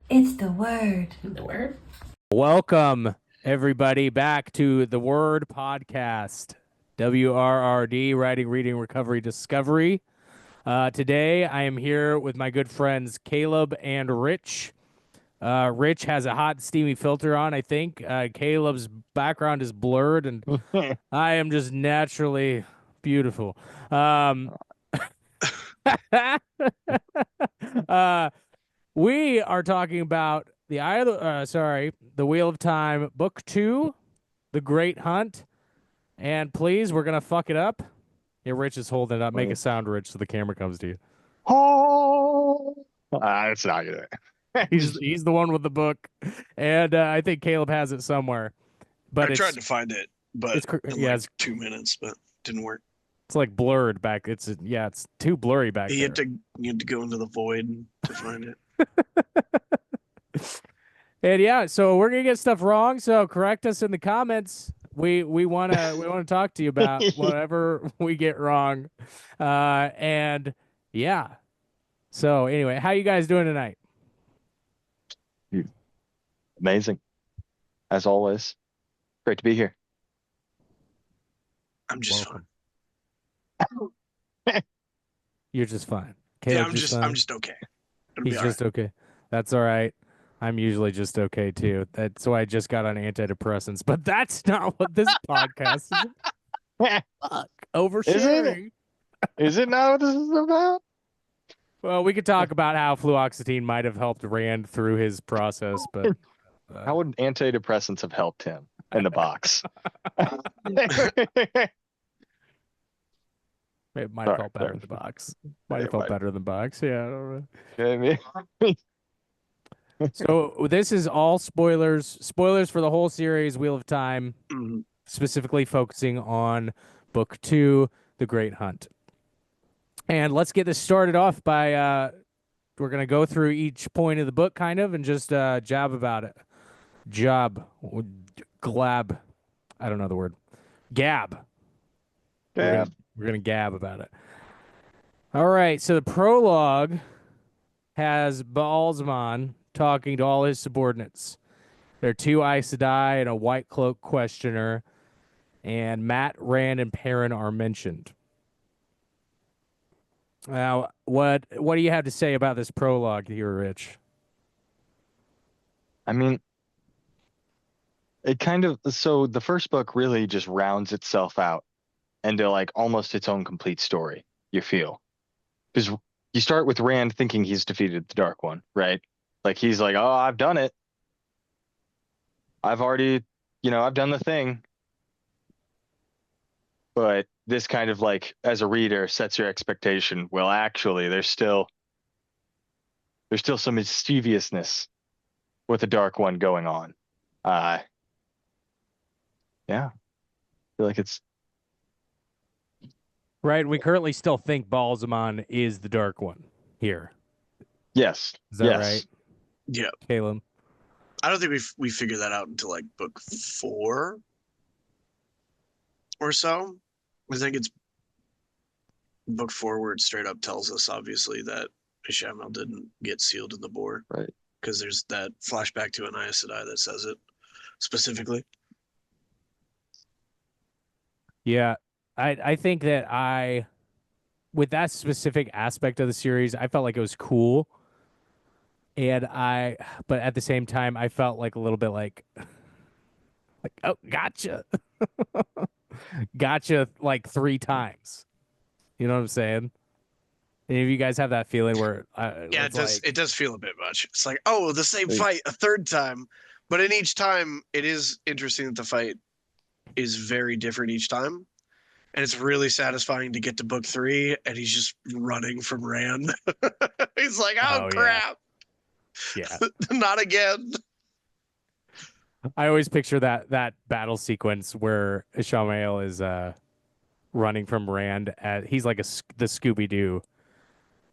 It's the word. The word? Welcome, everybody, back to the Word Podcast, WRRD, Writing, Reading, Recovery, Discovery. Today, I am here with my good friends Caleb and Rich. Rich has a hot, steamy filter on, I think. Caleb's background is blurred, and I am just naturally beautiful. Uh, we are talking about the Wheel of Time, Book 2, The Great Hunt. And please, we're gonna fuck it up. Yeah, Rich is holding it up. Make a sound, Rich, so the camera comes to you. Oh, it's not good. He's the one with the book, and I think Caleb has it somewhere. But I tried to find it, but in yeah, like 2 minutes, but didn't work. it's like blurred back. It's too blurry back You there. had to go into the void to find it. And yeah, so we're gonna get stuff wrong. So correct us in the comments. We wanna talk to you about whatever we get wrong. And yeah. So anyway, how you guys doing tonight? Amazing, as always. Great to be here. I'm just Welcome. fine. You're just fine. Yeah, Caleb's I'm just okay. It'll He's be just okay. That's all right. I'm usually just okay too. That's why I just got on antidepressants. But that's not what this podcast is. Fuck. Oversharing. Is it not what this is about? Well, we could talk about how fluoxetine might have helped Rand through his process, but How would antidepressants have helped him in the box? it might have Sorry, felt better sorry. in the box. Might have It felt might. better than the box. Yeah, I don't know. I mean, So this is all spoilers. Spoilers for the whole series, Wheel of Time, Mhm. specifically focusing on Book 2, The Great Hunt. And let's get this started off by we're going to go through each point of the book kind of and just jab about it. Glab. I don't know the word. Gab. yeah. We're going to gab about it. All right, so the prologue has Baalzman talking to all his subordinates. There are two Aes Sedai and a White Cloak questioner, and Matt, Rand, and Perrin are mentioned. Now, what do you have to say about this prologue here, Rich? I mean, it kind of, so the first book really just rounds itself out into like almost its own complete story, you feel. Because you start with Rand thinking he's defeated the Dark One, right? Like he's like, oh, I've done it. I've already, I've done the thing. But this kind of like, as a reader, sets your expectation. Well, actually, there's still some mischievousness with the Dark One going on. Yeah, I feel like it's Right, we currently still think Baalzman is the Dark One here. yes, Is that yes. right, Yeah, Caleb? I don't think we figured that out until like book 4 or so. I think it's book 4 where it straight up tells us, obviously, that Ishamel didn't get sealed in the bore. Right. Because there's that flashback to an Aes Sedai that says it specifically. Yeah, I think that with that specific aspect of the series, I felt like it was cool, but at the same time, I felt like a little bit like oh, gotcha, gotcha, like 3 times. You know what I'm saying? Any of you guys have that feeling where Yeah, it's like, it does feel a bit much. It's like, oh, the same fight a third time, but in each time, it is interesting that the fight is very different each time, and it's really satisfying to get to book 3 and he's just running from Rand. He's like, oh, oh crap, yeah. not again. I always picture that battle sequence where Ishamael is running from Rand. He's like the Scooby Doo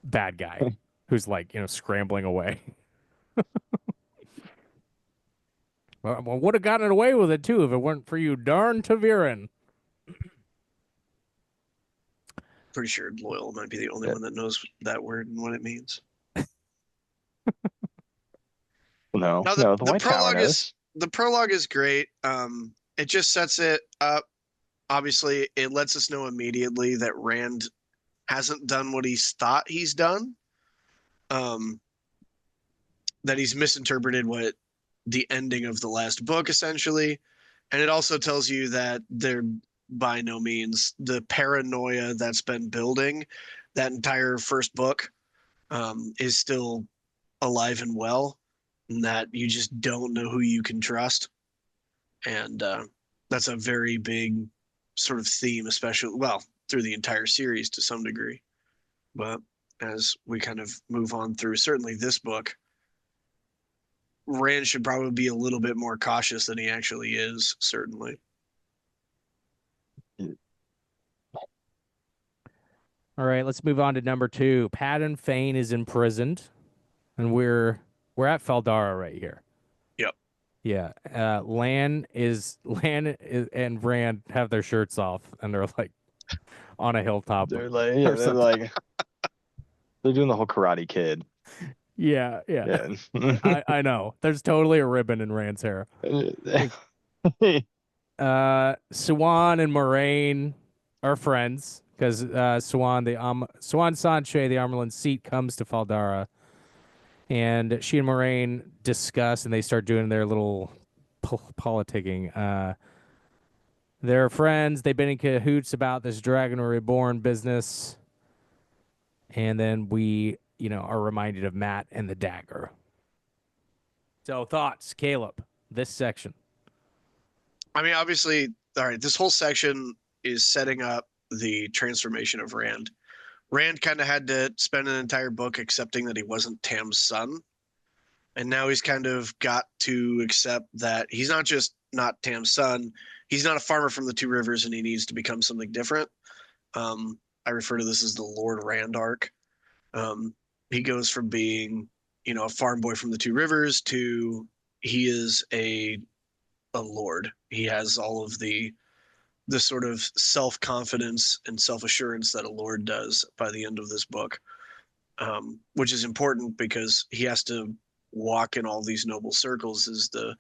bad guy who's like scrambling away. Well, would have gotten away with it too if it weren't for you, darn Taviran. Pretty sure loyal might be the only one that knows that word and what it means. No, Now no, the the White Tower prologue is knows. the prologue is great. It just sets it up. Obviously, it lets us know immediately that Rand hasn't done what he's thought he's done. Um, that he's misinterpreted what the ending of the last book essentially, and it also tells you that they're by no means the paranoia that's been building that entire first book is still alive and well, and that you just don't know who you can trust. And that's a very big sort of theme, especially, well, through the entire series to some degree. But as we kind of move on through, certainly this book, Rand should probably be a little bit more cautious than he actually is, certainly. All right, let's move on to number 2. Padan Fain is imprisoned, and we're at Feldara right here. Yep. Yeah. Lan is, and Rand have their shirts off, and they're like on a hilltop They're like, or something. they're doing the whole Karate Kid. Yeah, yeah. Yeah. I know. There's totally a ribbon in Rand's hair. Swan and Moraine are friends because Swan Sanche, the Amarlin seat, comes to Faldara, and she and Moraine discuss, and they start doing their little politicking. They're friends. They've been in cahoots about this Dragon Reborn business, and then we, are reminded of Matt and the dagger. So thoughts, Caleb? This section. I mean, obviously, all right, this whole section is setting up the transformation of Rand. Rand kind of had to spend an entire book accepting that he wasn't Tam's son. And now he's kind of got to accept that he's not just not Tam's son, he's not a farmer from the Two Rivers, and he needs to become something different. I refer to this as the Lord Rand arc. He goes from being, a farm boy from the Two Rivers to he is a lord. He has all of the sort of self-confidence and self-assurance that a lord does by the end of this book, which is important because he has to walk in all these noble circles as the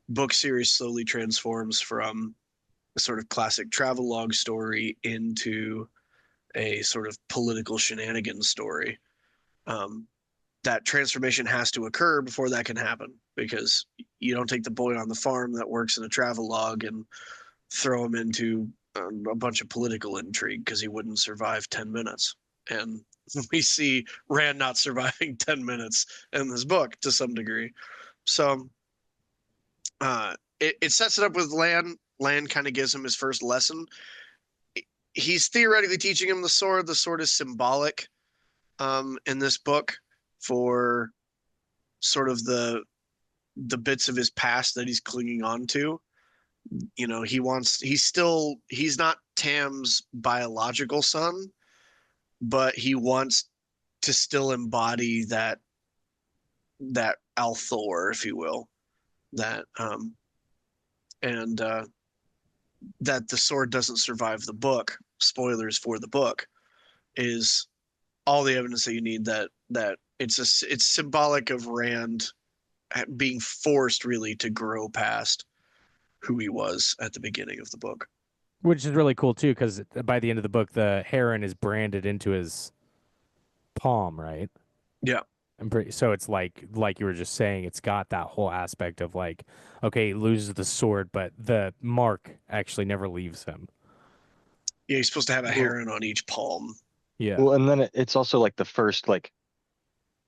book series slowly transforms from a sort of classic travelogue story into a sort of political shenanigans story. That transformation has to occur before that can happen, because you don't take the boy on the farm that works in a travelogue and throw him into a bunch of political intrigue because he wouldn't survive 10 minutes. And we see Rand not surviving 10 minutes in this book to some degree. So it sets it up with Lan. Lan kind of gives him his first lesson. He's theoretically teaching him the sword. The sword is symbolic in this book for sort of the bits of his past that he's clinging on to. He's not Tam's biological son, but he wants to still embody that Althor, if you will, that and that the sword doesn't survive the book. Spoilers for the book is all the evidence that you need that it's symbolic of Rand being forced really to grow past who he was at the beginning of the book. Which is really cool too, because by the end of the book, the heron is branded into his palm, right? Yeah. So it's like you were just saying, it's got that whole aspect of like, okay, he loses the sword, but the mark actually never leaves him. Yeah, he's supposed to have a heron on each palm. Yeah. Well, and then it's also like the first like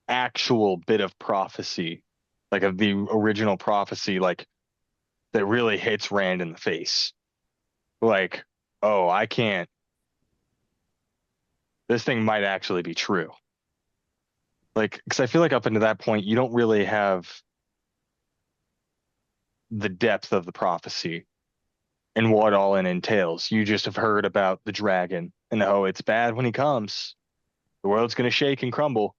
actual bit of prophecy, like of the original prophecy, like that really hits Rand in the face. Like, oh, I can't. This thing might actually be true. Like, because I feel like up until that point, you don't really have the depth of the prophecy and what all it entails. You just have heard about the dragon and, oh, it's bad when he comes. The world's going to shake and crumble.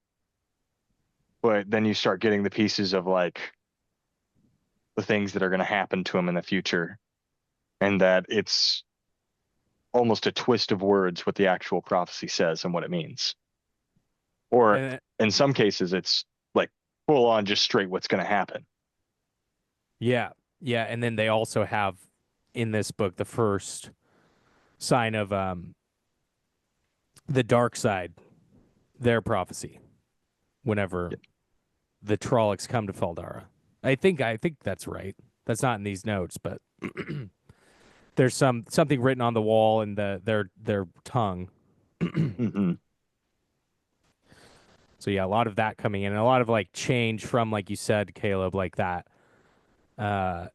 But then you start getting the pieces of like the things that are going to happen to him in the future, and that it's almost a twist of words what the actual prophecy says and what it means. Or in some cases, it's like full on just straight what's going to happen. Yeah. Yeah, and then they also have in this book the first sign of the dark side, their prophecy, whenever the Trollocs come to Faldara. I think that's right. That's not in these notes, but there's something written on the wall in their tongue. Hmm. So yeah, a lot of that coming in, and a lot of like change from, like you said, Caleb, like that uh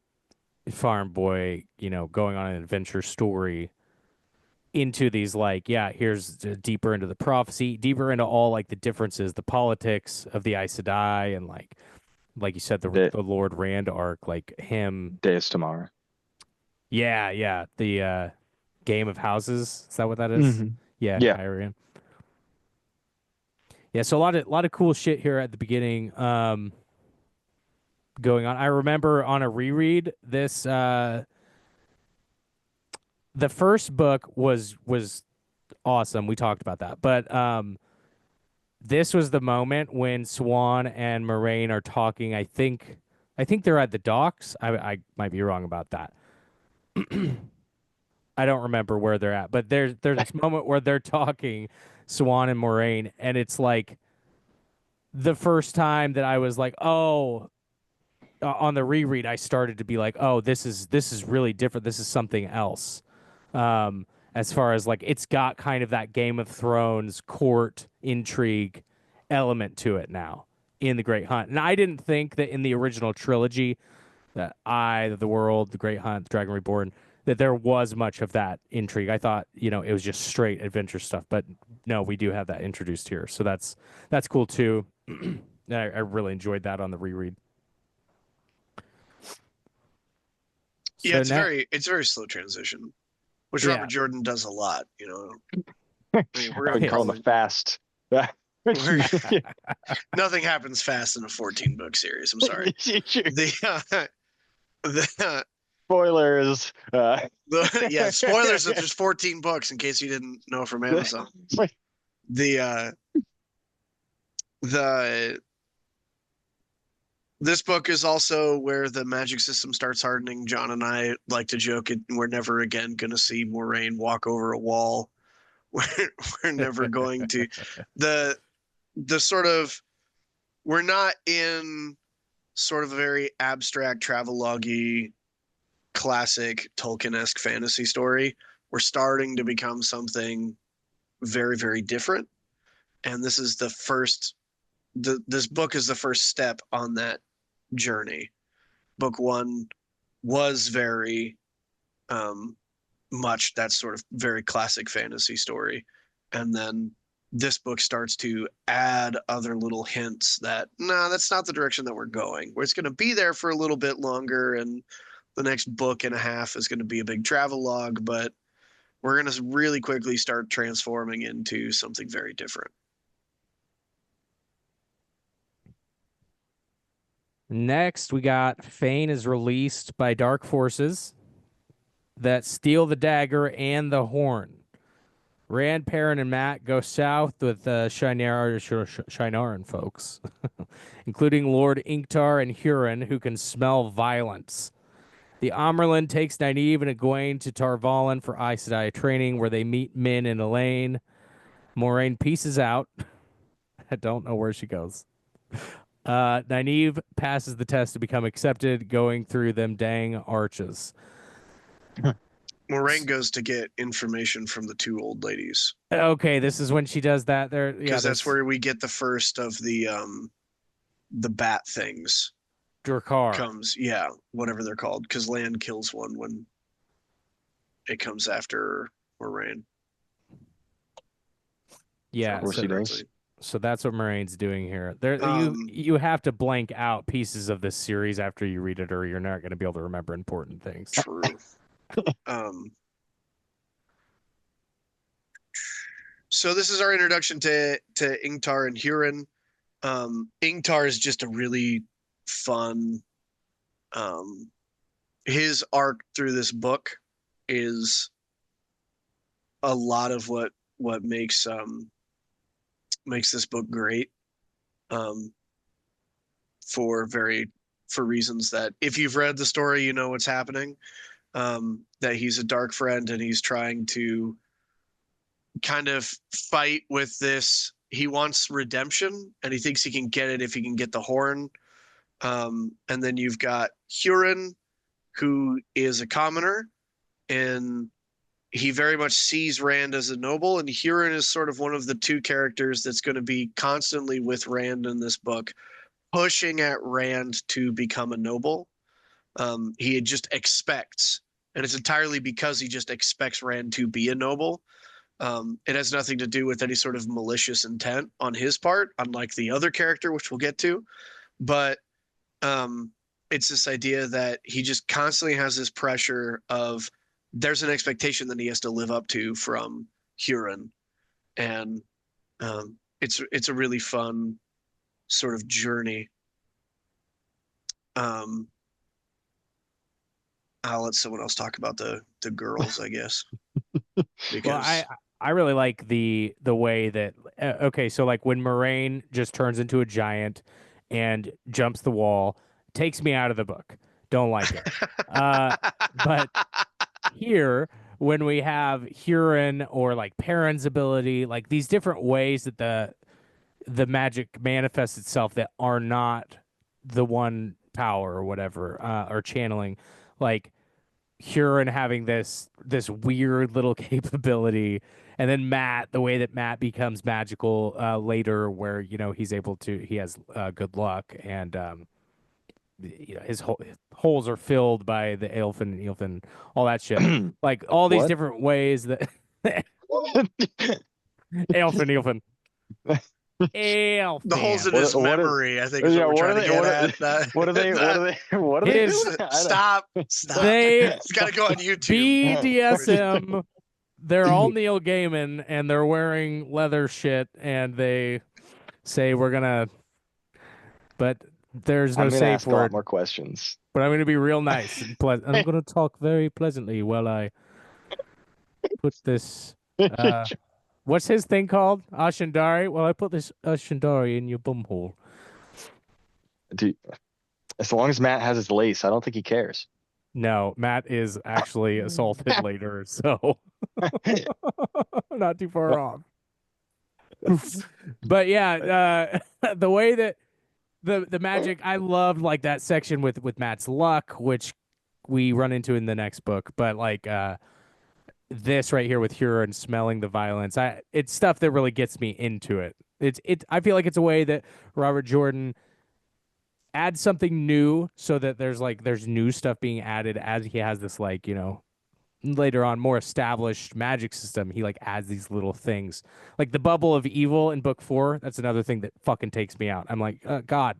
farm boy, going on an adventure story into these, like, yeah, here's deeper into the prophecy, deeper into all like the differences, the politics of the Aes Sedai, and like you said, De the Lord Rand arc, like him. Deus Tamara. Yeah, yeah, the Game of Houses. Is that what that is? Hmm. Yeah, Yeah. Kyrian. Yeah, so a lot of cool shit here at the beginning going on. I remember on a reread this the first book was awesome. We talked about that. But this was the moment when Swan and Moraine are talking. I think they're at the docks. I might be wrong about that. I don't remember where they're at, but there's this moment where they're talking, Swan and Moraine, and it's like the first time that I was like, oh, on the reread, I started to be like, oh, this is really different. This is something else. As far as like, it's got kind of that Game of Thrones court intrigue element to it now in the Great Hunt. And I didn't think that in the original trilogy, that the World, the Great Hunt, the Dragon Reborn, that there was much of that intrigue. I thought, it was just straight adventure stuff. But no, we do have that introduced here, so that's cool too. I really enjoyed that on the reread. Yeah, So now, it's a very slow transition, which yeah, Robert Jordan does a lot. I mean, we're I gonna would call him a probably fast. we're, nothing happens fast in a 14-book series. I'm sorry. The Spoilers. yeah, spoilers that there's 14 books in case you didn't know from Amazon. The the This book is also where the magic system starts hardening. John and I like to joke it. We're never again going to see Moraine walk over a wall. We're, we're never going to. The the sort of we're not in sort of a very abstract travelogue classic Tolkien-esque fantasy story. We're starting to become something very, very different. And this is the first this book is the first step on that journey. Book one was very much that sort of very classic fantasy story. And then this book starts to add other little hints that, no, that's not the direction that we're going. Where it's going to be there for a little bit longer, and the next book and a half is going to be a big travelogue, but we're going to really quickly start transforming into something very different. next we got Fane is released by dark forces that steal the dagger and the horn. Rand, Perrin, and Matt go south with Shinaran folks, including Lord Inktar and Huron, who can smell violence. The Amerlin takes Nynaeve and Egwene to Tarvalin for Aes Sedai training, where they meet Min and Elaine. Moraine pieces out. I don't know where she goes. Nynaeve passes the test to become accepted, going through them dang arches. Moraine goes to get information from the two old ladies. Okay, this is when she does that. There, yeah, because that's where we get the first of the bat things. Drakkar Comes, yeah, whatever they're called, because Land kills one when it comes after Moraine. Yeah, Of course he does. So that's what Moraine's doing here. There, Um, you have to blank out pieces of this series after you read it, or you're not going to be able to remember important things. True. So this is our introduction to Ingtar and Huron. Ingtar is just a really fun. His arc through this book is a lot of what makes this book great. For very for reasons that if you've read the story, you know what's happening. That he's a dark friend and he's trying to kind of fight with this. He wants redemption and he thinks he can get it if he can get the horn. And then you've got Huron, who is a commoner, and he very much sees Rand as a noble. And Huron is sort of one of the two characters that's going to be constantly with Rand in this book, pushing at Rand to become a noble. He just expects, and it's entirely because he just expects Rand to be a noble. It has nothing to do with any sort of malicious intent on his part, unlike the other character, which we'll get to. But it's this idea that he just constantly has this pressure of there's an expectation that he has to live up to from Huron, and it's a really fun sort of journey. I'll let someone else talk about the girls, I guess. Because Well, I really like the way that okay, so like when Moraine just turns into a giant and jumps the wall, takes me out of the book. Don't like it. But here, when we have Huron or like Perrin's ability, like these different ways that the magic manifests itself that are not the one power or whatever, or channeling, like Huron having this weird little capability, and then Matt, the way that Matt becomes magical later, where he's able to, he has good luck, and his holes are filled by the Aelfin and Eilfin, all that shit, like all these What? different ways that Aelfin, Eilfin, Aelfin. the holes in What- his what is- memory, I think, is Yeah, what we're what are trying to they? get at. What are they? What are they? What are they His- doing? I don't- Stop! They It's got to go on YouTube. BDSM. They're all Neil Gaiman, and they're wearing leather shit, and they say we're gonna, but there's no I'm gonna safe ask a lot word. more questions. But I'm gonna be real nice and pleasant. I'm gonna talk very pleasantly while I put this. What's his thing called? Ashendari. Well, I put this Ashendari in your bumhole. Dude, as long as Matt has his lace, I don't think he cares. No, Matt is actually assaulted later, so not too far off. But yeah, the way that the magic, I loved like that section with Matt's luck, which we run into in the next book. But like this right here with Huron smelling the violence, it's stuff that really gets me into it. I feel like it's a way that Robert Jordan adds something new, so that there's new stuff being added as he has this like later on more established magic system. He like adds these little things like the bubble of evil in book 4. That's another thing that fucking takes me out. I'm like, God,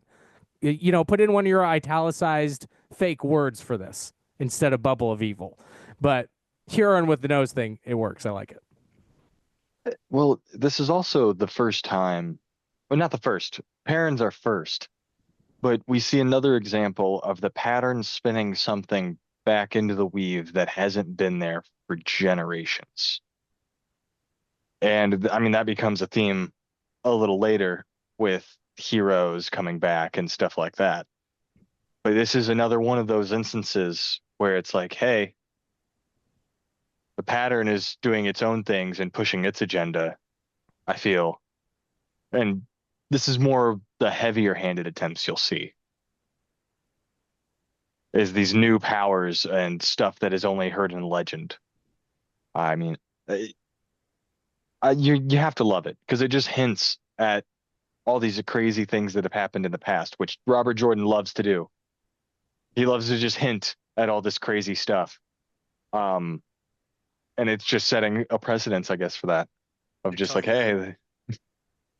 put in one of your italicized fake words for this instead of bubble of evil. But Huron with the nose thing, it works. I like it. Well, this is also the first time, well, not the first. Perrin's are first, but we see another example of the pattern spinning something back into the weave that hasn't been there for generations. And I mean, that becomes a theme a little later with heroes coming back and stuff like that. But this is another one of those instances where it's like, hey, the pattern is doing its own things and pushing its agenda, I feel. And this is more of the heavier handed attempts you'll see. Is these new powers and stuff that is only heard in legend. I mean, you have to love it because it just hints at all these crazy things that have happened in the past, which Robert Jordan loves to do. He loves to just hint at all this crazy stuff. And it's just setting a precedence, I guess, for that. Of just like, hey,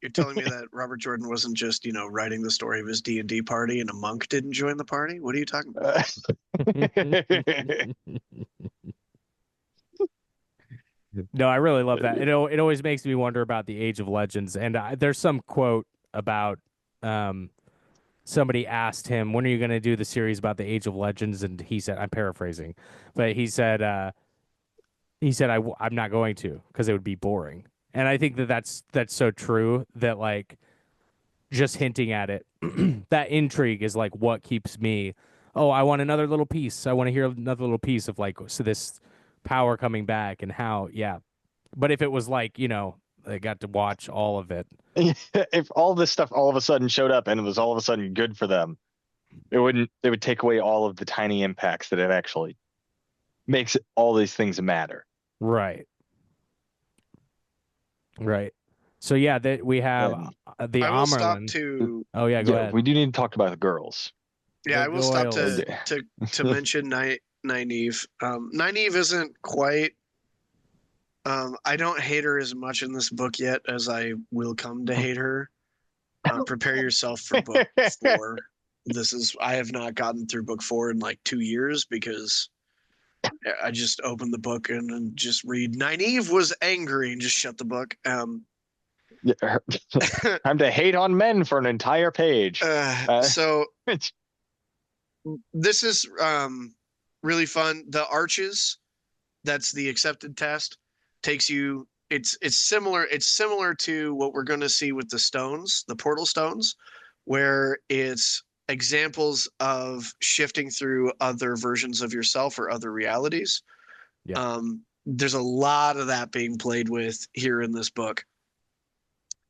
You're telling me that Robert Jordan wasn't just, writing the story of his D&D party and a monk didn't join the party? What are you talking about? No, I really love that. It always makes me wonder about the Age of Legends. And there's some quote about somebody asked him, "When are you going to do the series about the Age of Legends?" And he said, I'm paraphrasing, but he said, I'm not going to because it would be boring. And I think that's so true that like just hinting at it. That intrigue is like what keeps me. Oh, I want another little piece. I want to hear another little piece of like so this power coming back and how yeah. But if it was like, I got to watch all of it. If all this stuff all of a sudden showed up and it was all of a sudden good for them, it would take away all of the tiny impacts that it actually makes all these things matter. Right. Right. So yeah, that we have And the I will stop Amerlin. to Oh yeah, go yeah, ahead. we do need to talk about the girls. yeah, The I will stop Goyles. to mention Nynaeve. Nynaeve isn't quite. I don't hate her as much in this book yet as I will come to hate her. Prepare yourself for book 4. I have not gotten through book 4 in like 2 years because I just opened the book and just read Nynaeve was angry and just shut the book. Time to hate on men for an entire page. So this is really fun. The arches, that's the accepted test, takes you. It's similar. It's similar to what we're going to see with the stones, the portal stones, where it's examples of shifting through other versions of yourself or other realities. Yeah. There's a lot of that being played with here in this book,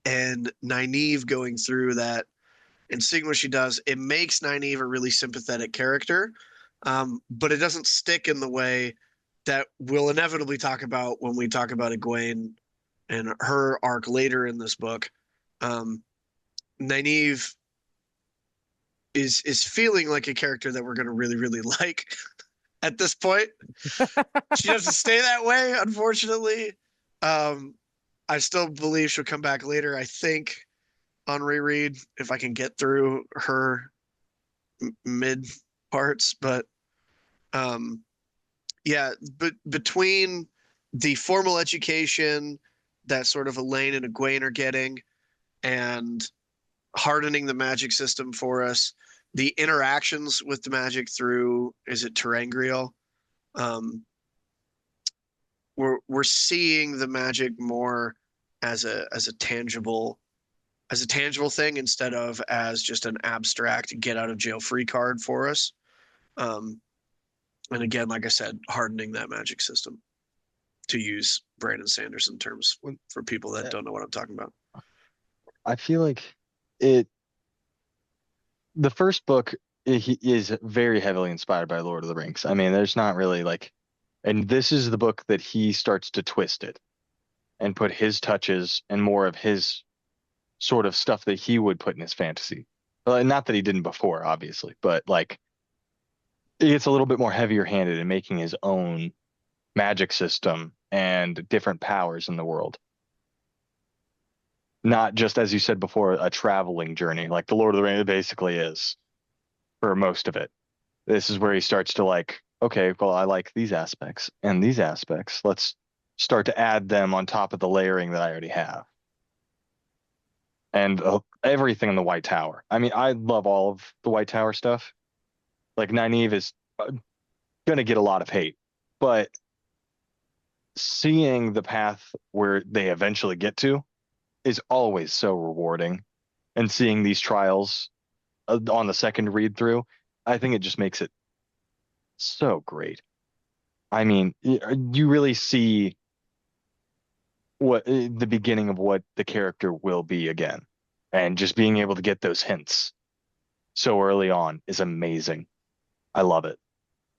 and Nynaeve going through that and seeing what she does, it makes Nynaeve a really sympathetic character, but it doesn't stick in the way that we'll inevitably talk about when we talk about Egwene and her arc later in this book. Nynaeve is feeling like a character that we're going to really really like at this point. She doesn't stay that way, unfortunately. I still believe she'll come back later. I think on reread if I can get through her mid parts, but yeah, but between the formal education that sort of Elaine and Egwene are getting and hardening the magic system for us, the interactions with the magic through is it Terangriel? Um, we're seeing the magic more as a tangible thing instead of as just an abstract get out of jail free card for us. Um, and again, like I said, hardening that magic system to use Brandon Sanderson terms for people that don't know what I'm talking about. I feel like it. The first book is very heavily inspired by Lord of the Rings. I mean, there's not really like, and this is the book that he starts to twist it and put his touches and more of his sort of stuff that he would put in his fantasy. Not that he didn't before, obviously, but like he gets a little bit more heavier handed in making his own magic system and different powers in the world. Not just, as you said before, a traveling journey like the Lord of the Rings basically is for most of it. This is where he starts to like, okay, well, I like these aspects and these aspects. Let's start to add them on top of the layering that I already have. And everything in the White Tower. I mean, I love all of the White Tower stuff. Like Nynaeve is going to get a lot of hate, but seeing the path where they eventually get to is always so rewarding. And seeing these trials on the second read through, I think it just makes it so great. I mean, you really see what the beginning of what the character will be again. And just being able to get those hints so early on is amazing. I love it.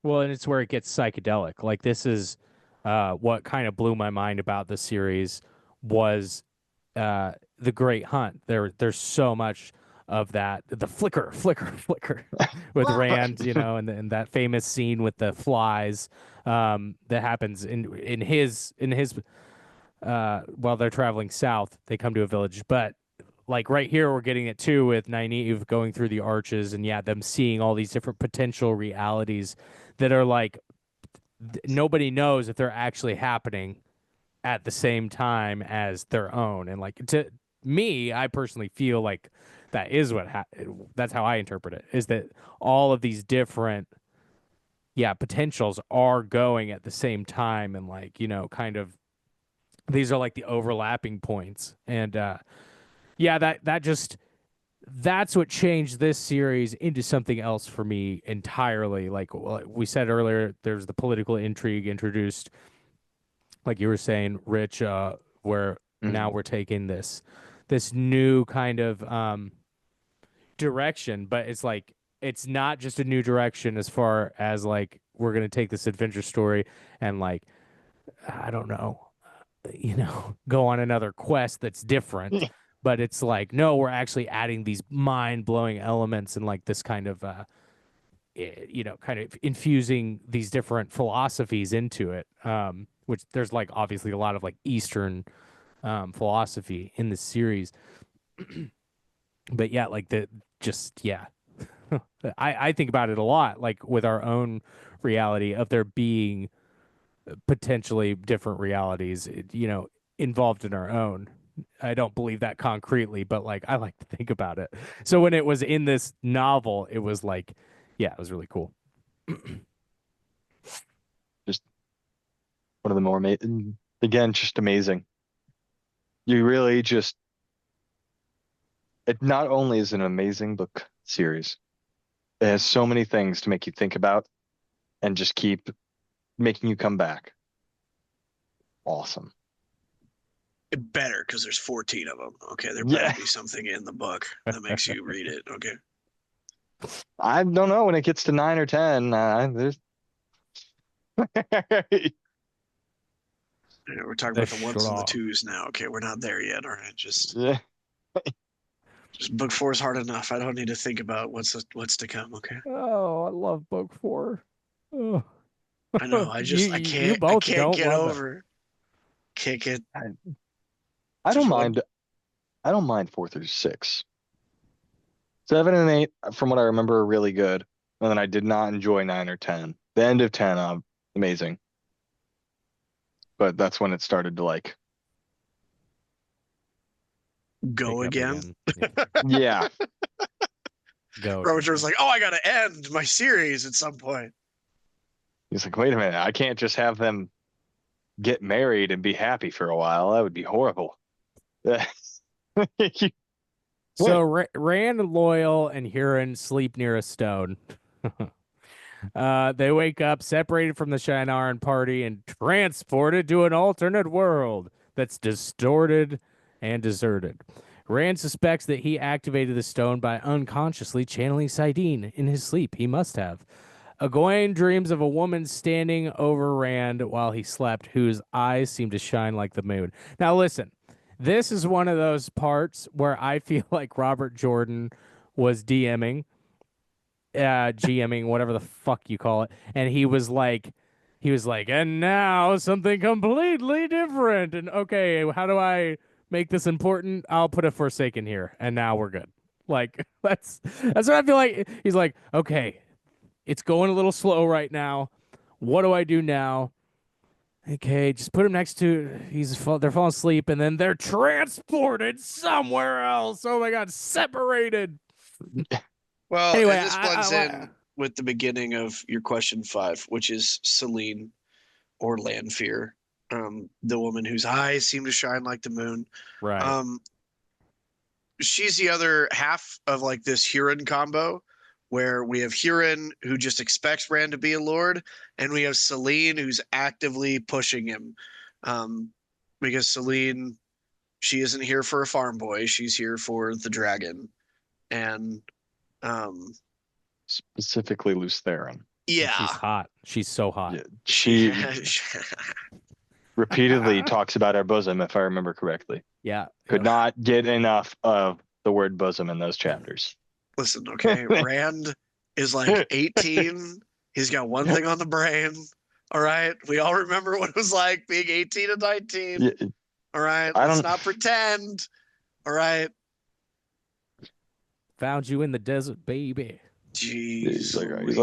Well, and it's where it gets psychedelic. Like this is what kind of blew my mind about the series was the Great Hunt. There's so much of that. The flicker, flicker, flicker with Rand, and that famous scene with the flies that happens in his while they're traveling south. They come to a village, but like right here, we're getting it too with Nynaeve going through the arches and yeah, them seeing all these different potential realities that are like nobody knows if they're actually happening at the same time as their own. And like to me, I personally feel like that is that's how I interpret it is that all of these different potentials are going at the same time and like, kind of these are like the overlapping points. And yeah, that just that's what changed this series into something else for me entirely. Like we said earlier, there's the political intrigue introduced, like you were saying, Rich, where now Mhm. we're taking this new kind of direction, but it's like it's not just a new direction as far as like we're gonna take this adventure story and like I don't know, go on another quest that's different. But it's like, no, we're actually adding these mind blowing elements and like this kind of kind of infusing these different philosophies into it. Which there's like obviously a lot of like Eastern philosophy in this series. But yeah, like the just yeah. I think about it a lot, like with our own reality of there being potentially different realities, involved in our own. I don't believe that concretely, but like I like to think about it. So when it was in this novel, it was like, yeah, it was really cool. Just one of the more amazing, again, just amazing. You really just, it not only is an amazing book series, it has so many things to make you think about and just keep making you come back. Awesome. It better because there's 14 of them. Okay, there better Yeah, be something in the book that makes you read it. Okay, I don't know when it gets to 9 or 10. There's we're talking The about the ones and the schlong. twos now. Okay, we're not there yet. All right, yeah. just book 4 is hard enough. I don't need to think about what's to come. Okay, Oh, I love book 4. Oh. I know. I You I both can't don't get love it. over kick it. I, I don't Just one. mind. I don't mind 4 through 6. 7 and 8, from what I remember, are really good. And then I did not enjoy 9 or 10. The end of 10, amazing. But that's when it started to like, Go Pick up again. again. Yeah. yeah. Go Robert again. Jordan's like, oh, I gotta end my series at some point. He's like, wait a minute, I can't just have them get married and be happy for a while. That would be horrible. So Rand, Loyal, and Huron sleep near a stone. They wake up separated from the Shinaran party and transported to an alternate world that's distorted and deserted. Rand suspects that he activated the stone by unconsciously channeling Sidene in his sleep. He must have. Egwene dreams of a woman standing over Rand while he slept, whose eyes seem to shine like the moon. Now, listen, this is one of those parts where I feel like Robert Jordan was GMing, whatever the fuck you call it, and he was like, and now something completely different. And okay, how do I make this important? I'll put a Forsaken here, and now we're good. Like that's what I feel like. He's like, okay, it's going a little slow right now. What do I do now? Okay, just put him next to. They're falling asleep, and then they're transported somewhere else. Oh my god, separated. Well, Anyway, and this blends in with the beginning of your question 5, which is Celine or Lanfear, the woman whose eyes seem to shine like the moon. right. Um, she's the other half of like this Huron combo, where we have Huron who just expects Rand to be a lord, and we have Celine who's actively pushing him, because Celine, she isn't here for a farm boy; she's here for the dragon, and um, Specifically Luce Theron. And she's yeah, hot. She's so hot. Yeah, she. she repeatedly talks about our bosom, if I remember correctly. Yeah. Could not get enough of the word bosom in those chapters. Listen, okay, Rand is like 18. He's got one thing on the brain. All right, we all remember what it was like being 18 and 19. Yeah, All right, I let's don't. not pretend. All right, Found you in the desert, baby. jeez, He's like, Louise.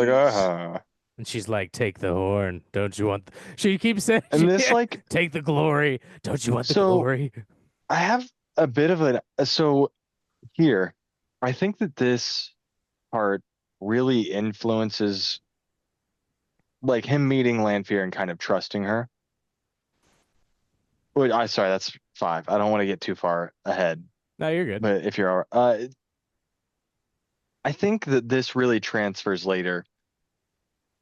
And she's like, take the horn. Don't you want? She keeps saying, And this like, take the glory. Don't you want the so glory? I have a bit of so here, I think that this part really influences like him meeting Lanfear and kind of trusting her. Wait, sorry, that's 5. I don't want to get too far ahead, No, you're good. but if you're I think that this really transfers later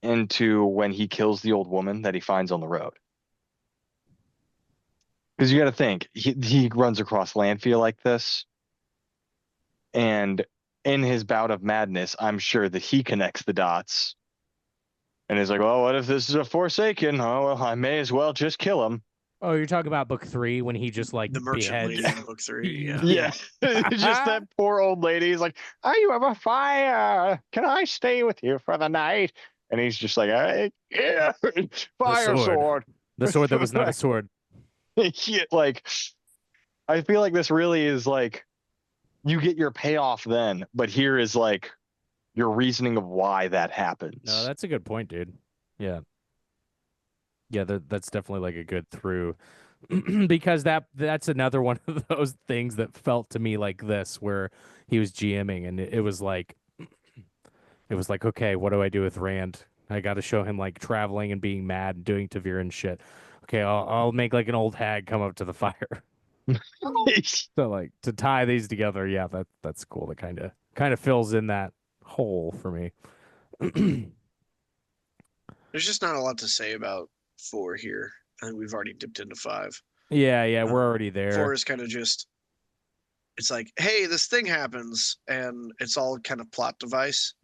into when he kills the old woman that he finds on the road. Because you got to think, he runs across Landfiel like this, and in his bout of madness, I'm sure that he connects the dots and is like, well, what if this is a Forsaken? Oh, well, I may as well just kill him. Oh, you're talking about book 3 when he just like The merchant beheads. lady in book 3. Yeah. Yeah. Just that poor old lady. He's like, oh, you have a fire. Can I stay with you for the night? And he's just like, yeah, fire sword. The sword that was not a sword. Yeah, like, I feel like this really is like, you get your payoff then, but here is like your reasoning of why that happens. No, that's a good point, dude. Yeah. Yeah, that's definitely like a good through. Because that's another one of those things that felt to me like this, where he was GMing and it was like okay, what do I do with Rand? I got to show him like traveling and being mad and doing Tavir and shit. Okay, I'll make like an old hag come up to the fire. So like to tie these together, yeah, that's cool. That kind of fills in that hole for me. There's just not a lot to say about 4 here. I think we've already dipped into 5. Yeah, we're already there. 4 is kind of just, it's like, hey, this thing happens, and it's all kind of plot device.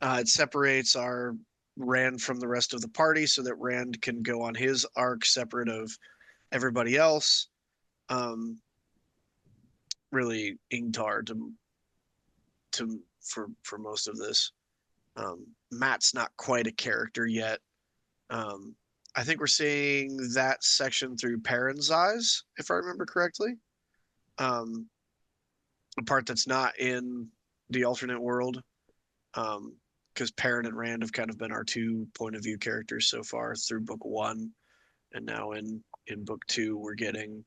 It separates our Rand from the rest of the party so that Rand can go on his arc separate of everybody else. Really Ingtar for most of this. Matt's not quite a character yet. I think we're seeing that section through Perrin's eyes, if I remember correctly. A part that's not in the alternate world. Because Perrin and Rand have kind of been our 2 point of view characters so far through book 1. And now in book 2, we're getting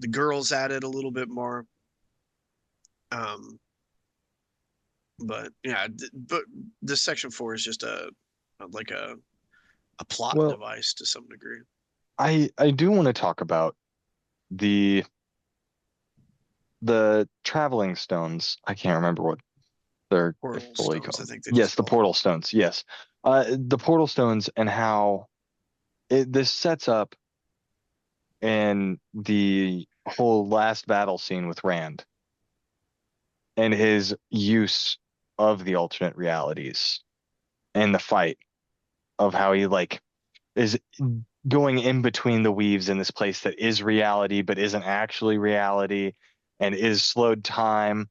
the girls added a little bit more. But yeah, but this section 4 is just a plot device to some degree. I do want to talk about the traveling stones. I can't remember what they're fully called. I think yes, the portal stones. Yes, the portal stones and how this sets up in the whole last battle scene with Rand and his use of the alternate realities and the fight of how he like is going in between the weaves in this place that is reality but isn't actually reality and is slowed time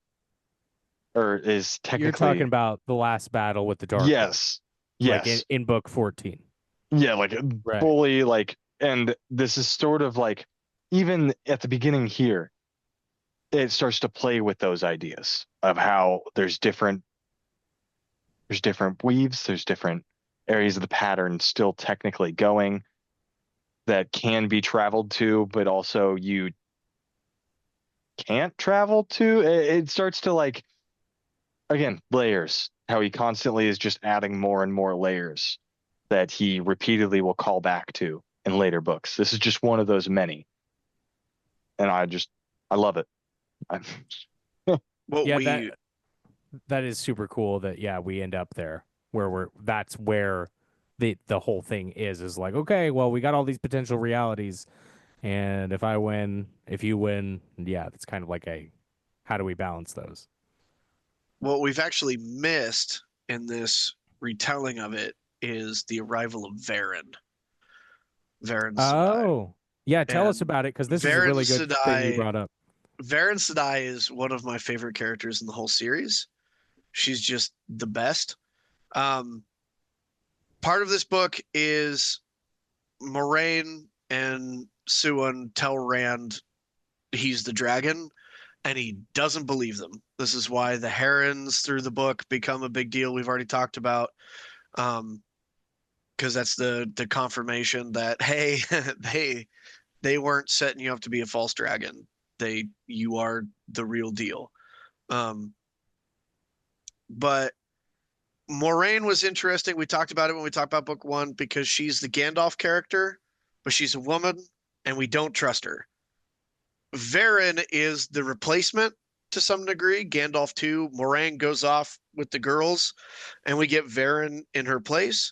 or is technically. You're talking about the last battle with the Dark Yes. Lord, Yes. like in book 14. Yeah, like right. Fully like, and this is sort of like even at the beginning here, it starts to play with those ideas of how there's different weaves, there's different areas of the pattern still technically going that can be traveled to, but also you can't travel to. It starts to like, again, layers, how he constantly is just adding more and more layers that he repeatedly will call back to in later books. This is just one of those many. And I love it. Well, yeah, that is super cool that, yeah, we end up there where that's where the whole thing is like, okay, well, we got all these potential realities. And if I win, if you win, yeah, it's kind of like how do we balance those? What we've actually missed in this retelling of it is the arrival of Varen. Varen Sedai. Yeah, tell us about it, because this is a really good thing you brought up. Varen Sedai is one of my favorite characters in the whole series. She's just the best. Part of this book is Moraine and Suan tell Rand he's the dragon, and he doesn't believe them. This is why the herons through the book become a big deal. We've already talked about, because that's the confirmation that, hey, they weren't setting you up to be a false dragon. You are the real deal. But Moraine was interesting. We talked about it when we talked about book 1 because she's the Gandalf character, but she's a woman and we don't trust her. Varen is the replacement to some degree. Gandalf too. Moraine goes off with the girls, and we get Varen in her place.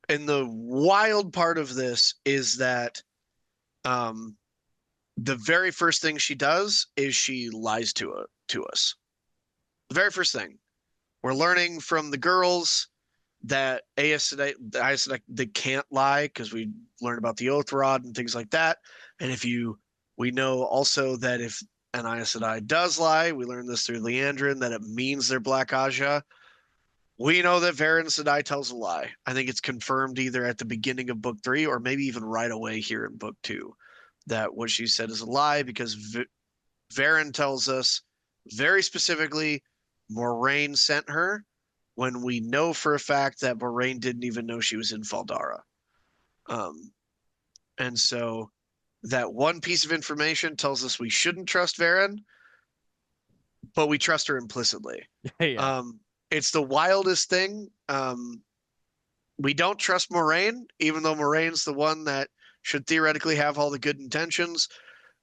And the wild part of this is that um, the very first thing she does is she lies to us. The very first thing. We're learning from the girls that Aes Sedai, they can't lie because we learn about the Oath Rod and things like that. And we know also that if an Aes Sedai does lie, we learn this through Leandrin, that it means they're Black Aja. We know that Varen Sedai tells a lie. I think it's confirmed either at the beginning of book 3 or maybe even right away here in book 2 that what she said is a lie because Varen tells us very specifically Moraine sent her when we know for a fact that Moraine didn't even know she was in Faldara. And so that one piece of information tells us we shouldn't trust Varen, but we trust her implicitly. Yeah. It's the wildest thing. We don't trust Moraine, even though Moraine's the one that should theoretically have all the good intentions.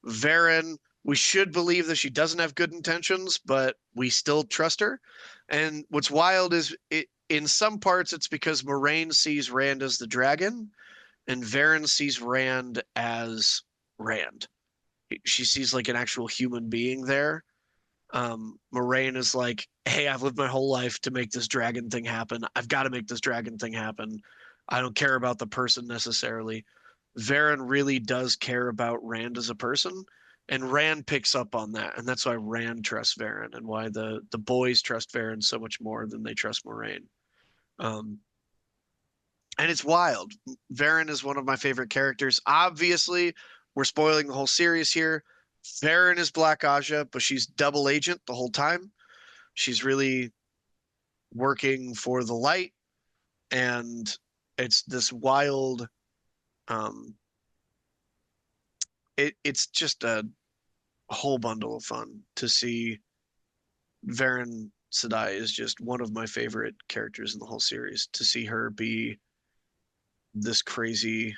Varen, we should believe that she doesn't have good intentions, but we still trust her. And what's wild is in some parts it's because Moraine sees Rand as the dragon, and Varen sees Rand as Rand. She sees like an actual human being there. Moraine is like, hey, I've lived my whole life to make this dragon thing happen. I've got to make this dragon thing happen. I don't care about the person necessarily. Varen really does care about Rand as a person, and Rand picks up on that, and that's why Rand trusts Varen, and why the boys trust Varen so much more than they trust Moraine. And it's wild. Varen is one of my favorite characters. Obviously, we're spoiling the whole series here. Varen is Black Aja, but she's double agent the whole time. She's really working for the light, and it's this wild. It's just a whole bundle of fun to see. Varen Sedai is just one of my favorite characters in the whole series. To see her be this crazy,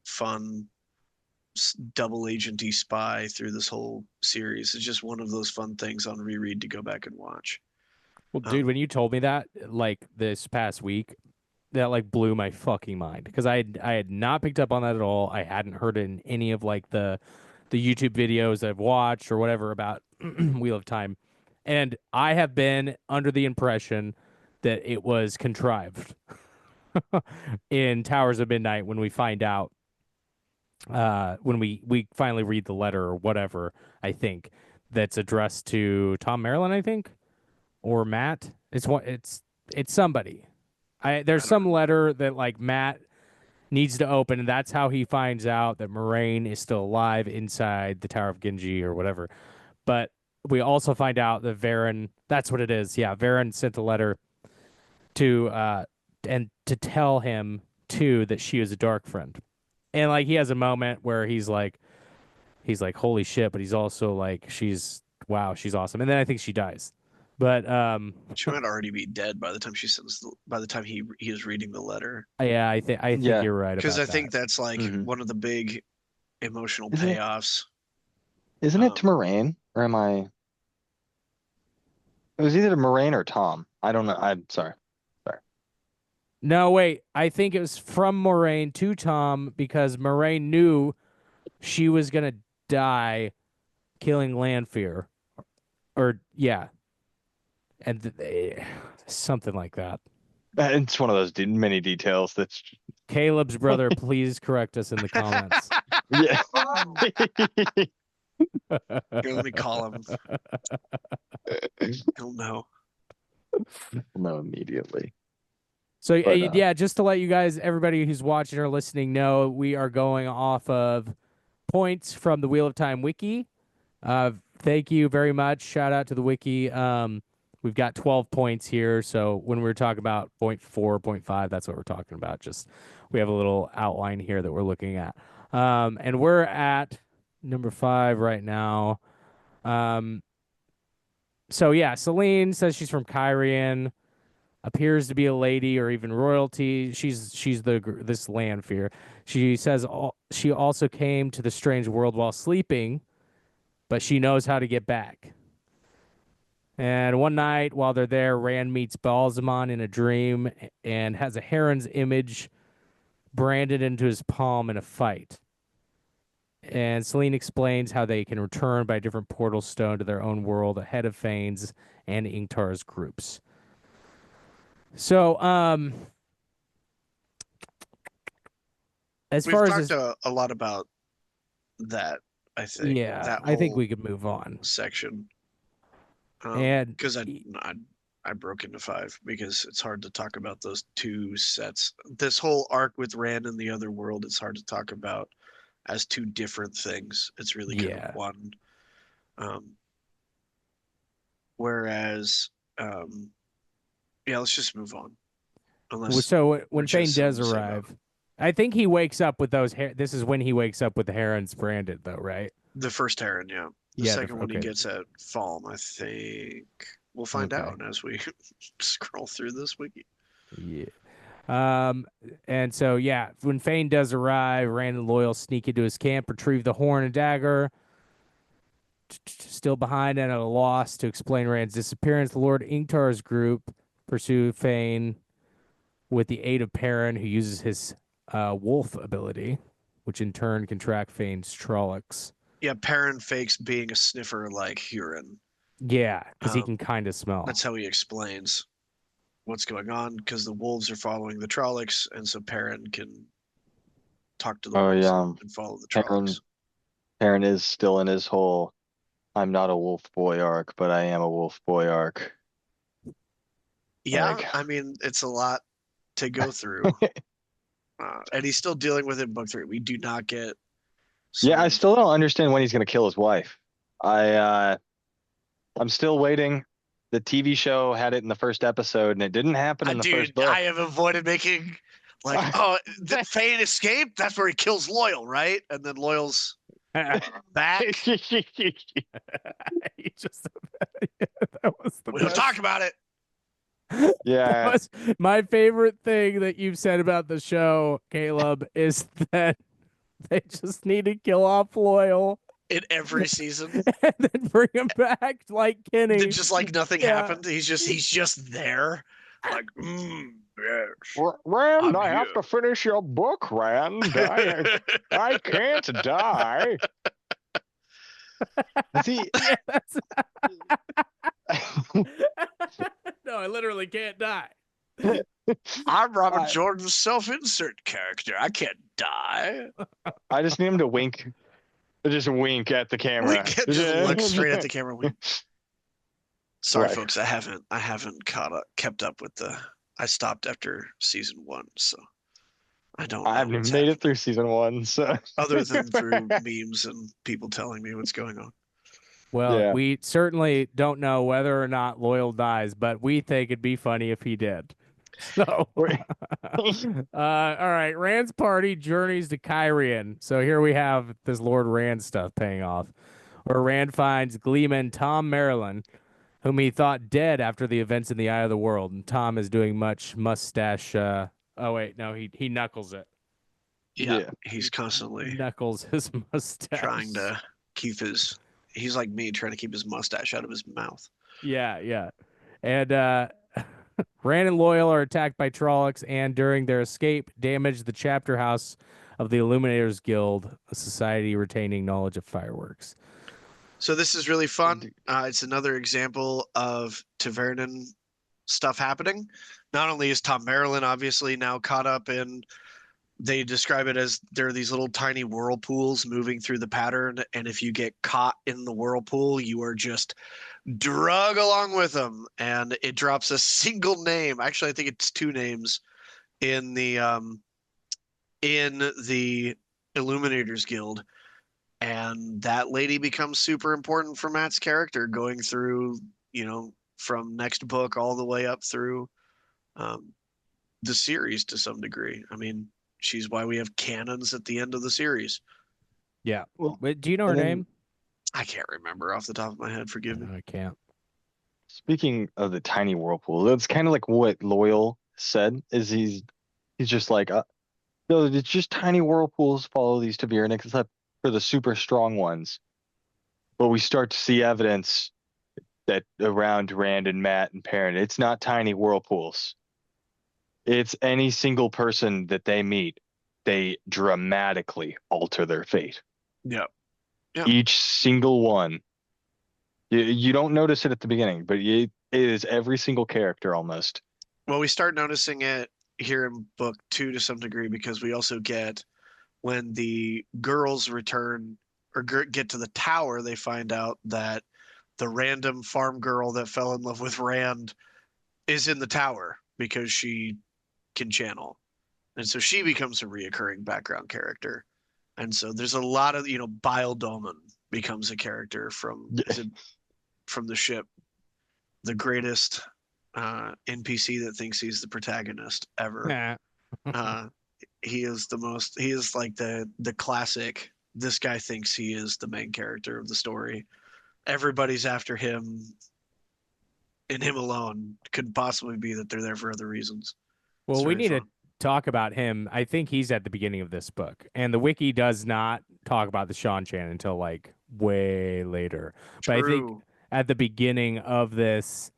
fun, double agenty spy through this whole series is just one of those fun things on reread to go back and watch. Well, dude, when you told me that, like this past week, that like blew my fucking mind because I had not picked up on that at all. I hadn't heard it in any of like the YouTube videos I've watched or whatever about Wheel of Time, and I have been under the impression that it was contrived in Towers of Midnight when we find out when we finally read the letter or whatever. I think that's addressed to Tom Maryland, I think, or Matt. It's somebody. There's some letter that like Matt needs to open, and that's how he finds out that Moraine is still alive inside the Tower of Genji or whatever. But we also find out that Varen, that's what it is. Yeah, Varen sent a letter to and to tell him too that she is a dark friend. And like he has a moment where he's like holy shit, but he's also like wow, she's awesome. And then I think she dies. But she might already be dead by the time by the time he is reading the letter. Yeah, I think you're right about that. Because I think that's like one of the big emotional payoffs. Isn't it to Moraine, or am I? It was either to Moraine or Tom. I don't know. I'm sorry. No, wait. I think it was from Moraine to Tom because Moraine knew she was gonna die killing Lanfear, or yeah, and something like that. It's one of those many details that's Caleb's brother. Please correct us in the comments. Yeah. Here, let me call him. He'll know. No, immediately. So yeah, just to let you guys, everybody who's watching or listening, know we are going off of points from the Wheel of Time wiki. Thank you very much. Shout out to the wiki. We've got 12 points here. So when we're talking about 0.4, 0.5, that's what we're talking about. Just we have a little outline here that we're looking at. And we're at number 5 right now. So yeah, Celine says she's from Kyrian. Appears to be a lady or even royalty. She's this Lanfear. She says she also came to the strange world while sleeping, but she knows how to get back. And one night while they're there, Rand meets Balsamon in a dream and has a heron's image branded into his palm in a fight. And Celine explains how they can return by different portal stone to their own world ahead of Fane's and Ingtar's groups. So, as We've far as talked this, a lot about that, I think. yeah, That I think whole we could move on. section. And Because I broke into 5 because it's hard to talk about those 2 sets. This whole arc with Rand and the other world, it's hard to talk about as 2 different things. It's really kind of yeah. one. Whereas, yeah, let's just move on. Unless So when Rich has Fane does something to say about arrive, I think he wakes up with those. This is when he wakes up with the herons branded, though, right? the first Heron, yeah. The Yeah. second one he Okay. gets at Falm, I think. We'll find Okay. out as we scroll through this wiki. Yeah. And so yeah, when Fane does arrive, Rand and Loyal sneak into his camp, retrieve the horn and dagger. Still behind and at a loss to explain Rand's disappearance, Lord Ingtar's group pursue Fane with the aid of Perrin, who uses his wolf ability, which in turn can track Fane's Trollocs. Yeah, Perrin fakes being a sniffer like Huron. Yeah, because he Um, can kind of smell. That's how he explains what's going on, because the wolves are following the Trollocs, and so Perrin can talk to the Oh wolves yeah, and follow the Perrin. Trollocs. Perrin is still in his whole "I'm not a wolf boy" arc, but I am a wolf boy arc. Yeah, Like, I mean, it's a lot to go through. And he's still dealing with it in book 3. We do not get yeah, I some. still don't understand when he's gonna kill his wife. I'm still waiting. The TV show had it in the first episode, and it didn't happen in the first Dude, book. I have avoided making like, oh, did Fane escape? That's where he kills Loyal, right? And then Loyal's back. He just that was the We don't best. talk about it. Yeah, That was my favorite thing that you've said about the show, Caleb, is that they just need to kill off Loyal In every season, and then bring him back like Kenny. just like nothing Yeah. happened. He's just there, like, yes. Rand, I'm I here. have to finish your book, Rand. I can't die. See, Yeah, that's no, I literally can't die. I'm Robert I- Jordan's self-insert character. I can't die. I just need him to wink, just wink at the camera. We can just look straight at the camera. Sorry, Right. folks. I haven't kept up with the. I stopped after season 1, so I don't. I know haven't what's made it happening, through season 1, so other than through memes and people telling me what's going on. Well, Yeah. we certainly don't know whether or not Loyal dies, but we think it'd be funny if he did. So, all right, Rand's party journeys to Kyrian. So here we have this Lord Rand stuff paying off, where Rand finds Gleeman Tom Maryland, whom he thought dead after the events in the Eye of the World, and Tom is doing much mustache. Oh wait, no, he knuckles it. Yeah, he's constantly Knuckles his mustache, trying to keep his. He's like me, trying to keep his mustache out of his mouth. Yeah. And Rand and Loyal are attacked by Trollocs and during their escape damage the chapter house of the Illuminators Guild, a society retaining knowledge of fireworks. So this is really fun. It's another example of Tavernan stuff happening. Not only is Tom Maryland obviously now caught up in, they describe it as there are these little tiny whirlpools moving through the pattern, and if you get caught in the whirlpool, you are just drug along with them. And it drops a single name. Actually, I think it's 2 names in the Illuminators Guild. And that lady becomes super important for Matt's character going through, from next book all the way up through the series to some degree. I mean, she's why we have cannons at the end of the series. Yeah. Well, Wait, do you know her and then- name? I can't remember off the top of my head. Forgive me. No, I can't. Speaking of the tiny whirlpool, that's kind of like what Loyal said. Is he's just like, no, it's just tiny whirlpools follow these Tavernic, except for the super strong ones. But we start to see evidence that around Rand and Matt and Perrin. It's not tiny whirlpools. It's any single person that they meet, they dramatically alter their fate. Yeah. Yeah. Each single one. You don't notice it at the beginning, but it is every single character almost. Well, we start noticing it here in book 2 to some degree because we also get when the girls return or get to the tower, they find out that the random farm girl that fell in love with Rand is in the tower because she can channel. And so she becomes a reoccurring background character. And so there's a lot of, Bile Doman becomes a character from the ship, the greatest NPC that thinks he's the protagonist ever. Nah. Uh, he is like the classic. This guy thinks he is the main character of the story. Everybody's after him, and him alone. Could possibly be that they're there for other reasons. Well, It's we very need to fun. talk about him. I think he's at the beginning of this book, and the wiki does not talk about the Sean Chan until like way later. But I think True. at the beginning of this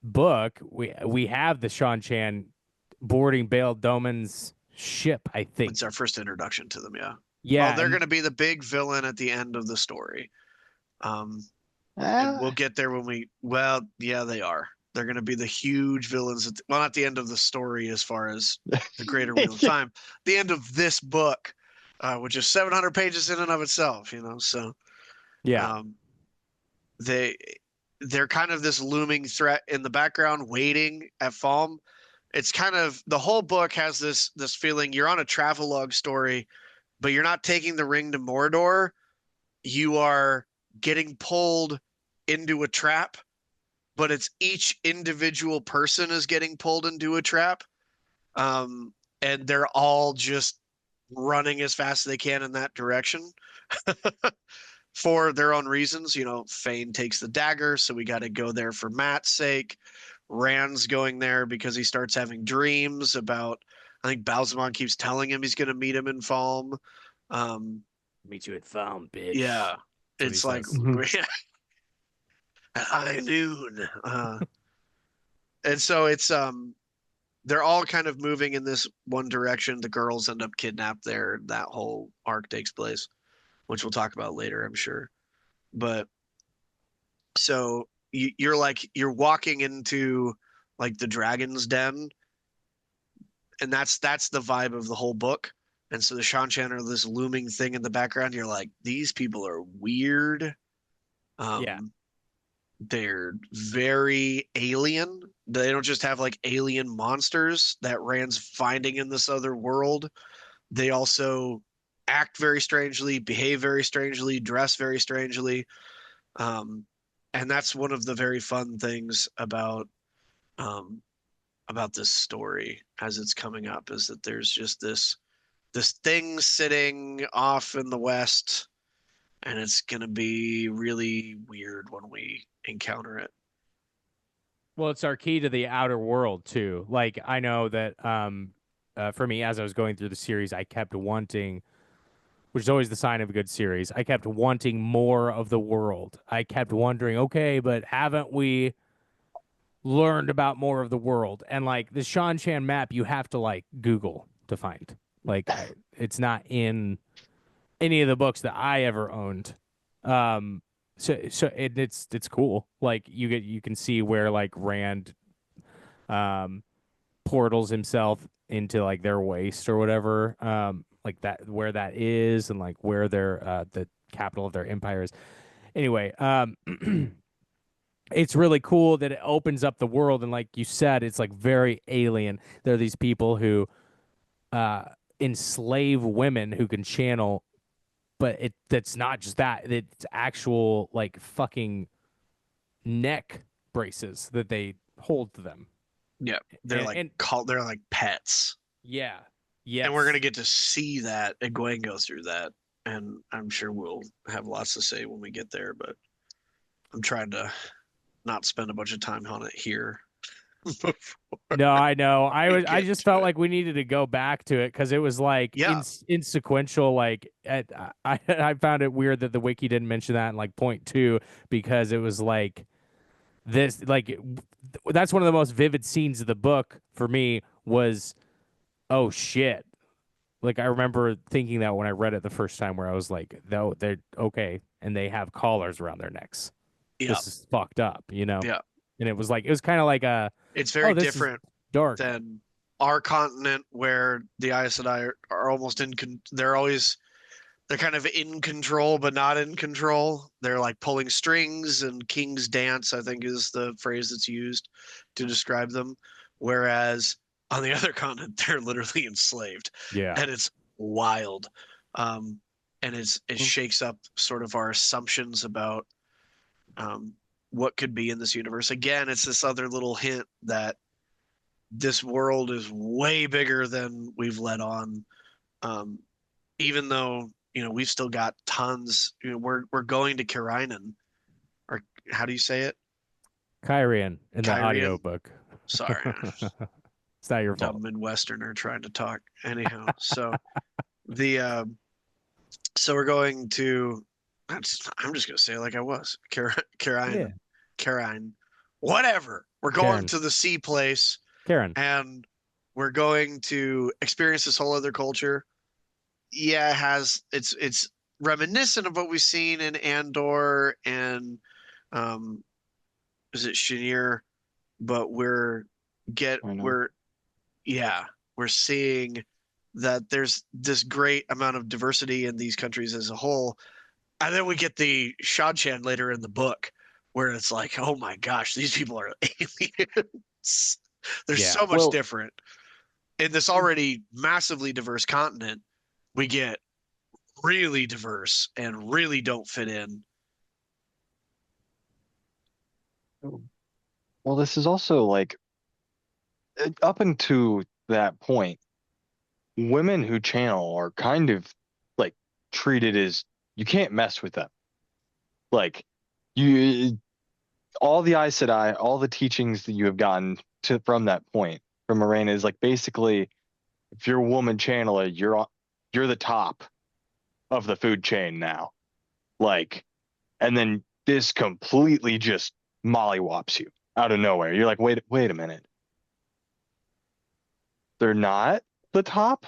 book, we have the Sean Chan boarding Bail Doman's ship, I It's think. our first introduction to them, yeah. Oh, Yeah, they're and going to be the big villain at the end of the story. And we'll Ah, get there well, yeah, they are. They're going to be the huge villains well, not the end of the story as far as the greater Wheel of Time, the end of this book, which is 700 pages in and of itself, so yeah. um, they they're kind of this looming threat in the background waiting at Falm. It's kind of the whole book has this feeling you're on a travelogue story, but you're not taking the ring to Mordor. You are getting pulled into a trap, but it's each individual person is getting pulled into a trap. And they're all just running as fast as they can in that direction for their own reasons. Fane takes the dagger, so we got to go there for Matt's sake. Rand's going there because he starts having dreams about. I think Balsamon keeps telling him he's going to meet him in Falm. Um, Meet you at Found, bitch. yeah, That's what he it's like says. at high noon. And so it's they're all kind of moving in this one direction. The girls end up kidnapped there. That whole arc takes place, which we'll talk about later, I'm sure. But so you're walking into like the dragon's den, and that's the vibe of the whole book. And so the Shanchan are this looming thing in the background. You're like, these people are weird. Yeah. They're very alien. They don't just have like alien monsters that Rand's finding in this other world. They also act very strangely, behave very strangely, dress very strangely. Um, and that's one of the very fun things um, about this story as it's coming up is that there's just this thing sitting off in the west, and it's gonna be really weird when we encounter it. Well, it's our key to the outer world too. Like I know that for me as I was going through the series, I kept wanting, which is always the sign of a good series. I kept wanting more of the world. I kept wondering, okay, but haven't we learned about more of the world? And like the Shan Chan map, you have to like Google to find. Like it's not in any of the books that I ever owned. It's cool. Like you can see where like Rand um portals himself into like their waste or whatever. Like that where that is and like where their the capital of their empire is. Anyway, it's really cool that it opens up the world and like you said, it's like very alien. There are these people who uh enslave women who can channel, but that's not just that. It's actual like fucking neck braces that they hold to them. Yeah, And they're like pets, yeah. and we're Yes. gonna get to see that Egwene go through that, and I'm sure we'll have lots to say when we get there. But I'm trying to not spend a bunch of time on it here. No, I know. we I get just to felt it. like we needed to go back to it because it was like Yeah, insequential. Like I found it weird that the wiki didn't mention that in like point two because it was like this like that's one of the most vivid scenes of the book for me was oh shit. Like I remember thinking that when I read it the first time where I was like, no, they're okay and they have collars around their necks. yeah, This is fucked up, you know? yeah. And it was kind of like a It's oh, very this is different dark. than our continent, where the Aes Sedai are almost they're always they're kind of in control but not in control. They're like pulling strings, and king's dance, I think, is the phrase that's used to describe them. Whereas on the other continent, they're literally enslaved, Yeah. and it's wild. Um, and it shakes up sort of our assumptions about um, what could be in this universe. Again, it's this other little hint that this world is way bigger than we've let on. Um, Even though we've still got tons. We're going to Kirainen, or how do you say it? Kyrian in the Kyrian. audiobook. Sorry, It's not your fault. dumb Midwesterner trying to talk. Anyhow, so the so we're going to. I'm just gonna say it like I was. Yeah. Kirain, whatever. We're going Karen. to the sea place, Karen. and we're going to experience this whole other culture. Yeah, it's reminiscent of what we've seen in Andor and um is it Shinir, but I know. we're yeah, we're seeing that there's this great amount of diversity in these countries as a whole. And then we get the Shan later in the book where it's like, oh my gosh, these people are aliens. They're Yeah. so much Well, different. In this already massively diverse continent, we get really diverse and really don't fit in. well, this is also like up until that point, women who channel are kind of like treated as you can't mess with them. Like you, all the Aes Sedai, all the teachings that you have gotten from that point from Morena is like basically, if you're a woman channeler, you're the top of the food chain now. Like, and then this completely just mollywops you out of nowhere. You're like, wait a minute. They're not the top?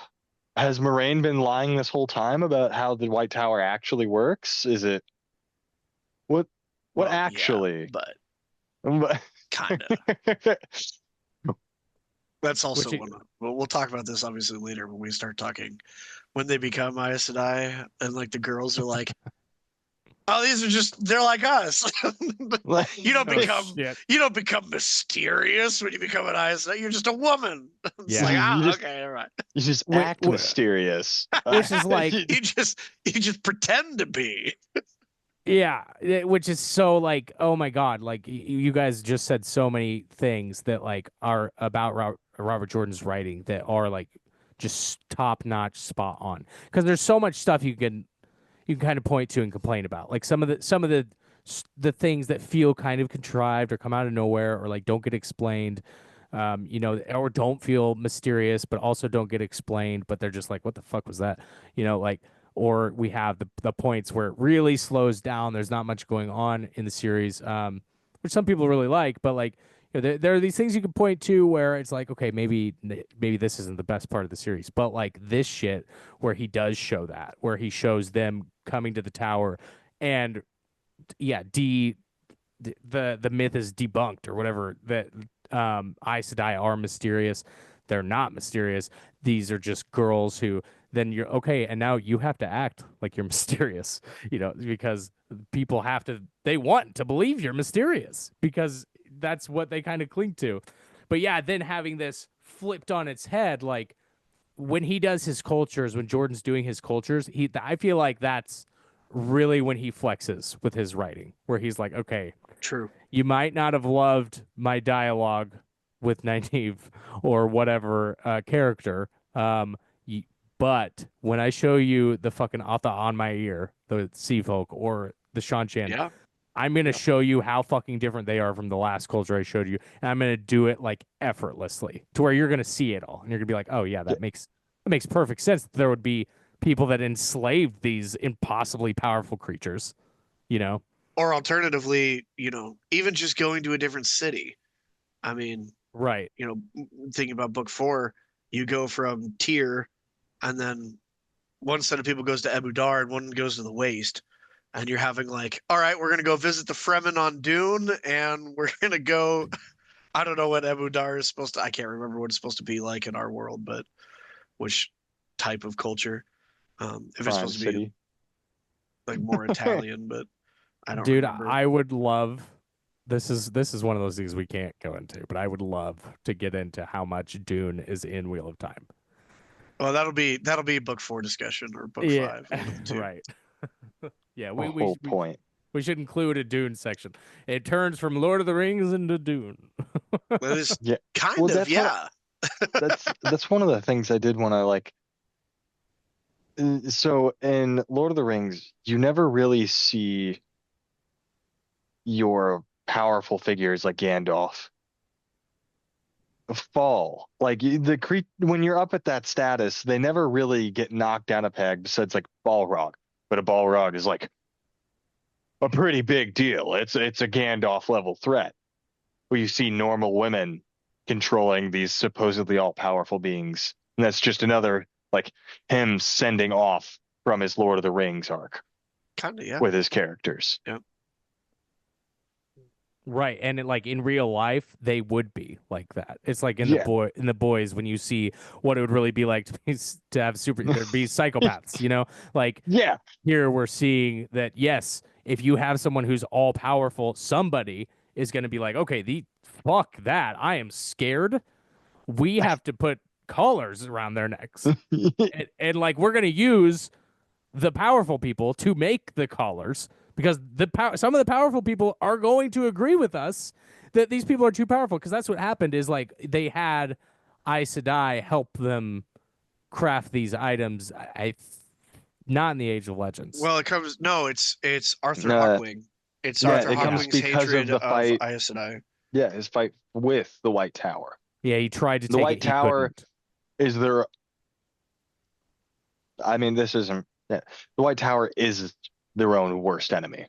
Has Moraine been lying this whole time about how the White Tower actually works? Is it what what Well, yeah, actually? but But- kind of. That's also Which one. We'll talk about this obviously later when we start talking. When they become Aes Sedai, and like the girls are like, "Oh, these are just—they're like us." you don't oh become shit. you don't become mysterious when you become an Aes Sedai. You're just a woman. It's Yeah. like, you just okay, all right. you just Which, act mysterious. which is like You just pretend to be. yeah, which is so like oh my god, like you guys just said so many things that like are about Robert Jordan's writing that are like just top notch spot on because there's so much stuff you can kind of point to and complain about. Like some of the things that feel kind of contrived or come out of nowhere or like don't get explained, or don't feel mysterious, but also don't get explained. But they're just like, what the fuck was that? Like, or we have the points where it really slows down. There's not much going on in the series, which some people really like, but like. There are these things you can point to where it's like, okay, maybe this isn't the best part of the series, but like this shit where he does show that, where he shows them coming to the tower, and yeah, the myth is debunked or whatever that Aes Sedai are mysterious. They're not mysterious. These are just girls who then you're okay, and now you have to act like you're mysterious, because people they want to believe you're mysterious because that's what they kind of cling to. But yeah, then having this flipped on its head, like when he does his cultures, when Jordan's doing his cultures, I feel like that's really when he flexes with his writing, where he's like, okay, True. you might not have loved my dialogue with Nynaeve or whatever character, but when I show you the fucking Atha on my ear, the sea folk or the Shanchan, Yeah. I'm gonna Yeah. show you how fucking different they are from the last culture I showed you, and I'm gonna do it like effortlessly to where you're gonna see it all, and you're gonna be like, oh yeah, Yeah. that makes perfect sense. There would be people that enslaved these impossibly powerful creatures, you know? Or alternatively, even just going to a different city. I mean, Right. thinking about book 4, you go from Tyr, and then one set of people goes to Abu Dar and one goes to the Waste. And you're having like, all right, we're gonna go visit the Fremen on Dune, and we're gonna go. I don't know what Abu Dar is supposed to. I can't remember what it's supposed to be like in our world, but which type of culture? If it's Crime supposed to be City. like more Italian, but I don't Dude, remember. I would love this is one of those things we can't go into, but I would love to get into how much Dune is in Wheel of Time. Well, that'll be book 4 discussion or book Yeah, 5, one of the two. right. Yeah, The whole point. we should include a Dune section. It turns from Lord of the Rings into Dune. Well, it's Yeah. kind Well, of, yeah. That's one of the things I did want to like. So in Lord of the Rings, you never really see your powerful figures like Gandalf fall. Like when you're up at that status, they never really get knocked down a peg besides like Balrog. But a Balrog is like a pretty big deal. It's a Gandalf level threat. Where you see normal women controlling these supposedly all powerful beings. And that's just another like him sending off from his Lord of the Rings arc Kind of, yeah. with his characters. Yeah. Right, and like in real life, they would be like that. It's like in Yeah. the boys when you see what it would really be like to have there'd be psychopaths, like Yeah. here we're seeing that yes, if you have someone who's all powerful, somebody is going to be like, okay, the fuck that, I am scared. We have to put collars around their necks, and like we're going to use the powerful people to make the collars because some of the powerful people are going to agree with us that these people are too powerful because that's what happened is like they had Aes Sedai help them craft these items. Not in the Age of Legends. Well, it's Arthur Uh, Hawkwing. It's yeah, Arthur it comes Hawkwing's because of hatred the of fight. Aes Sedai. Yeah, his fight with the White Tower. Yeah, he tried to The take White it. He Tower couldn't. is their. I mean, this isn't. Yeah, the White Tower is their own worst enemy,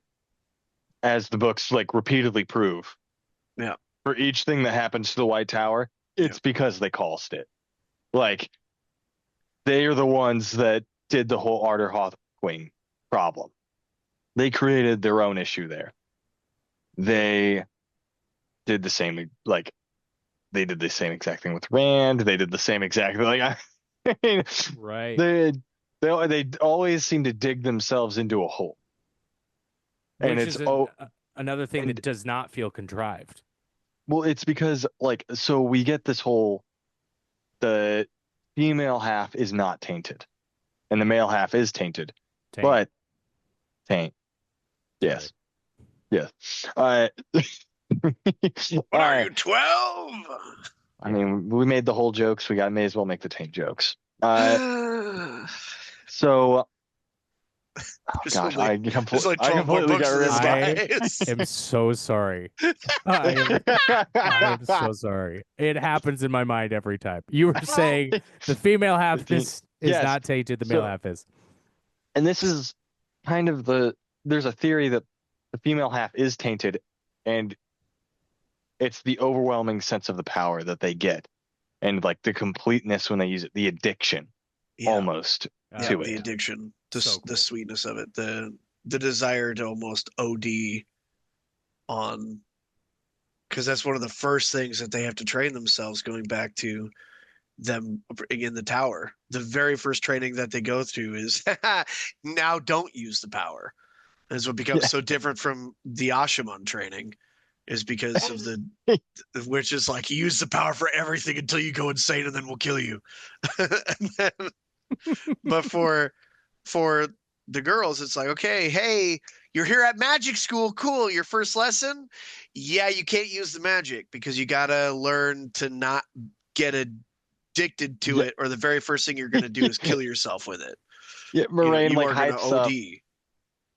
as the books like repeatedly prove. Yeah. For each thing that happens to the White Tower, it's because they caused it. Like, they are the ones that did the whole Arthur Hawkwing problem. They created their own issue there. They did the same, like, they did the same exact thing with Rand. They did the same exact thing. Like, I mean, Right. they always seem to dig themselves into a hole. And Which it's is another thing that does not feel contrived. well, it's because like so we get this whole the female half is not tainted, and the male half is tainted, Taint. but taint. Yes, yes. What are you, 12? I mean, we made the whole jokes. May as well make the taint jokes. So, oh gosh, I There's like 12 more completely books got of rid this, of guys. I'm so sorry. I am so sorry. It happens in my mind every time. You were saying the female half is Yes. not tainted, the male half is. And this is kind of there's a theory that the female half is tainted, and it's the overwhelming sense of the power that they get, and like the completeness when they use it, the addiction almost to the it. addiction, So cool. the sweetness of it, the desire to almost OD on, because that's one of the first things that they have to train themselves, going back to them in the tower. The very first training that they go through is now don't use the power. And it's what becomes so different from the Ashaman training, is because of which is like, use the power for everything until you go insane and then we'll kill you. But for the girls, it's like, okay, hey, you're here at magic school, cool, your first lesson, yeah, you can't use the magic because you gotta learn to not get addicted to it, or the very first thing you're gonna do is kill yourself with it. Yeah, Moraine you like are gonna hypes OD. up.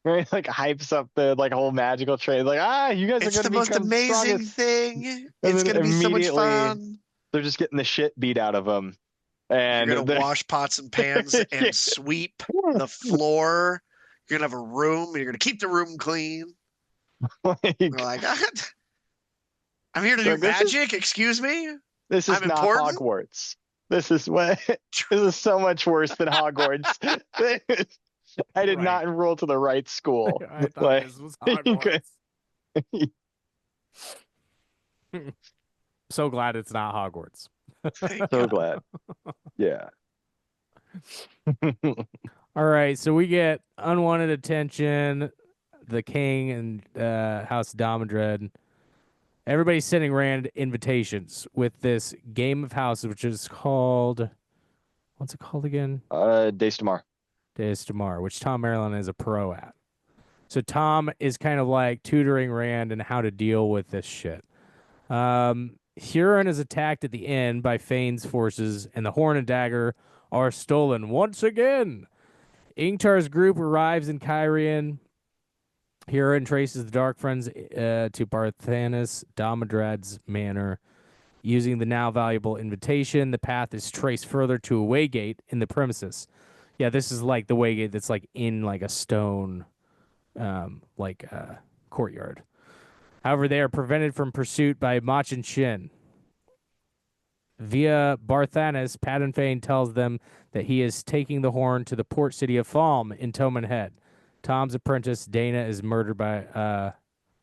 right? Like hypes up the like whole magical trade. Like, you guys are It's going the to most become amazing strongest. thing. And It's then gonna be so much immediately fun. they're just getting the shit beat out of them. You're And gonna they're wash pots and pans yeah, and sweep the floor. You're gonna have a room, and you're gonna keep the room clean. We're like, like, I'm here to do like magic. Excuse me, this is I'm not important. Hogwarts. This is what this is so much worse than Hogwarts. I did Right. not enroll to the right school. I thought Like this was you could- Hogwarts. So glad it's not Hogwarts. Thank so God. glad. Yeah. All right, so we get unwanted attention, the king and House Domodred. Everybody's sending Rand invitations with this game of houses, which is called, what's it called again? Days tomorrow. Days Tomorrow, which Tom Maryland is a pro at. So Tom is kind of like tutoring Rand and how to deal with this shit. Huron is attacked at the end by Fane's forces, and the horn and dagger are stolen once again. Ingtar's group arrives in Kyrian. Huron traces the Dark Friends to Barthanas Damodred's manor. Using the now valuable invitation, the path is traced further to a waygate in the premises. Yeah, this is like the waygate that's like in like a stone, courtyard. However, they are prevented from pursuit by Mach and Shin. Via Barthanas, Padden Fane tells them that he is taking the horn to the port city of Falm in Toman Head. Tom's apprentice, Dana, is murdered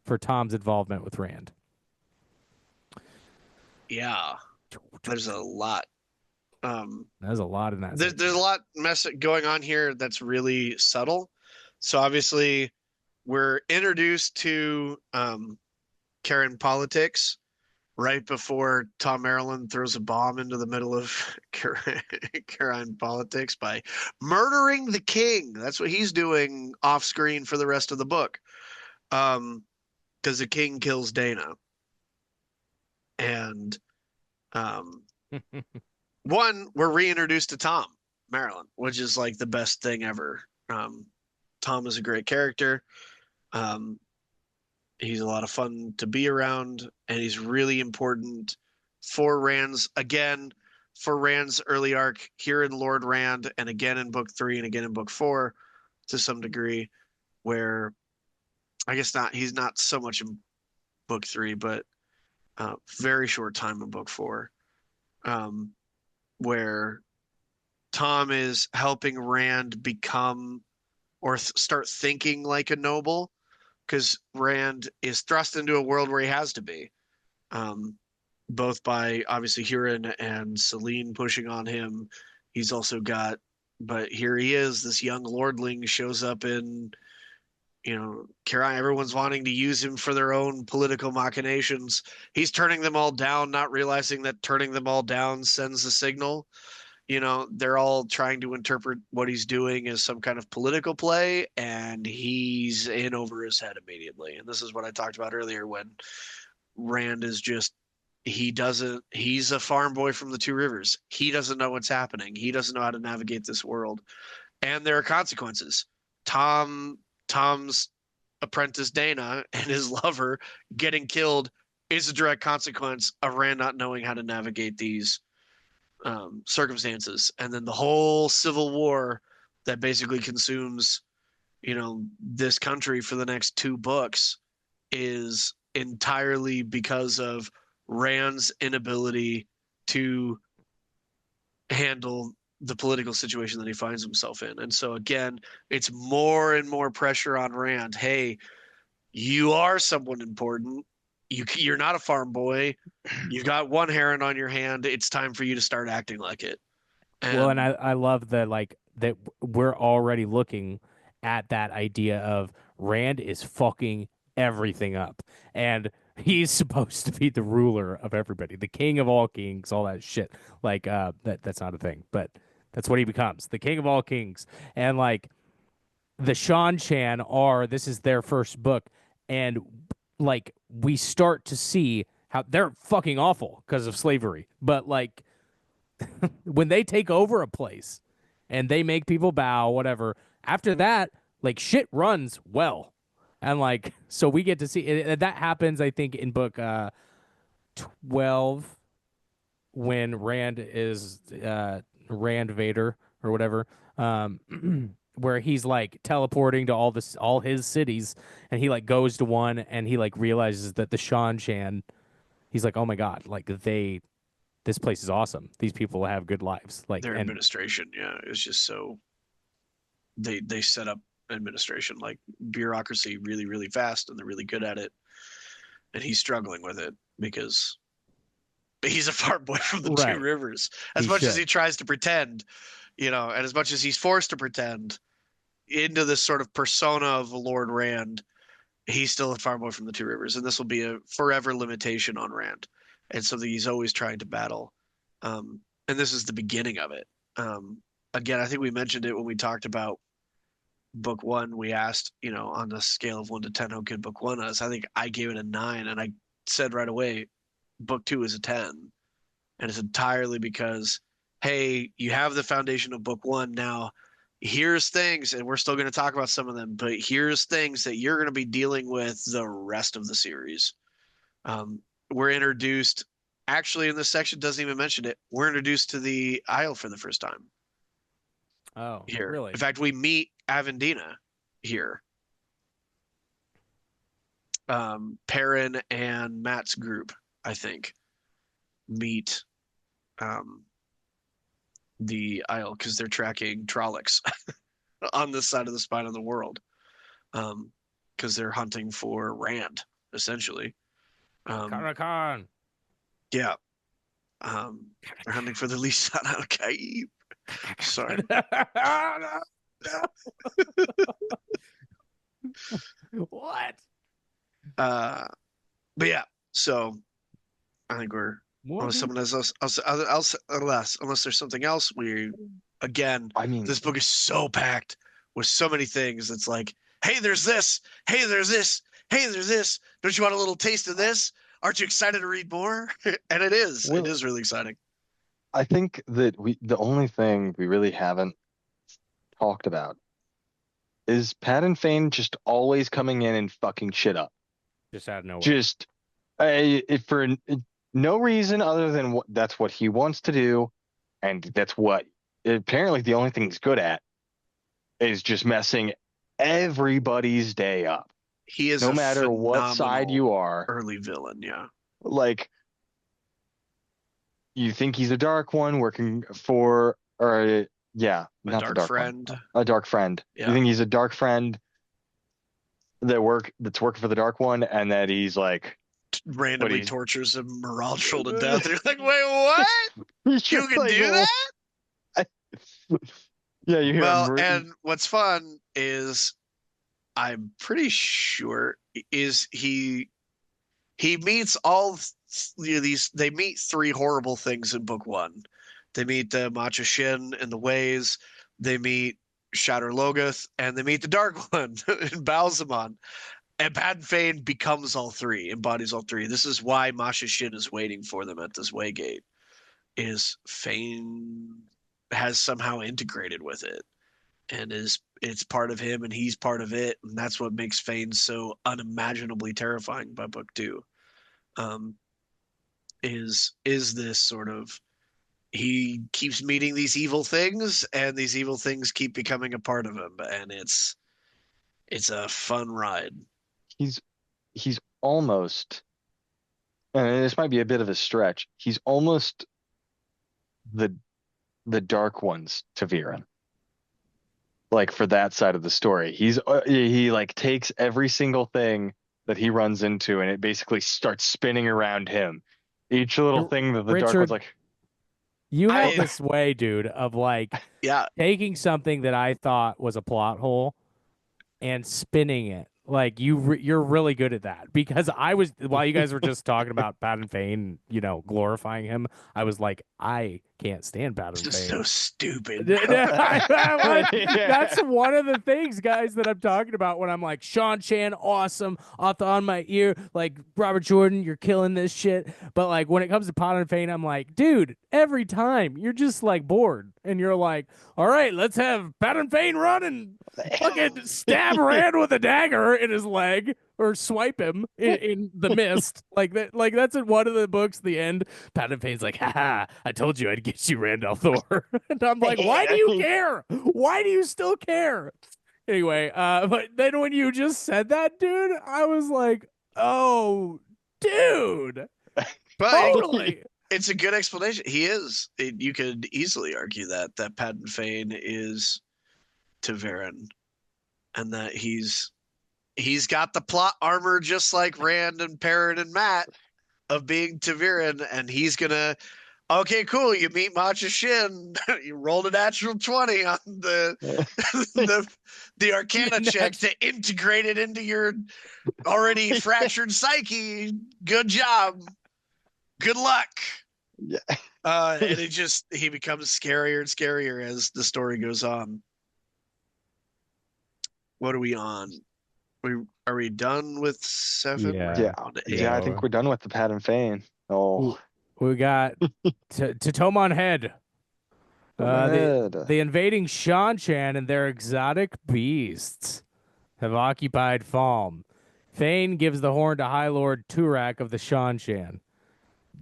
for Tom's involvement with Rand. Yeah, there's a lot. There's a lot in that. There's a lot going on here that's really subtle. So obviously, we're introduced to Karen politics right before Tom Maryland throws a bomb into the middle of Karen politics by murdering the king. That's what he's doing off screen for the rest of the book. Because the king kills Dana. And one, we're reintroduced to Tom Maryland, which is like the best thing ever. Tom is a great character. He's a lot of fun to be around, and he's really important for Rand's early arc here in Lord Rand, and again in book 3 and again in book 4 to some degree, where I guess he's not so much in book 3, but very short time in book 4, where Tom is helping Rand become or start thinking like a noble, because Rand is thrust into a world where he has to be, both by obviously Huron and Selene pushing on him. He's also got, but here he is, this young lordling shows up in, Carolina. Everyone's wanting to use him for their own political machinations. He's turning them all down, not realizing that turning them all down sends a signal. They're all trying to interpret what he's doing as some kind of political play, and he's in over his head immediately. And this is what I talked about earlier, when Rand is just, he's a farm boy from the Two Rivers. He doesn't know what's happening. He doesn't know how to navigate this world. And there are consequences. Tom's apprentice Dana and his lover getting killed is a direct consequence of Rand not knowing how to navigate these circumstances. And then the whole civil war that basically consumes, this country for the next 2 books is entirely because of Rand's inability to handle the political situation that he finds himself in. And so again, it's more and more pressure on Rand. Hey, you are someone important. You're not a farm boy. You've got one heron on your hand. It's time for you to start acting like it. And I love that we're already looking at that idea of Rand is fucking everything up, and he's supposed to be the ruler of everybody, the king of all kings, all that shit. That's not a thing, but that's what he becomes, the king of all kings. And like the Shan Chan this is their first book, and like we start to see how they're fucking awful because of slavery, but like when they take over a place and they make people bow, whatever, after that, like shit runs well, and like so we get to see that happens. I think in book 12 when Rand is Rand Vader or whatever, where he's like teleporting to all his cities, and he like goes to one and he like realizes that the Shan Shan, he's like, oh my god, like this place is awesome. These people have good lives. Like Their and administration, yeah, is just so they set up administration like bureaucracy really, really fast, and they're really good at it. And he's struggling with it because he's a far boy from the Two right, Rivers. As he much as should. he tries to pretend, and as much as he's forced to pretend into this sort of persona of Lord Rand, he's still a far boy from the Two Rivers, and this will be a forever limitation on Rand, and something he's always trying to battle. And this is the beginning of it. Again, I think we mentioned it when we talked about book one. We asked, on a scale of 1 to 10, how good book one is. I think I gave it a 9, and I said right away, book two is a 10, and it's entirely because, hey, you have the foundation of book one now. Here's things, and we're still going to talk about some of them, but here's things that you're going to be dealing with the rest of the series. We're introduced, actually, in this section, doesn't even mention it. We're introduced to the Isle for the first time Oh, here. really? In fact, we meet Avendina here. Perrin and Matt's group, I think, meet the Isle because they're tracking Trollocs on this side of the spine of the world, because they're hunting for Rand, essentially. Karakan. Yeah. They're hunting for the Lisan al Kaib. Sorry. What? But yeah, so I think we're unless someone has unless there's something else, again, I mean, this book is so packed with so many things. It's like, hey, there's this, hey, there's this, hey, there's this. Don't you want a little taste of this? Aren't you excited to read more? And it is really exciting. I think that the only thing we really haven't talked about is Pat and Fane just always coming in and fucking shit up. Just out of nowhere. Just for no reason other than that's what he wants to do, and that's what apparently the only thing he's good at is just messing everybody's day up. He is no a matter what side you are. Early villain, yeah. Like, you think he's a dark one working for, or yeah, not dark the dark friend. one, a dark friend. Yeah. You think he's a dark friend that's working for the dark one, and that he's like randomly tortures a morale troll to death. You're like, wait, what? You can do that? Yeah, you hear well, and what's fun is I'm pretty sure is he meets all these. They meet three horrible things in book one. They meet the Matcha Shin and the Ways. They meet Shatter Logoth, and they meet the Dark One in Balsamon. And Pat and Fane becomes all three, embodies all three. This is why Masha Shin is waiting for them at this waygate. Is Fane has somehow integrated with it, and it's part of him, and he's part of it, and that's what makes Fane so unimaginably terrifying by book two. Is this sort of he keeps meeting these evil things, and these evil things keep becoming a part of him, and it's a fun ride. He's almost, and this might be a bit of a stretch, he's almost the Dark One's to Viren. Like, for that side of the story, he like takes every single thing that he runs into, and it basically starts spinning around him. Each little thing that the Richard, Dark One's like, you have this way, dude, of like taking something that I thought was a plot hole and spinning it. Like you're really good at that, because I was, while you guys were just talking about Pat and Fane, glorifying him, I was like, I can't stand Pattern It's just Fane. so stupid. That's one of the things, guys, that I'm talking about when I'm like, Sean Chan, awesome, off on my ear, like Robert Jordan, you're killing this shit. But like when it comes to Pattern Fane, I'm like, dude, every time you're just like bored and you're like, all right, let's have Pattern Fane run and fucking stab Rand with a dagger in his leg or swipe him in the mist. Like that's in one of the books, the end. Pattern Fane's like, haha, I told you I'd get you, Randolph Thor. And I'm like, why do you care? Why do you still care? Anyway, but then when you just said that, dude, I was like, oh, dude, But totally. it's a good explanation. He is. You could easily argue that Pattern Fane is Ta'Veren, and that he's got the plot armor just like Rand and Perrin and Matt of being Ta'Veren, and he's gonna. Okay, cool. You meet Macha Shin. You rolled a natural 20 on the Arcana check to integrate it into your already fractured psyche. Good job. Good luck. Yeah. And he becomes scarier and scarier as the story goes on. What are we on? Are we done with 7? Yeah. Yeah, I think we're done with the Pattern Fane. Oh, we got Tomon Head. The invading Shan-Chan and their exotic beasts have occupied Falm. Fane gives the horn to High Lord Turak of the Shan-Chan.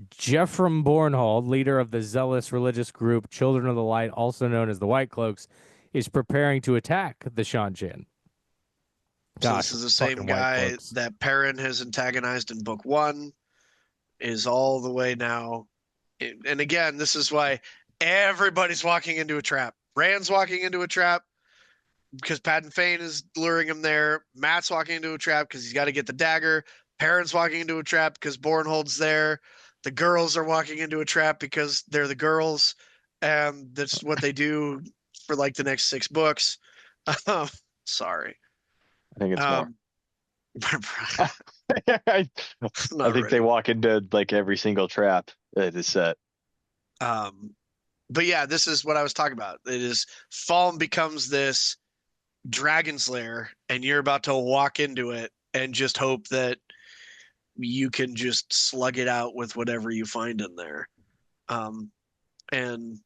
Jeffrem Bornhold, leader of the zealous religious group Children of the Light, also known as the White Cloaks, is preparing to attack the Shan-Chan. So this is the same guy that Perrin has antagonized in book 1, is all the way now. And again, this is why everybody's walking into a trap. Rand's walking into a trap because Pattern Fane is luring him there. Matt's walking into a trap because he's got to get the dagger. Perrin's walking into a trap because Bornhold's there. The girls are walking into a trap because they're the girls. And that's what they do for like the next 6 books. Sorry. I think it's more. I think really. they walk into like every single trap that is set. But yeah, this is what I was talking about. It is Falm becomes this dragon's lair, and you're about to walk into it and just hope that you can just slug it out with whatever you find in there. And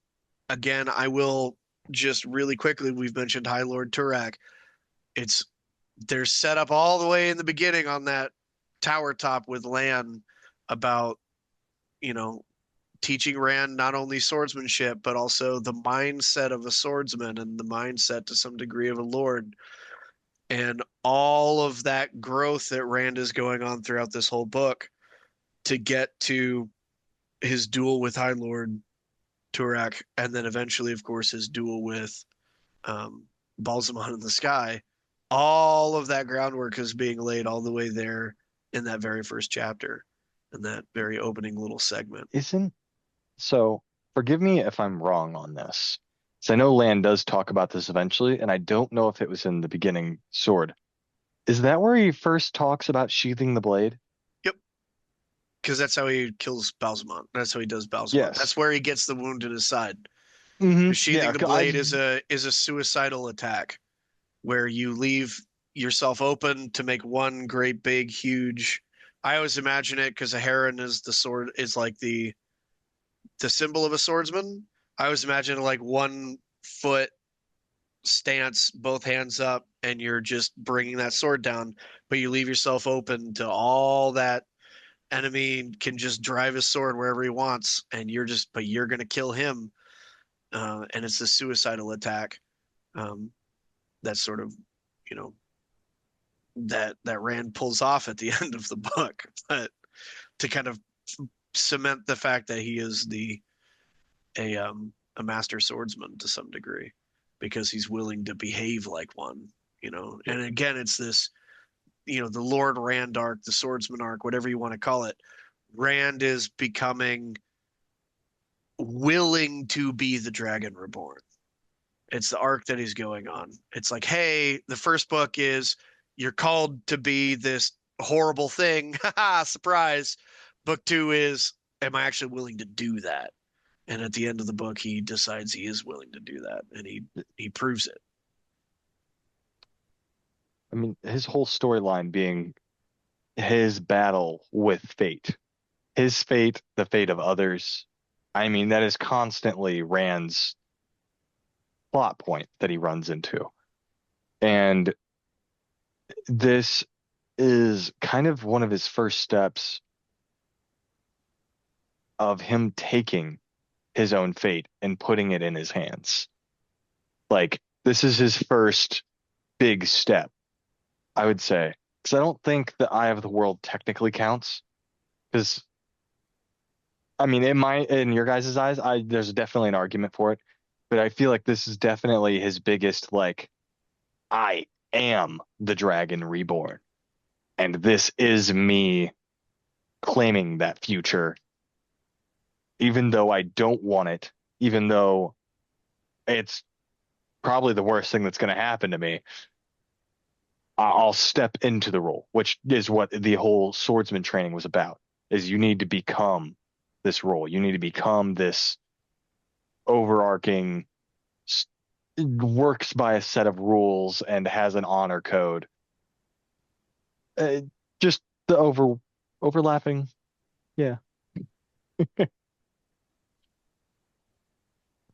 again, I will just really quickly, we've mentioned High Lord Turak. They're set up all the way in the beginning on that tower top with Lan about, teaching Rand not only swordsmanship, but also the mindset of a swordsman and the mindset to some degree of a lord. And all of that growth that Rand is going on throughout this whole book to get to his duel with High Lord Turak, and then eventually, of course, his duel with Balsamon in the Sky. All of that groundwork is being laid all the way there in that very first chapter, in that very opening little segment. So forgive me if I'm wrong on this. So I know Lan does talk about this eventually, and I don't know if it was in the beginning sword. Is that where he first talks about sheathing the blade? Yep. Because that's how he kills Balsamon. That's how he does Balsamon. Yes. That's where he gets the wound in his side. Mm-hmm. Sheathing the blade is a suicidal attack where you leave yourself open to make one great big huge. I always imagine it because a heron is the sword, is like the symbol of a swordsman. I always imagine like 1 foot stance, both hands up, and you're just bringing that sword down, but you leave yourself open to all that enemy can just drive his sword wherever he wants, and you're going to kill him. And it's a suicidal attack. That's sort of, that Rand pulls off at the end of the book, but to kind of cement the fact that he is a master swordsman to some degree, because he's willing to behave like one, And again, it's this, the Lord Rand arc, the swordsman arc, whatever you want to call it. Rand is becoming willing to be the Dragon Reborn. It's the arc that he's going on. It's like, hey, the first book is you're called to be this horrible thing. Surprise. Book 2 is, am I actually willing to do that? And at the end of the book, he decides he is willing to do that, and he proves it. I mean, his whole storyline being his battle with fate, his fate, the fate of others. I mean, that is constantly Rand's plot point that he runs into. And this is kind of one of his first steps of him taking his own fate and putting it in his hands. Like, this is his first big step, I would say. Because I don't think the Eye of the World technically counts. Because, I mean, in your guys' eyes, there's definitely an argument for it. But I feel like this is definitely his biggest, like, I am the Dragon Reborn. And this is me claiming that future, even though I don't want it, even though it's probably the worst thing that's going to happen to me. I'll step into the role, which is what the whole swordsman training was about, is you need to become this role. You need to become this overarching, works by a set of rules and has an honor code. Just the overlapping. Yeah.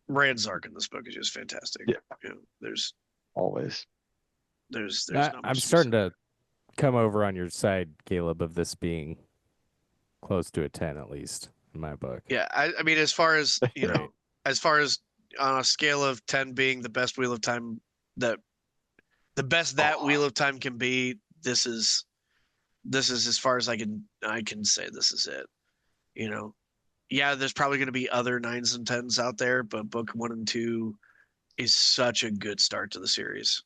Rand's arc in this book is just fantastic. Yeah. You know, there's Always. not I'm much starting to to come over on your side, Caleb, of this being close to a 10 at least in my book. Yeah, I mean, as far as you Right. know, as far as on a scale of 10 being the best Wheel of Time, that the best that Wheel of Time can be, this is as far as I can say this is it. You know, yeah, there's probably going to be other 9s and 10s out there, but book 1 and 2 is such a good start to the series.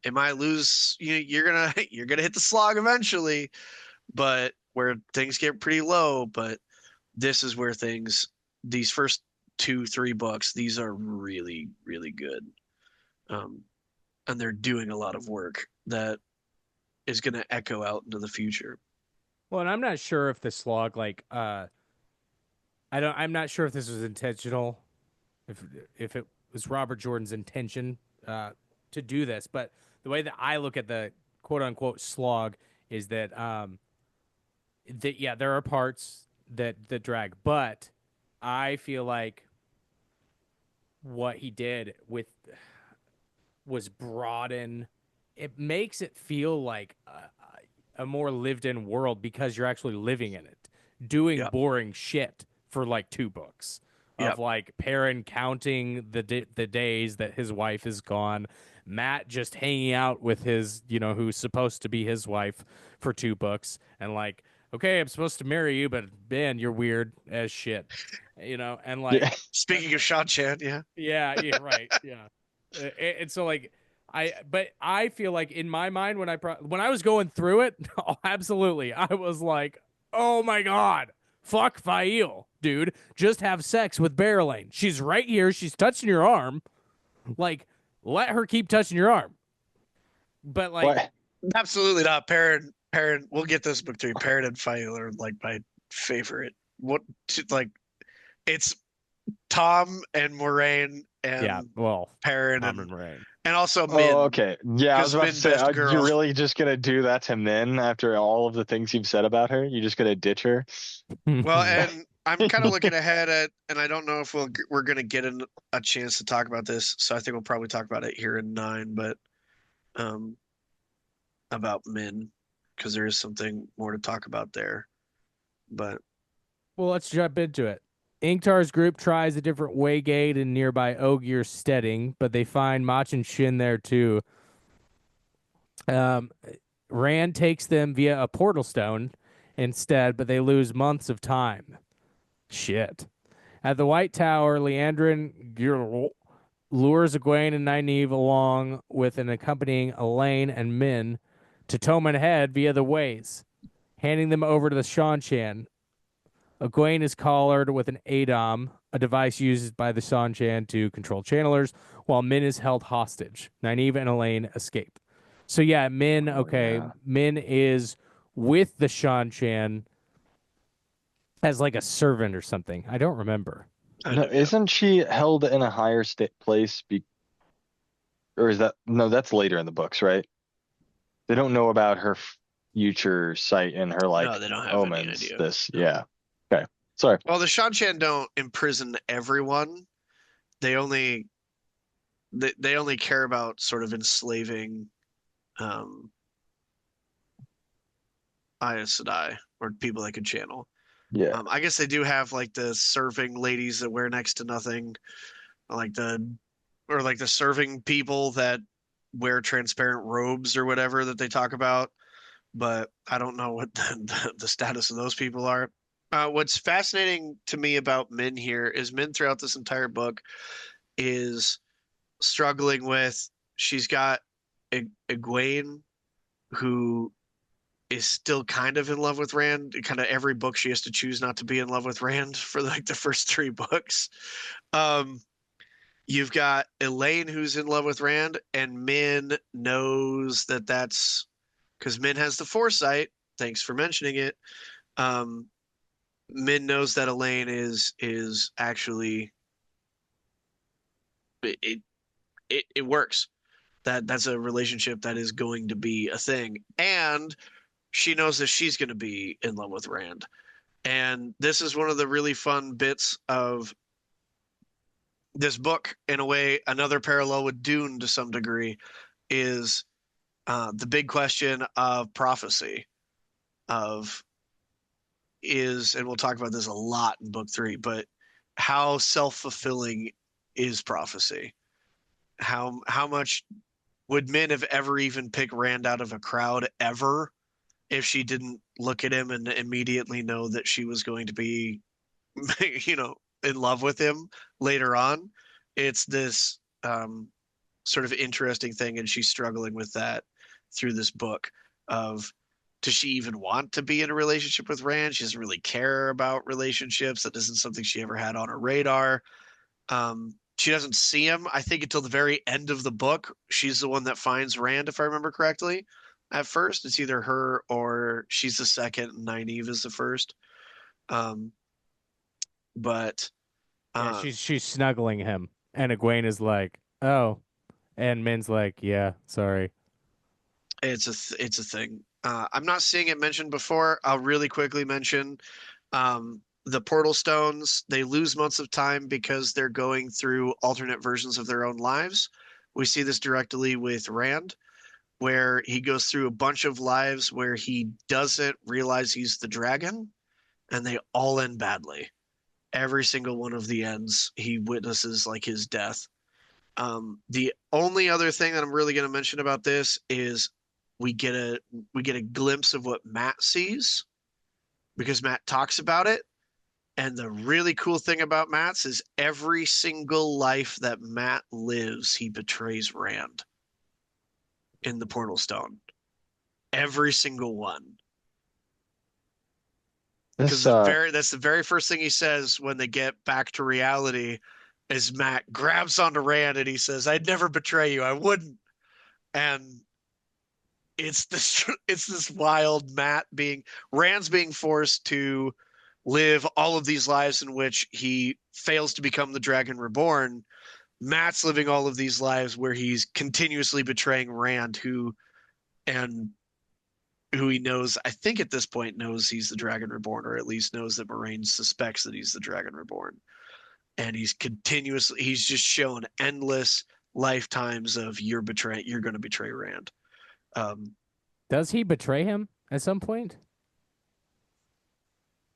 It might lose, you're gonna hit the slog eventually, but where things get pretty low. But this is where these first 2-3 books, these are really really good, and they're doing a lot of work that is going to echo out into the future. Well, and I'm not sure if the slog, like, I'm not sure if this was intentional, if it was Robert Jordan's intention to do this, but the way that I look at the quote unquote slog is that there are parts that drag, but I feel like what he did with was broaden. It makes it feel like a more lived in world because you're actually living in it, doing Yep. boring shit for like 2 books of Yep. like Perrin counting the days that his wife is gone, Matt just hanging out with his, who's supposed to be his wife for 2 books, and like, okay, I'm supposed to marry you, but man, you're weird as shit, and like, Yeah. Speaking of Sean Chan, yeah. yeah, right, yeah, and so like, but I feel like in my mind when I was going through it, oh, absolutely, I was like, oh my god, fuck Fail, dude, just have sex with Barrelane. She's right here. She's touching your arm. Like, let her keep touching your arm. But like, What? Absolutely not. Perrin, we'll get this book through. Perrin and Fail are like my favorite. Like, it's Tom and Moraine and yeah, well, Perrin Tom and Moraine. also Min. Oh, okay. Yeah, I was about to Min say, best are girl. you really just gonna do that to Min after all of the things you've said about her? You just gonna ditch her? Well, and I'm kind of looking ahead at, and I don't know if we're gonna get a chance to talk about this, so I think we'll probably talk about it here in 9, but about Min, because there is something more to talk about there. But well, let's jump into it. Ingtar's group tries a different waygate in nearby Ogier Steading, but they find Mach and Shin there too. Rand takes them via a portal stone instead, but they lose months of time. Shit. At the White Tower, Leandrin lures Egwene and Nynaeve along with an accompanying Elaine and Min to Toman Head via the ways, handing them over to the Shanchan. Egwene is collared with an Adom, a device used by the Shanchan to control channelers, while Min is held hostage. Nynaeve and Elaine escape. So yeah, Min, okay, yeah. Min is with the Shanchan as like a servant or something. I don't remember. No, Yeah. isn't she held in a higher state place or is that no, that's later in the books, right? They don't know about her future sight and her No, like they don't have any omens. idea. This, No. yeah. Okay. Sorry. Well, the Shan don't imprison everyone. They only they only care about sort of enslaving um Aes Sedai or people they could channel. Yeah. I guess they do have like the serving ladies that wear next to nothing, like the serving people that wear transparent robes or whatever that they talk about. But I don't know what the status of those people are. What's fascinating to me about Min here is Min throughout this entire book is struggling with. She's got Egwene, who is still kind of in love with Rand. Kind of every book she has to choose not to be in love with Rand for like the first three books. Um, you've got Elaine who's in love with Rand, and Min knows that that's because Min has the foresight. Thanks for mentioning it. Um, Min knows that Elaine is actually it it works. That's a relationship that is going to be a thing, and she knows that she's going to be in love with Rand. And this is one of the really fun bits of this book, in a way, another parallel with Dune to some degree, is the big question of prophecy, of and we'll talk about this a lot in book three, but how self-fulfilling is prophecy? How much would Min have ever even picked Rand out of a crowd ever if she didn't look at him and immediately know that she was going to be, you know, in love with him later on? It's this sort of interesting thing, and she's struggling with that through this book of does she even want to be in a relationship with Rand? She doesn't really care about relationships. That isn't something she ever had on her radar. She doesn't see him, I think, until the very end of the book. She's the one that finds Rand, if I remember correctly. At first, it's either her or she's the second, and Nynaeve is the first. Um, but Yeah, uh, she's snuggling him, and Egwene is like, "Oh," and Min's like, "Yeah, sorry." it's a thing. I'm not seeing it mentioned before. I'll really quickly mention the portal stones. They lose months of time because they're going through alternate versions of their own lives. We see this directly with Rand, where he goes through a bunch of lives where he doesn't realize he's the dragon, and they all end badly. Every single one of the ends, he witnesses like his death. The only other thing that I'm really going to mention about this is we get a we get a glimpse of what Matt sees because Matt talks about it. And the really cool thing about Matt's is every single life that Matt lives, he betrays Rand in the Portal Stone. Every single one. Because This that's the very first thing he says when they get back to reality is Matt grabs onto Rand and he says, "I'd never betray you. I wouldn't." And it's this wild Rand's being forced to live all of these lives in which he fails to become the Dragon Reborn. Matt's living all of these lives where he's continuously betraying Rand, and who he knows, I think at this point knows he's the Dragon Reborn, or at least knows that Moraine suspects that he's the Dragon Reborn. And he's just shown endless lifetimes of you're going to betray Rand. Um, Does he betray him at some point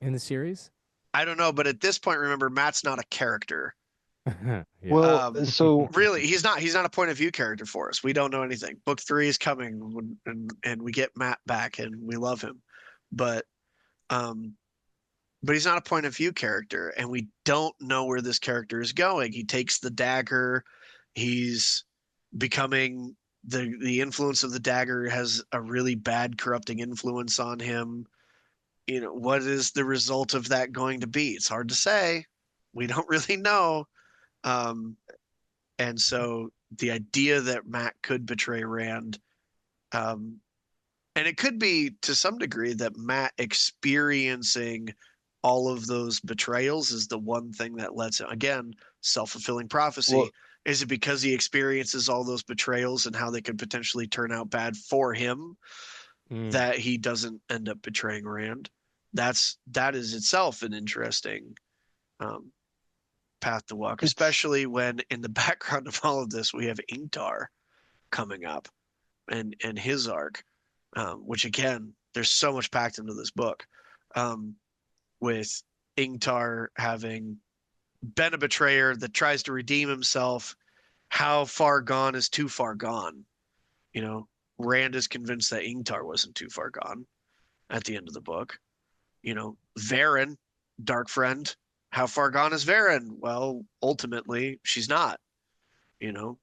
in the series? I don't know, but at this point, remember, Matt's not a character. Yeah. well, so Really, he's not a point of view character for us. We don't know anything. Book three is coming, and we get Matt back, and we love him, but um, but he's not a point of view character, and we don't know where this character is going. He takes the dagger. He's becoming the influence of the dagger has a really bad corrupting influence on him. You know, what is the result of that going to be? It's hard to say. We don't really know. Um, and so the idea that Matt could betray Rand, and it could be to some degree that Matt experiencing all of those betrayals is the one thing that lets him, again, self-fulfilling prophecy. Well, Is it because he experiences all those betrayals and how they could potentially turn out bad for him that he doesn't end up betraying Rand? That is itself an interesting path to walk, especially when in the background of all of this we have Ingtar coming up and his arc, which again, there's so much packed into this book, with Ingtar having been a betrayer that tries to redeem himself. How far gone is too far gone? You know, Rand is convinced that Ingtar wasn't too far gone at the end of the book. You know, Varen, Dark Friend, how far gone is Varen? Well, ultimately, she's not. You know,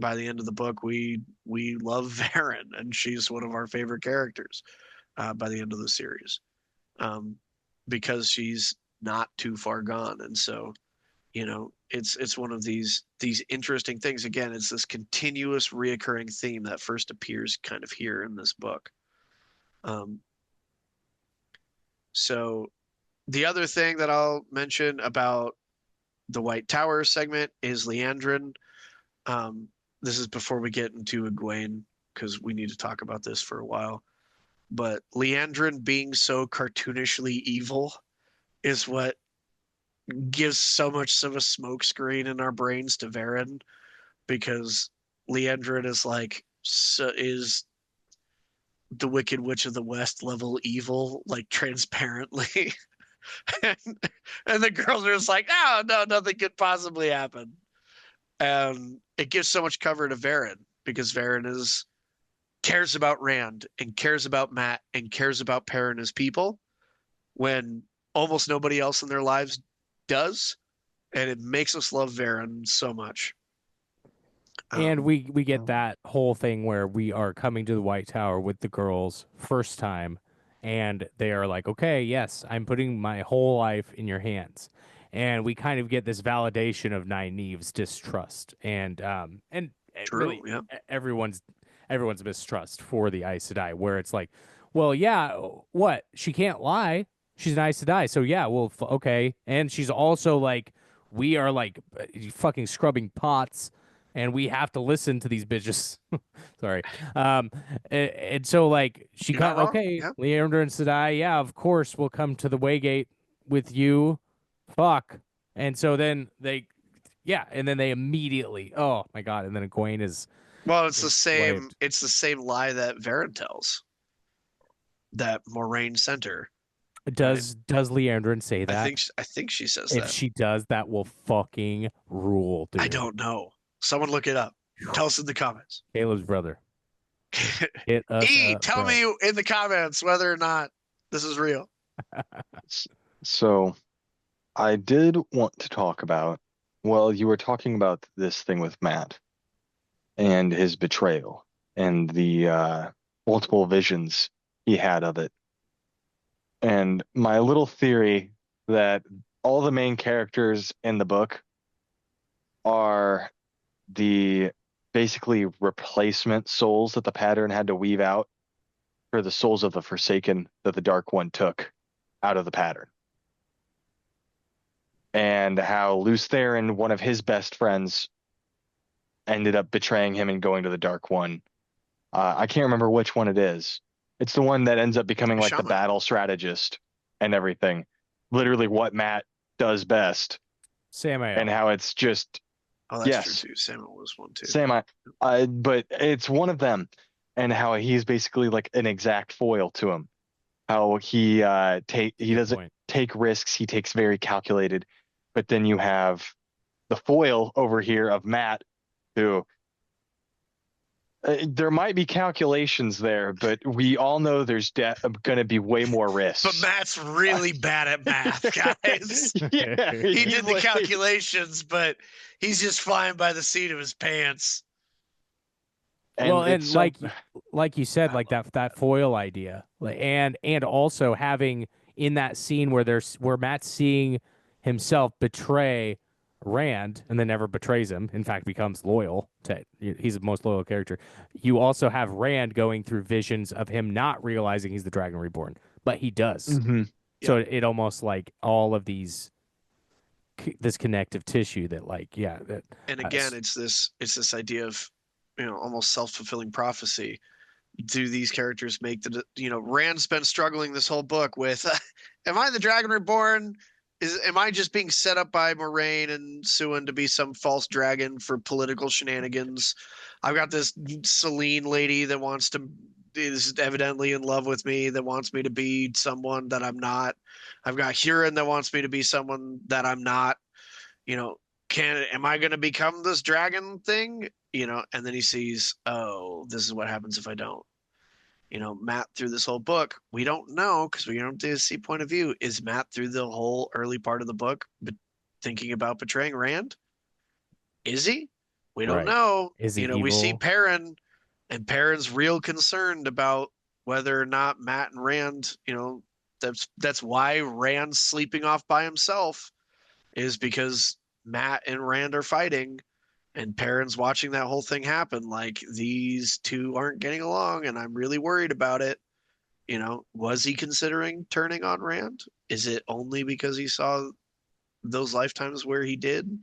by the end of the book, we love Varen, and she's one of our favorite characters by the end of the series, because she's not too far gone. And so, you know, it's one of these interesting things. Again, it's this continuous reoccurring theme that first appears kind of here in this book. So the other thing that I'll mention about the White Tower segment is Liandrin. This is before we get into Egwene, because we need to talk about this for a while. But Liandrin being so cartoonishly evil is what gives so much of a smokescreen in our brains to Varen, because Liandrin is like is the Wicked Witch of the West level evil, like transparently. and the girls are just like, no, nothing could possibly happen. And it gives so much cover to Varen, because Varen cares about Rand and cares about Matt and cares about Per and his people when almost nobody else in their lives does. And it makes us love Varen so much. And we get that whole thing where we are coming to the White Tower with the girls first time, and they are like, okay, yes, I'm putting my whole life in your hands. And we kind of get this validation of Nynaeve's distrust and True, really yeah. everyone's mistrust for the Aes Sedai, where it's like, well, yeah, what? She can't lie. She's an Aes Sedai, so yeah, well, okay. And she's also like, we are like fucking scrubbing pots, and we have to listen to these bitches. Sorry. And so like she You're not wrong. okay, Yeah. Leander and Sedai, yeah, of course we'll come to the Waygate with you. Fuck. And so then and then they immediately, oh my god, and then Egwene is Well, it's the same. enslaved. It's the same lie that Varen tells. That Moraine sent her. Does Leandrin say that? I think she says If that. she does, that will fucking rule, dude. I don't know. Someone look it up. Tell us in the comments. Caleb's brother. Hit us up, Tell bro. me in the comments whether or not this is real. So I did want to talk about, well, you were talking about this thing with Matt and his betrayal and the multiple visions he had of it. And my little theory that all the main characters in the book are the basically replacement souls that the pattern had to weave out for the souls of the Forsaken that the Dark One took out of the pattern. And how Lews Therin, one of his best friends, ended up betraying him and going to the Dark One. I can't remember which one it is. It's the one that ends up becoming like the Shaman. battle strategist and everything. Literally what Matt does best. Samael. And how it's just, Oh, that's yes, true too. Samuel was one too. but it's one of them, and how he's basically like an exact foil to him. How he doesn't point. take risks. He takes very calculated. But then you have the foil over here of Matt, who there might be calculations there, but we all know there's going to be way more risks. But Matt's really bad at math, guys. Yeah, He did the calculations, but he's just flying by the seat of his pants. And like you said, like that foil idea, like and also having in that scene where Matt's seeing himself betray Rand and then never betrays him, in fact becomes loyal to, he's the most loyal character. You also have Rand going through visions of him not realizing he's the Dragon Reborn, but he does. Mm-hmm. So it almost like all of these this connective tissue that like that And again, it's this idea of, almost self-fulfilling prophecy. Do these characters make Rand's been struggling this whole book with, am I the Dragon Reborn? Am I just being set up by Moraine and Suin to be some false dragon for political shenanigans? I've got this Celine lady that is evidently in love with me, that wants me to be someone that I'm not. I've got Huron that wants me to be someone that I'm not. You know, am I going to become this dragon thing? And then he sees, oh, this is what happens if I don't. Matt through this whole book, we don't know because we don't see point of view. Is Matt through the whole early part of the book thinking about betraying Rand? Is he? We don't right. know. Is he We see evil? Perrin, and Perrin's real concerned about whether or not Matt and Rand, that's why Rand's sleeping off by himself, is because Matt and Rand are fighting, and Perrin's watching that whole thing happen. Like, these two aren't getting along, and I'm really worried about it. Was he considering turning on Rand? Is it only because he saw those lifetimes where he did,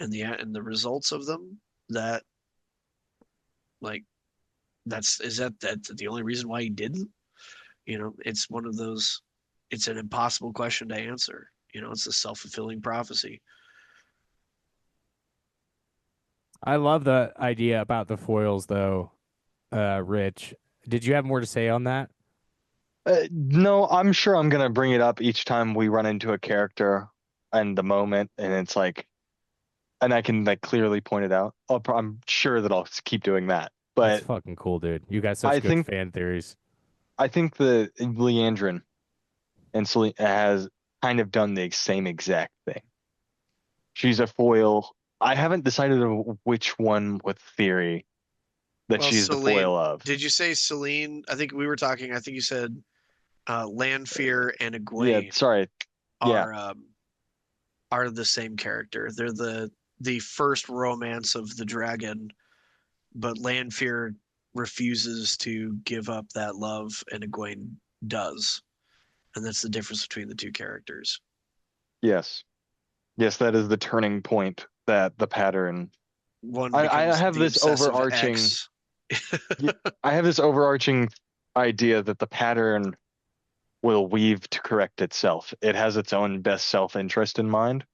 and the results of them, that like that's the only reason why he didn't? It's one of those. It's an impossible question to answer. It's a self-fulfilling prophecy. I love the idea about the foils though, Rich. Did you have more to say on that? No, I'm sure I'm gonna bring it up each time we run into a character and the moment, and it's like, and I can like clearly point it out. I'm sure that I'll keep doing that. That's But fucking cool, dude. You got I such good think fan theories. I think the Leandrin and Celine has kind of done the same exact thing. She's a foil. I haven't decided which one with theory that Well, she's the Celine, foil of. did you say Celine? I think we were talking. I think you said Lanfear and Yeah, Egwene sorry. Yeah, are um, are the same character. They're the first romance of the dragon, but Lanfear refuses to give up that love, and Egwene does, and that's the difference between the two characters. yes. Yes, that is the turning point that the pattern. One I becomes have the this obsessive overarching ex. I have this overarching idea that the pattern will weave to correct itself. It has its own best self-interest in mind,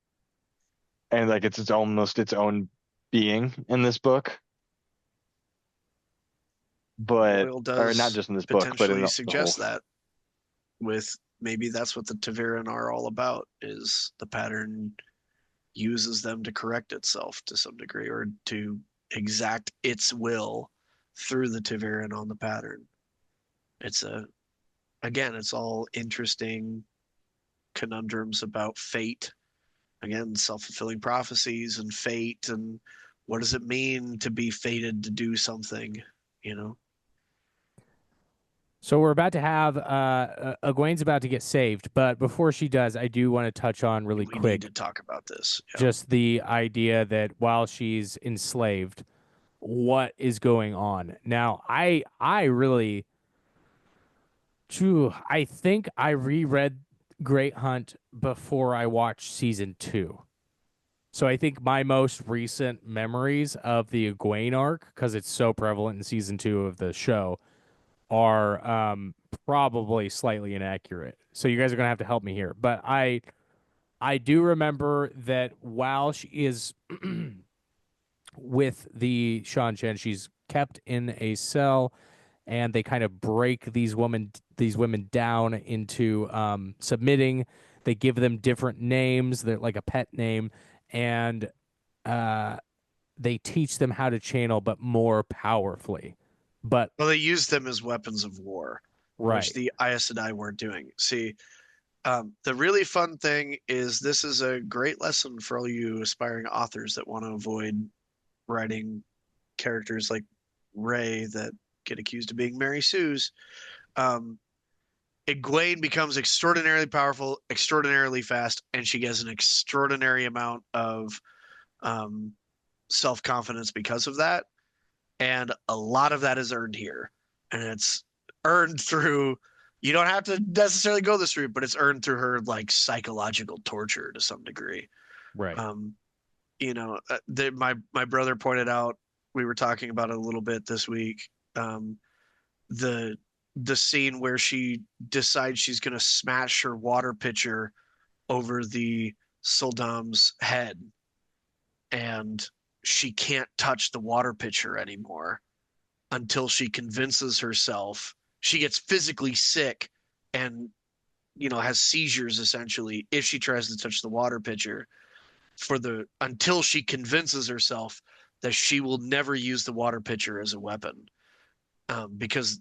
and like it's almost its own being in this book, but Boyle or not does just in this book, but in potentially the whole. suggest that, with maybe that's what the Taviran are all about, is the pattern uses them to correct itself to some degree, or to exact its will through the Taviran on the pattern. It's again, it's all interesting conundrums about fate. Again, self-fulfilling prophecies and fate, and what does it mean to be fated to do something, you know? So we're about to have Egwene's about to get saved, but before she does, I do want to touch on really We need quick to talk about this. Yeah. just the idea that while she's enslaved, what is going on. Now, I really I think I reread Great Hunt before I watched season 2. So I think my most recent memories of the Egwene arc, because it's so prevalent in season 2 of the show, are probably slightly inaccurate. So you guys are gonna have to help me here. But I do remember that while she is with the Shan Chen, she's kept in a cell, and they kind of break these women down into submitting. They give them different names, they're like a pet name, and uh, they teach them how to channel, but more powerfully. But Well, they used them as weapons of war, which right, the Aes Sedai weren't doing. See, the really fun thing is this is a great lesson for all you aspiring authors that want to avoid writing characters like Ray that get accused of being Mary Sue's. Um, Egwene becomes extraordinarily powerful, extraordinarily fast, and she gets an extraordinary amount of um, self confidence because of that. And a lot of that is earned here, and it's earned through You don't have to necessarily go this route, but it's earned through her like psychological torture to some degree. Right. Um, my brother pointed out, we were talking about it a little bit this week. Um, the the scene where she decides she's going to smash her water pitcher over the Soldam's head, and she can't touch the water pitcher anymore until she convinces herself. She gets physically sick and has seizures essentially if she tries to touch the water pitcher until she convinces herself that she will never use the water pitcher as a weapon, because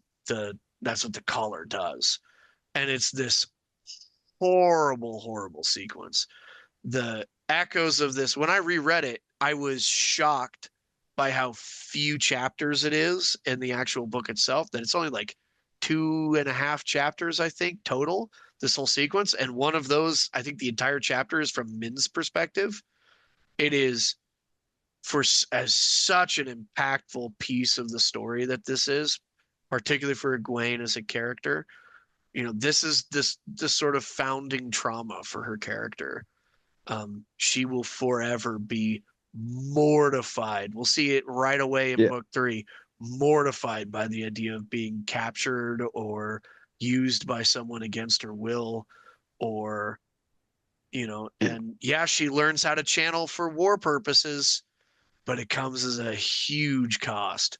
that's what the collar does. And it's this horrible, horrible sequence. The echoes of this, when I reread it, I was shocked by how few chapters it is in the actual book itself, that it's only like 2.5 chapters, I think, total, this whole sequence. And one of those, I think the entire chapter is from Min's perspective. It is as such an impactful piece of the story that this is, particularly for Egwene as a character. This is this sort of founding trauma for her character. She will forever be mortified. We'll see it right away in book 3, mortified by the idea of being captured or used by someone against her will, or and she learns how to channel for war purposes, but it comes as a huge cost.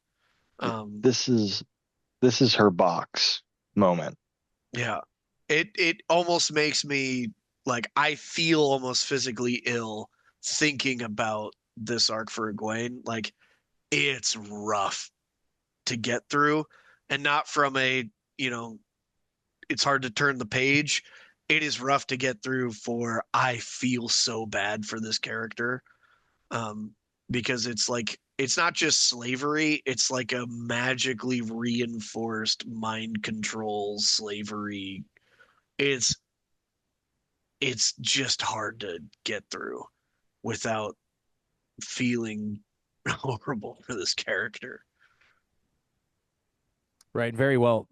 This is her box moment. Yeah. It almost makes me like, I feel almost physically ill thinking about this arc for Egwene. Like, it's rough to get through, and not from it's hard to turn the page. It is rough to get through for, I feel so bad for this character. Because it's not just slavery, it's like a magically reinforced mind control slavery. It's just hard to get through without feeling horrible for this character. Right. Very well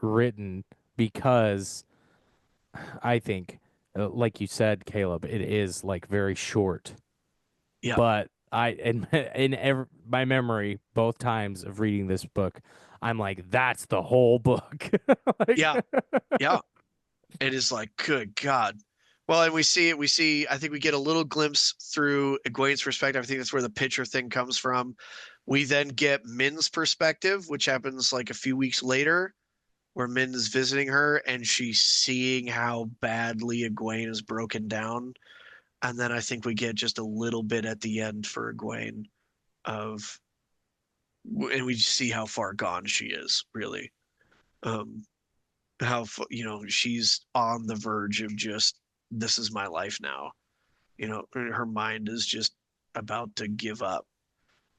written, because I think, like you said, Caleb, it is like very short. Yeah. But my memory, both times of reading this book, I'm like, that's the whole book. Yeah. It is like, good God. Well, and we see, I think we get a little glimpse through Egwene's perspective. I think that's where the picture thing comes from. We then get Min's perspective, which happens like a few weeks later, where Min is visiting her and she's seeing how badly Egwene is broken down. And then I think we get just a little bit at the end for Egwene and we see how far gone she is, really. How she's on the verge of just, this is my life now. Her mind is just about to give up,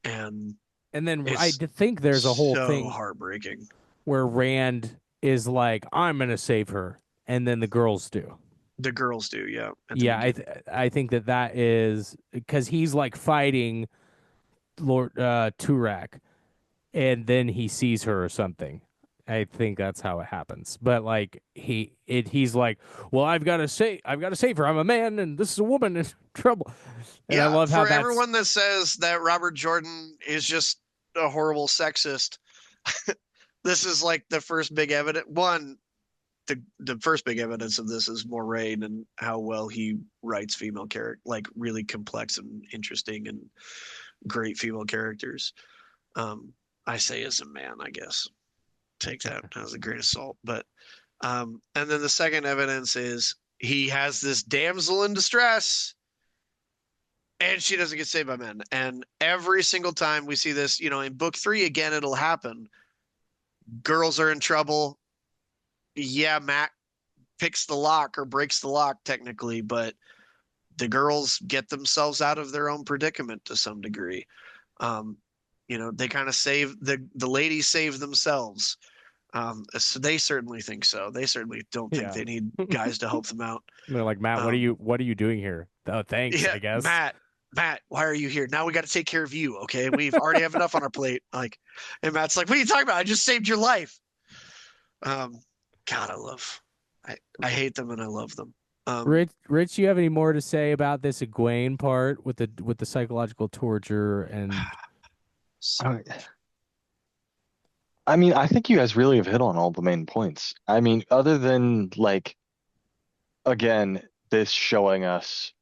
and then I think there's a whole thing heartbreaking where Rand is like, I'm gonna save her, and then the girls do. The girls do, yeah. Yeah, I think that is because he's like fighting Lord Turak, and then he sees her or something. I think that's how it happens. But like he's like, well, I've got to save her. I'm a man, and this is a woman in trouble. And I love how for everyone that says that Robert Jordan is just a horrible sexist, this is like the first big evidence. The first big evidence of this is Moraine and how well he writes female character, like really complex and interesting and great female characters. I say as a man, I guess. Take that as a grain of salt. But and then the second evidence is he has this damsel in distress, and she doesn't get saved by men. And every single time we see this, in book 3 again, it'll happen. Girls are in trouble. Yeah, Matt picks the lock or breaks the lock technically, but the girls get themselves out of their own predicament to some degree. They kind of save the ladies save themselves. So they certainly think so. They certainly don't think they need guys to help them out. They're like, Matt, what are you doing here? Oh, thanks, I guess. Matt, why are you here? Now we got to take care of you. Okay, we've already have enough on our plate. And Matt's like, what are you talking about? I just saved your life. Um, God, I hate them and I love them. Rich, you have any more to say about this Egwene part with the psychological torture and So I I mean, I think you guys really have hit on all the main points. I mean, other than like, again, this showing us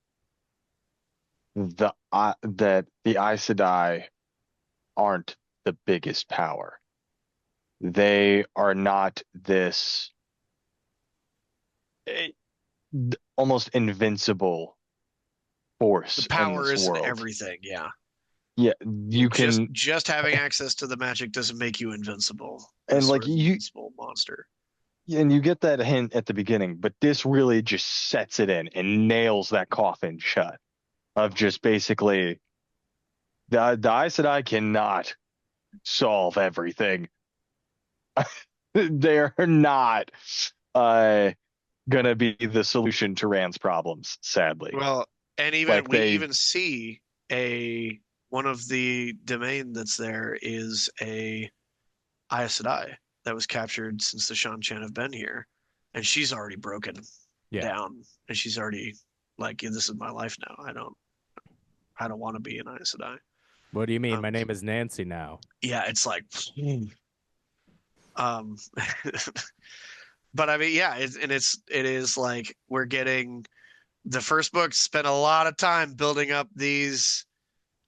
that the Aes Sedai aren't the biggest power. They are not this eh, almost invincible the force in power this isn't world. everything. Yeah. Yeah, Yeah, you just can, just having access to the magic doesn't make you invincible. and This like sort of you, invincible monster. and you get that hint at the beginning, but this really just sets it in and nails that coffin shut of just basically the Aes Sedai cannot solve everything. They're not uh gonna be the solution to Rand's problems, sadly. Well, and even Like we they even see a one of the domain that's there is a Aes Sedai that was captured since the Shan Chan have been here, and she's already broken yeah. down, and she's already like, yeah, this is my life now. I don't want to be an Aes Sedai. What do you mean? Um, My name is Nancy now. yeah, it's like, um, but I mean, yeah, it is like we're getting the first book spent a lot of time building up these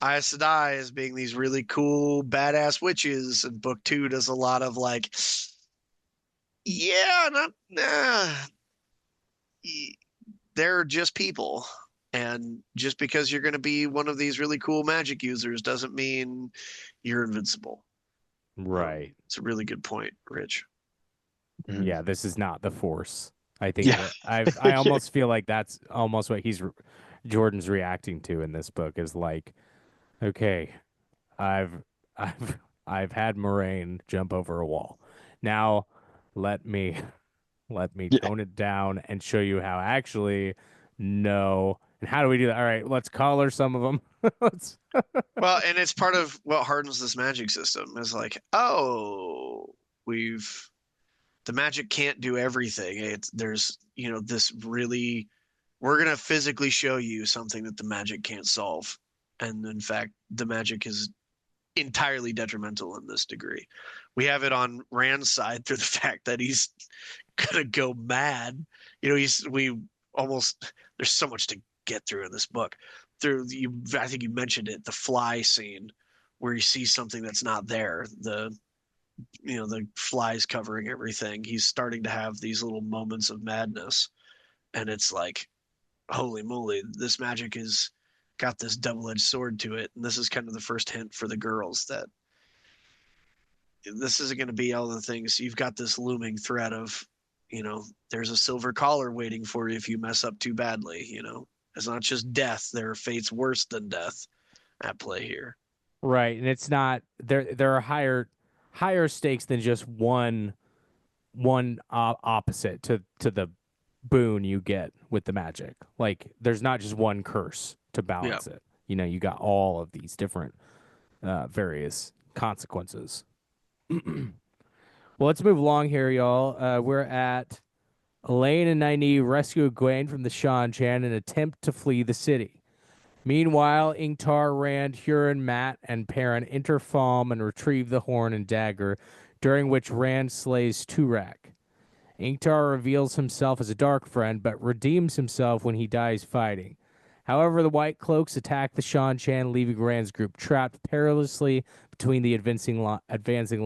Aes Sedai as being these really cool, badass witches, and book two does a lot of like, yeah, not nah, they're just people. And just because you're going to be one of these really cool magic users doesn't mean you're invincible. Right. It's a really good point, Rich. Mhm. Yeah, this is not the force. I think Yeah. that I almost feel like that's almost what Jordan's reacting to in this book is like, okay, I've I've had Moraine jump over a wall. Now let me let me Yeah. tone it down and show you how actually no. And how do we do that? All right, let's color some of them. Let's Well, and it's part of what hardens this magic system is like, oh, we've the magic can't do everything. There's, this really we're gonna physically show you something that the magic can't solve. And in fact, the magic is entirely detrimental in this degree. We have it on Rand's side through the fact that he's gonna go mad. We almost there's so much to get through in this book. I think you mentioned it, the fly scene where he sees something that's not there. The flies covering everything. He's starting to have these little moments of madness, and it's like, holy moly, this magic is got this double-edged sword to it. And this is kind of the first hint for the girls that this isn't going to be all the things. You've got this looming threat of, there's a silver collar waiting for you if you mess up too badly. It's not just death. There are fates worse than death at play here. right, and it's not there are higher stakes than just one opposite to the boon you get with the magic. Like there's not just one curse to Yeah. balance it. You got all of these different various consequences. Well, let's move along here, y'all. We're at Elaine and Nynaeve rescue Egwene from the Shan Chan and attempt to flee the city. Meanwhile, Ingtar, Rand, Huron, Mat, and Perrin enter Falm and retrieve the horn and dagger, during which Rand slays Turak. Ingtar reveals himself as a dark friend, but redeems himself when he dies fighting. However, the White Cloaks attack the Shan Chan, leaving Rand's group trapped perilously between the advancing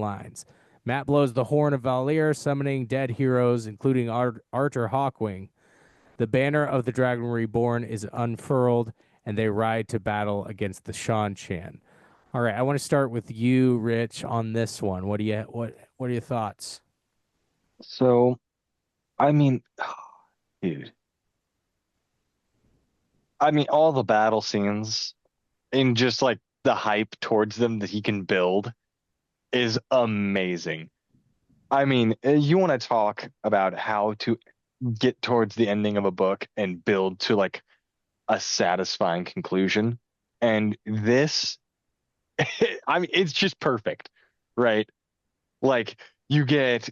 lines. Matt blows the horn of Valir, summoning dead heroes, including Arthur Hawkwing. The banner of the Dragon Reborn is unfurled, and they ride to battle against the Shan Chan. All right, I want to start with you, Rich, on this one. What are your thoughts? So, I mean, dude, I mean, all the battle scenes and just like the hype towards them that he can build is amazing. I mean, you want to talk about how to get towards the ending of a book and build to like a satisfying conclusion. And this, I mean, it's just perfect, right? Like you get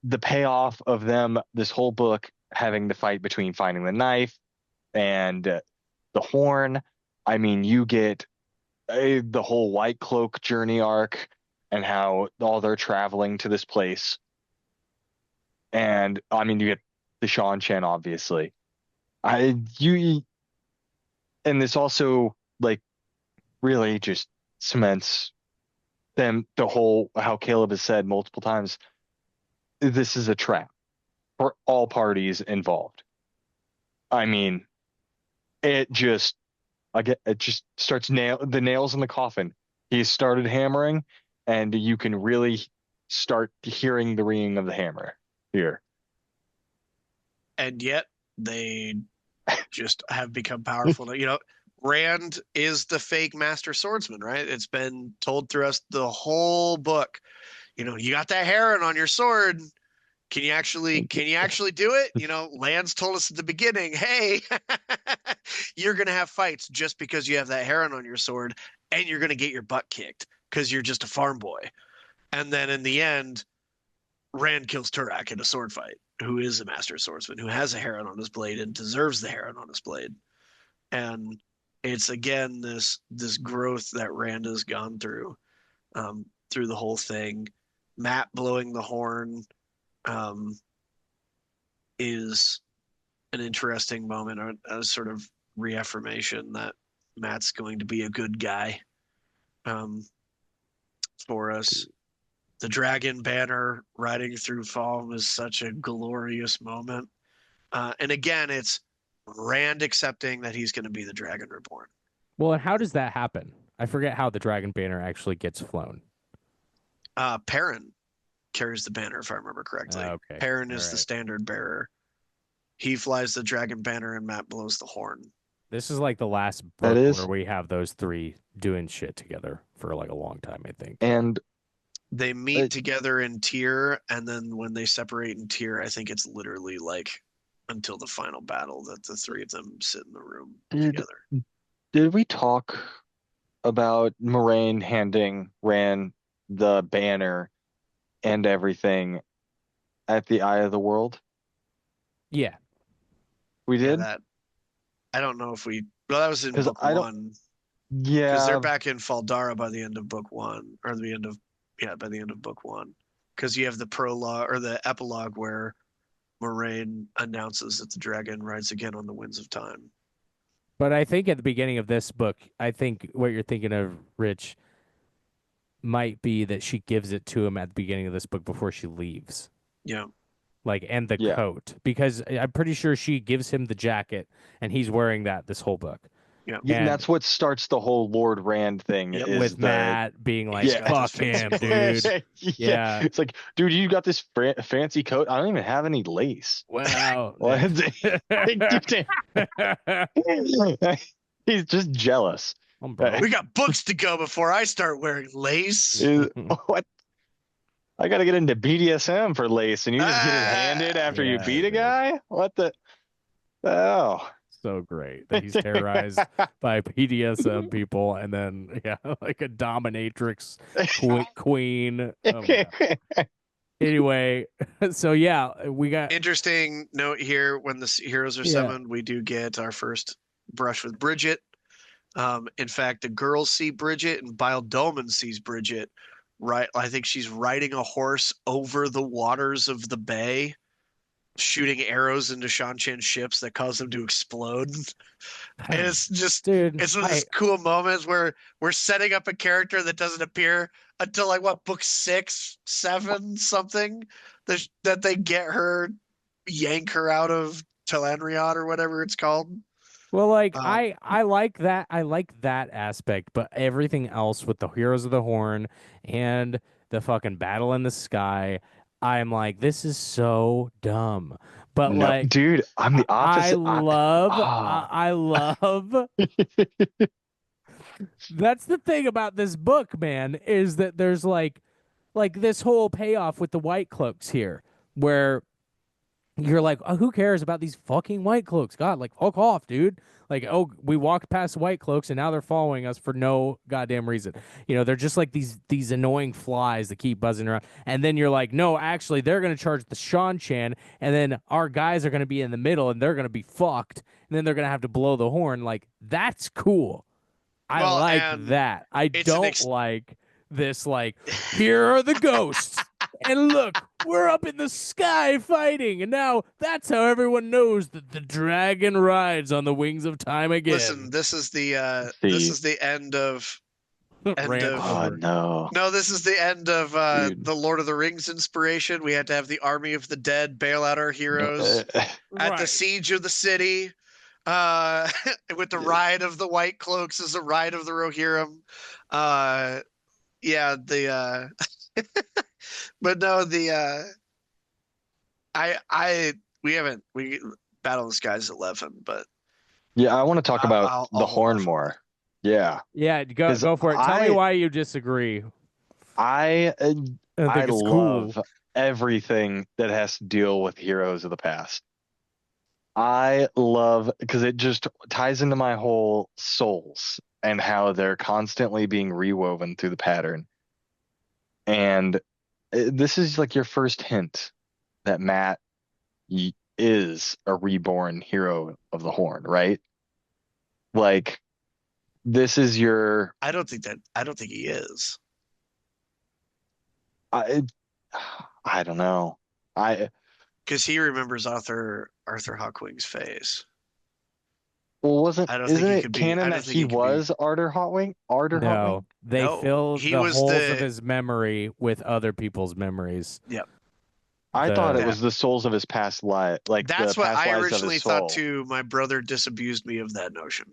the payoff of them, this whole book having the fight between finding the knife and the horn. I mean, you get the whole White Cloak journey arc and how all they're traveling to this place. And I mean, you get the Sean Chen, obviously. I you and this also like really just cements them the whole how Caleb has said multiple times. This is a trap for all parties involved. I mean, it just it just starts the nails in the coffin. He started hammering, and you can really start hearing the ringing of the hammer here. And yet they just have become powerful. You know, Rand is the fake master swordsman, right? It's been told through us the whole book. You know, you got that heron on your sword. Can you actually do it? You know, Lance told us at the beginning, hey, you're gonna have fights just because you have that heron on your sword, and you're gonna get your butt kicked because you're just a farm boy. And then in the end, Rand kills Turak in a sword fight, who is a master swordsman, who has a heron on his blade and deserves the heron on his blade. And it's again this growth that Rand has gone through the whole thing. Matt blowing the horn is an interesting moment, a sort of reaffirmation that Matt's going to be a good guy for us. The dragon banner riding through Falm is such a glorious moment. And again, it's Rand accepting that he's going to be the Dragon Reborn. Well, and how does that happen? I forget how the dragon banner actually gets flown. Perrin carries the banner, if I remember correctly. Okay. Perrin is the standard bearer. He flies the dragon banner, and Matt blows the horn. This is like the last book where we have those three doing shit together for like a long time, I think. And they meet together in Tyr, and then when they separate in Tyr, I think it's literally like until the final battle that the three of them sit in the room together. Did we talk about Moraine handing Rand the banner and everything at the Eye of the World? Yeah. We did? Yeah, I don't know if we... Well, that was in book one. Yeah. Because they're back in Faldara by the end of book one. Or the end of... Yeah, by the end of book one. Because you have the prologue, or the epilogue, where Moraine announces that the dragon rides again on the winds of time. But I think at the beginning of this book, I think what you're thinking of, Rich, might be that she gives it to him at the beginning of this book before she leaves. Yeah. Like, and the coat. Because I'm pretty sure she gives him the jacket, and he's wearing that this whole book. Yeah. And that's what starts the whole Lord Rand thing. Yep. Is with Matt being like, fuck him, dude. Yeah. It's like, dude, you got this fancy coat. I don't even have any lace. Wow. He's just jealous. We got books to go before I start wearing lace. What? I got to get into BDSM for lace, and you just get it handed after you beat a guy? What the? Oh. So great that he's terrorized by BDSM people, and then like a dominatrix queen. Oh, anyway, so we got interesting note here. When the heroes are summoned, we do get our first brush with Bridget. In fact, the girls see Bridget, and Bile Dolman sees Bridget. Right, I think she's riding a horse over the waters of the bay, shooting arrows into Sean Chen's ships that cause them to explode. And it's just, dude, it's one of those cool moments where we're setting up a character that doesn't appear until like book 6, 7, something, that they get her, yank her out of Telanriot or whatever it's called. Well, like I like that. I like that aspect, but everything else with the Heroes of the Horn and the fucking battle in the sky, I'm like, this is so dumb. But no, like, dude, I'm the opposite. I love. That's the thing about this book, man, is that there's like this whole payoff with the White Cloaks here, where you're like, oh, who cares about these fucking White Cloaks? God, like, fuck off, dude. Like, oh, we walked past white cloaks and now they're following us for no goddamn reason. They're just like these annoying flies that keep buzzing around. And then you're like, no, actually, they're gonna charge the Shan Chan, and then our guys are gonna be in the middle and they're gonna be fucked, and then they're gonna have to blow the horn. Like, that's cool. I Well, like and that. I it's an don't like this, like, here are the ghosts. And look, we're up in the sky fighting. And now that's how everyone knows that the dragon rides on the wings of time again. Listen, this is the end of Rant Oh over. no, this is the end of Dude. the Lord of the Rings inspiration. We had to have the army of the dead bail out our heroes at the Right. siege of the city. With the ride of the White Cloaks as a ride of the Rohirrim. Yeah, but no, we Battle of the Skies 11, but Yeah, I want to talk about I'll the hold horn off. more. Yeah, Yeah, go 'Cause for it. Tell me I- why you disagree. I I think I it's love cool. everything that has to deal with heroes of the past. I love because it just ties into my whole souls and how they're constantly being rewoven through the pattern. And this is like your first hint that Matt is a reborn hero of the Horn, right? Like this is your I don't think he is. I I don't know. I Because he remembers Arthur Hawkwing's face. well wasn't I don't think isn't he it could be. canon I that don't think he he could be. was Arthur Hotwing? Arthur Hotwing? No, they No, filled he the was holes of the- his memory with other people's memories. Yep. I thought it That- was the souls of his past life, like That's the what past I lives of originally his thought soul. too. My brother disabused me of that notion.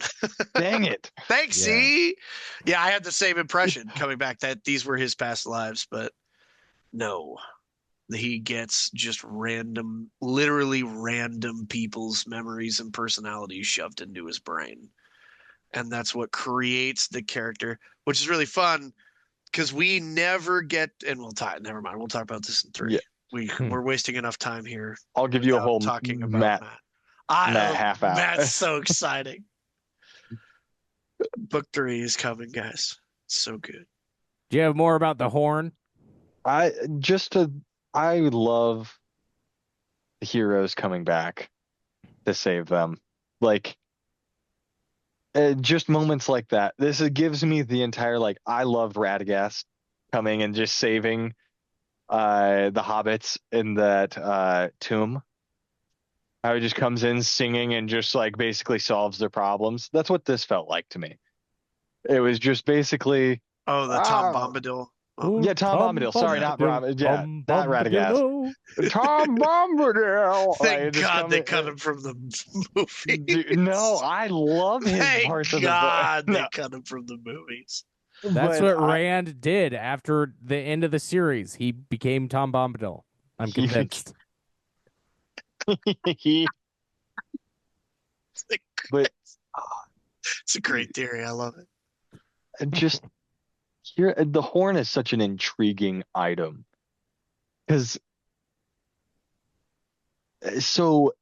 Dang it. Thanks, Yeah. see? Yeah, I had the same impression coming back that these were his past lives, but no. He gets just literally random people's memories and personalities shoved into his brain. And that's what creates the character, which is really fun because we never get, and never mind, we'll talk about this in 3. Yeah. We're wasting enough time here I'll give you a without whole talking about Matt. Matt. Matt half hour. Matt's so exciting. Book 3 is coming, guys. It's so good. Do you have more about the horn? I love the heroes coming back to save them. Like just moments like that. Gives me the entire like I love Radagast coming and just saving the hobbits in that tomb. How he just comes in singing and just like basically solves their problems. That's what this felt like to me. It was just basically Oh, the Tom Bombadil. Oh, yeah, Tom Bombadil. Sorry, not Bombadil. Yeah, not Radagast. Tom Bombadil. thank Like, God they cut him from the movie. Dude, no, I love his Thank parts of the God book. they No, cut him from the movies. That's but what Rand did after the end of the series. He became Tom Bombadil. I'm He convinced. he, but It's a great theory. I love it. just here, the horn is such an intriguing item because so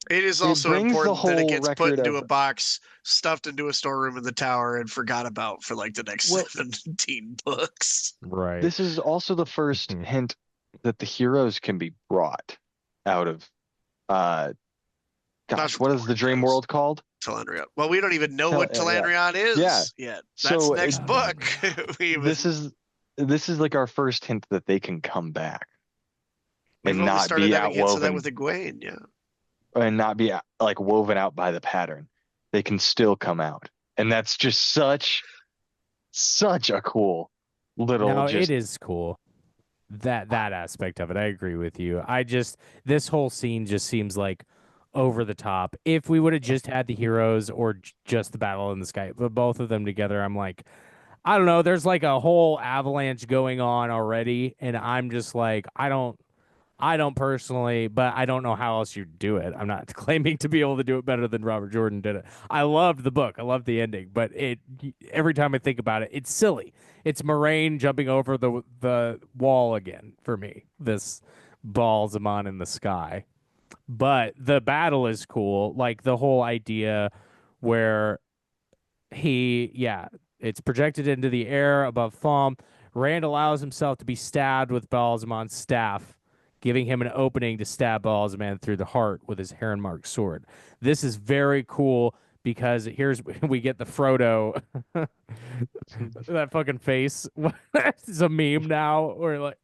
It is It also brings the important that it whole gets put record into of- a box, stuffed into a storeroom in the tower, and forgot about for like the next Well- 17 books. Right. this is also the first Mhm. hint that the heroes can be brought out of That's gosh, what what the is the horn dream does. world called? Telandrion. Well, we don't even know what Yeah. Telandrion is Yeah. yet. So That's next it- book. This is like our first hint that they can come back We've and only not started be having hints of that outwoven with Egwene, yeah. and not be like woven out by the pattern. They can still come out. And that's just such a cool little No, just it is cool. That aspect of it. I agree with you. This whole scene just seems like over the top. If we would have just had the heroes or just the battle in the sky, but both of them together, I'm like, I don't know. There's like a whole avalanche going on already, and I'm just like, I don't personally, but I don't know how else you do it. I'm not claiming to be able to do it better than Robert Jordan did it. I loved the book. I loved the ending, but every time I think about it, it's silly. It's Moraine jumping over the wall again for me. This Balsamon in the sky. But the battle is cool. Like the whole idea where it's projected into the air above Falm. Rand allows himself to be stabbed with Balzamon's staff, giving him an opening to stab Balzaman through the heart with his heron marked sword. This is very cool because here's we get the Frodo that fucking face. It's a meme now, or like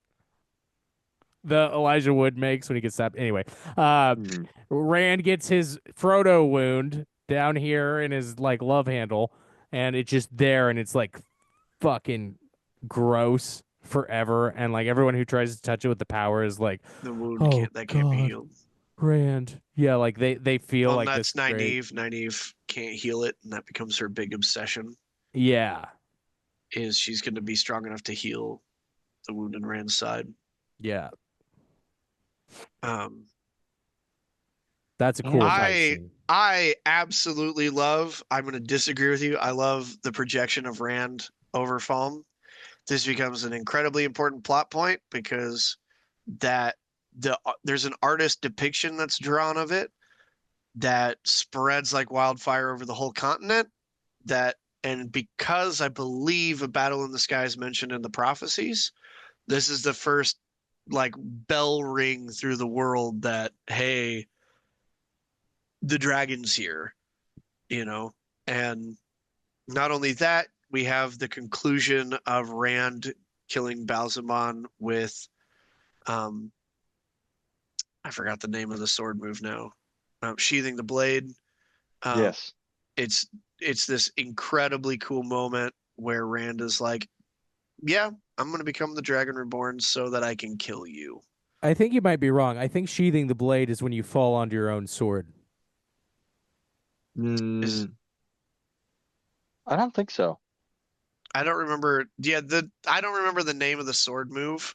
the Elijah Wood makes when he gets stabbed. Anyway, Mhm. Rand gets his Frodo wound down here in his like love handle, and it's just there, and it's like fucking gross forever. And like everyone who tries to touch it with the power is like, The wound oh can't be God, healed. Rand. Yeah, like they feel Well, like this that's is great. Nynaeve. Nynaeve can't heal it, and that becomes her big obsession. Yeah, Is she's going to be strong enough to heal the wound in Rand's side? yeah. Um, That's a cool fight I scene. I absolutely love. I'm going to disagree with you. I love the projection of Rand over Falm. This becomes an incredibly important plot point because that there's an artist depiction that's drawn of it that spreads like wildfire over the whole continent. That and because I believe a battle in the sky is mentioned in the prophecies, this is the first like bell ring through the world that hey, the dragon's here, you know. And not only that, we have the conclusion of Rand killing Balzamon with um I forgot the name of the sword move now. Sheathing the blade. Um, Yes. it's it's this incredibly cool moment where Rand is like, "Yeah, I'm gonna become the Dragon Reborn so that I can kill you." I think you might be wrong. I think sheathing the blade is when you fall onto your own sword. Is Mm, I don't think so. I don't remember. Yeah, the I don't remember the name of the sword move,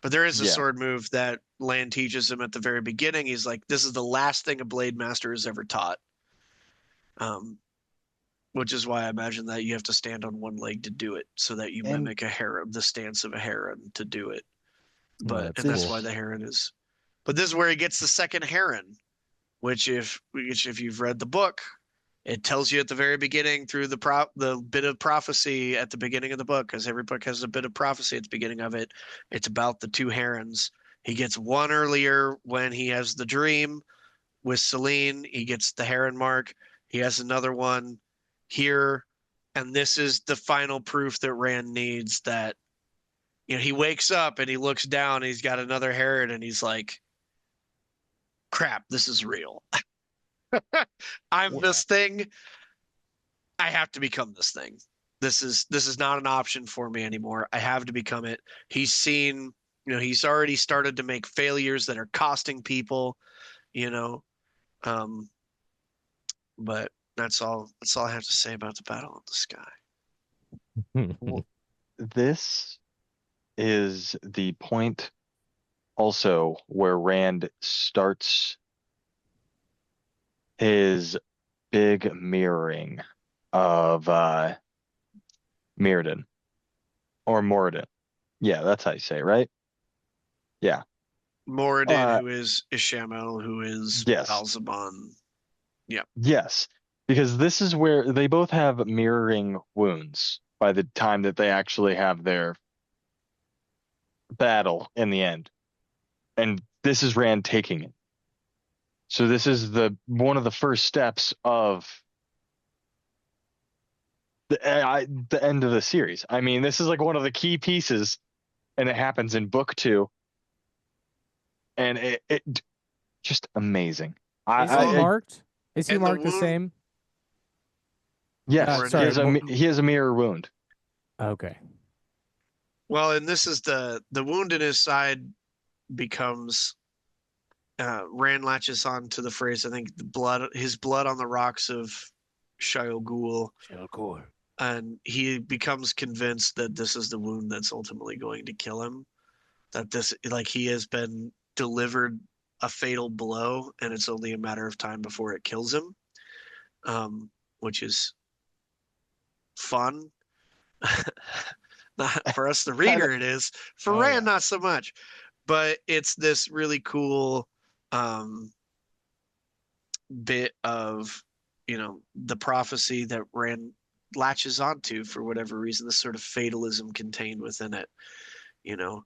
but there is a Yeah. sword move that Land teaches him at the very beginning. He's like, "This is the last thing a blade master has ever taught." Um, which is why I imagine that you have to stand on one leg to do it, so that you And mimic a heron, the stance of a heron to do it. Oh, But that's and that's cool. why this, the heron is. But this is where he gets the second heron, which if you've read the book, it tells you at the very beginning through the bit of prophecy at the beginning of the book, because every book has a bit of prophecy at the beginning of it. It's about the two herons. He gets one earlier when he has the dream with Celine. He gets the heron mark. He has another one here, and this is the final proof that Rand needs that he wakes up and he looks down and he's got another heron and he's like, crap, this is real. I'm Yeah. this thing. I have to become this thing. This is not an option for me anymore. I have to become it. He's seen, he's already started to make failures that are costing people, you know. Um, but that's all I have to say about the battle in the sky. well, this is the point also where Rand starts his big mirroring of Mirrodin or Moradin. Yeah, that's how you say it, right? Yeah. Moradin, Uh who is Ishamel, who is yes. Balzaban. Yeah. Yes. Because this is where they both have mirroring wounds by the time that they actually have their battle in the end. And this is Rand taking it. So this is the one of the first steps of the end of the series. I mean, this is like one of the key pieces, and it happens in book two, and it just amazing. Is he I marked? Is he And the marked the wound same? yes, Sorry. Moradin. he has a mirror wound. Okay. Well, and this is the wound in his side becomes Rand latches on to the phrase, I think his blood on the rocks of Shayol Ghul, Shelcore. and he becomes convinced that this is the wound that's ultimately going to kill him. That this, like, he has been delivered a fatal blow, and it's only a matter of time before it kills him, which is fun. Not for us, the Kind of. reader, it is. For Oh Rand, yeah. not so much. But it's this really cool bit of the prophecy that Rand latches onto for whatever reason, this sort of fatalism contained within it. You know,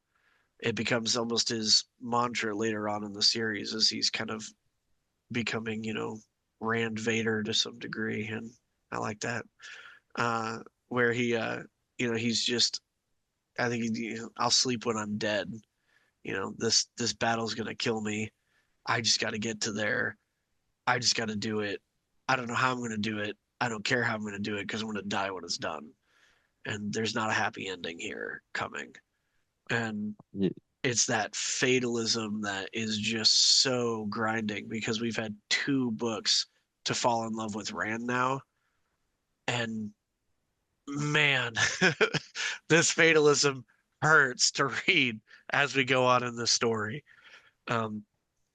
it becomes almost his mantra later on in the series as he's kind of becoming, Rand Vader to some degree, and I like that. Where he, he's just, I think I'll sleep when I'm dead. This battle's gonna kill me. I just got to get to there. I just got to do it. I don't know how I'm gonna do it. I don't care how I'm gonna do it because I'm gonna die when it's done. And there's not a happy ending here coming. And Yeah. it's that fatalism that is just so grinding because we've had 2 books to fall in love with Rand now. And man, this fatalism hurts to read as we go on in the story. Um,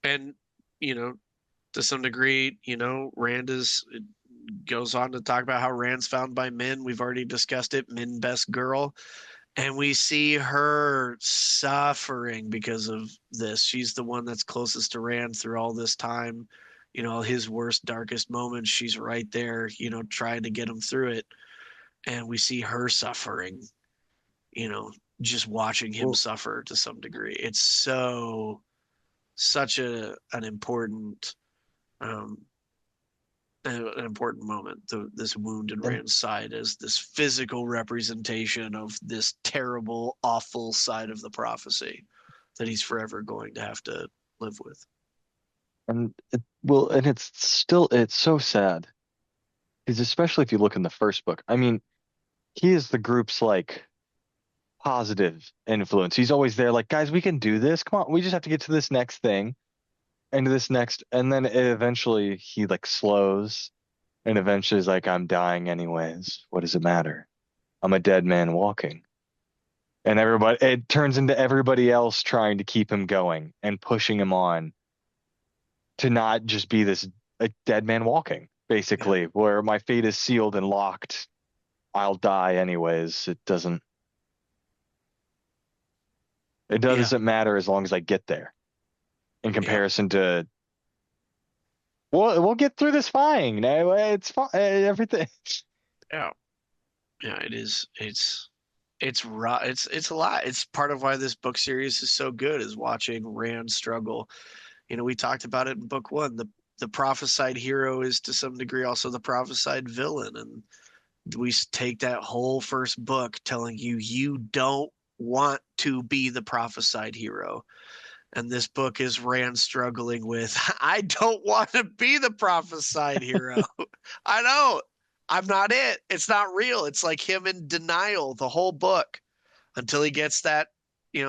and, you know, to some degree, Rand goes on to talk about how Rand's found by Min. We've already discussed it. Min, best girl. And we see her suffering because of this. She's the one that's closest to Rand through all this time. His worst, darkest moments, she's right there, trying to get him through it. And we see her suffering, you know, just watching him Well, suffer to some degree. It's such an important um, an important moment. This wound in and Rand's side as this physical representation of this terrible, awful side of the prophecy that he's forever going to have to live with. and it's so sad because especially if you look in the first book, I mean, he is the group's like positive influence. He's always there, like, guys, we can do this. Come on, we just have to get to this next thing and to this next, and then eventually he like slows, and eventually is like, I'm dying anyways. What does it matter? I'm a dead man walking. And it turns into everybody else trying to keep him going and pushing him on to not just be this a dead man walking, Yeah, basically, where my fate is sealed and locked. I'll die anyways. It yeah, doesn't matter as long as I get there. In yeah, comparison to, we'll get through this fine. No, it's fine. Everything. yeah, yeah. It is. It's raw. It's a lot. It's part of why this book series is so good is watching Rand struggle. We talked about it in book 1. The prophesied hero is to some degree also the prophesied villain, and we take that whole first book telling you don't want to be the prophesied hero. And this book is Rand struggling with, I don't want to be the prophesied hero. I don't. I'm not it. It's not real. It's like him in denial the whole book until he gets that,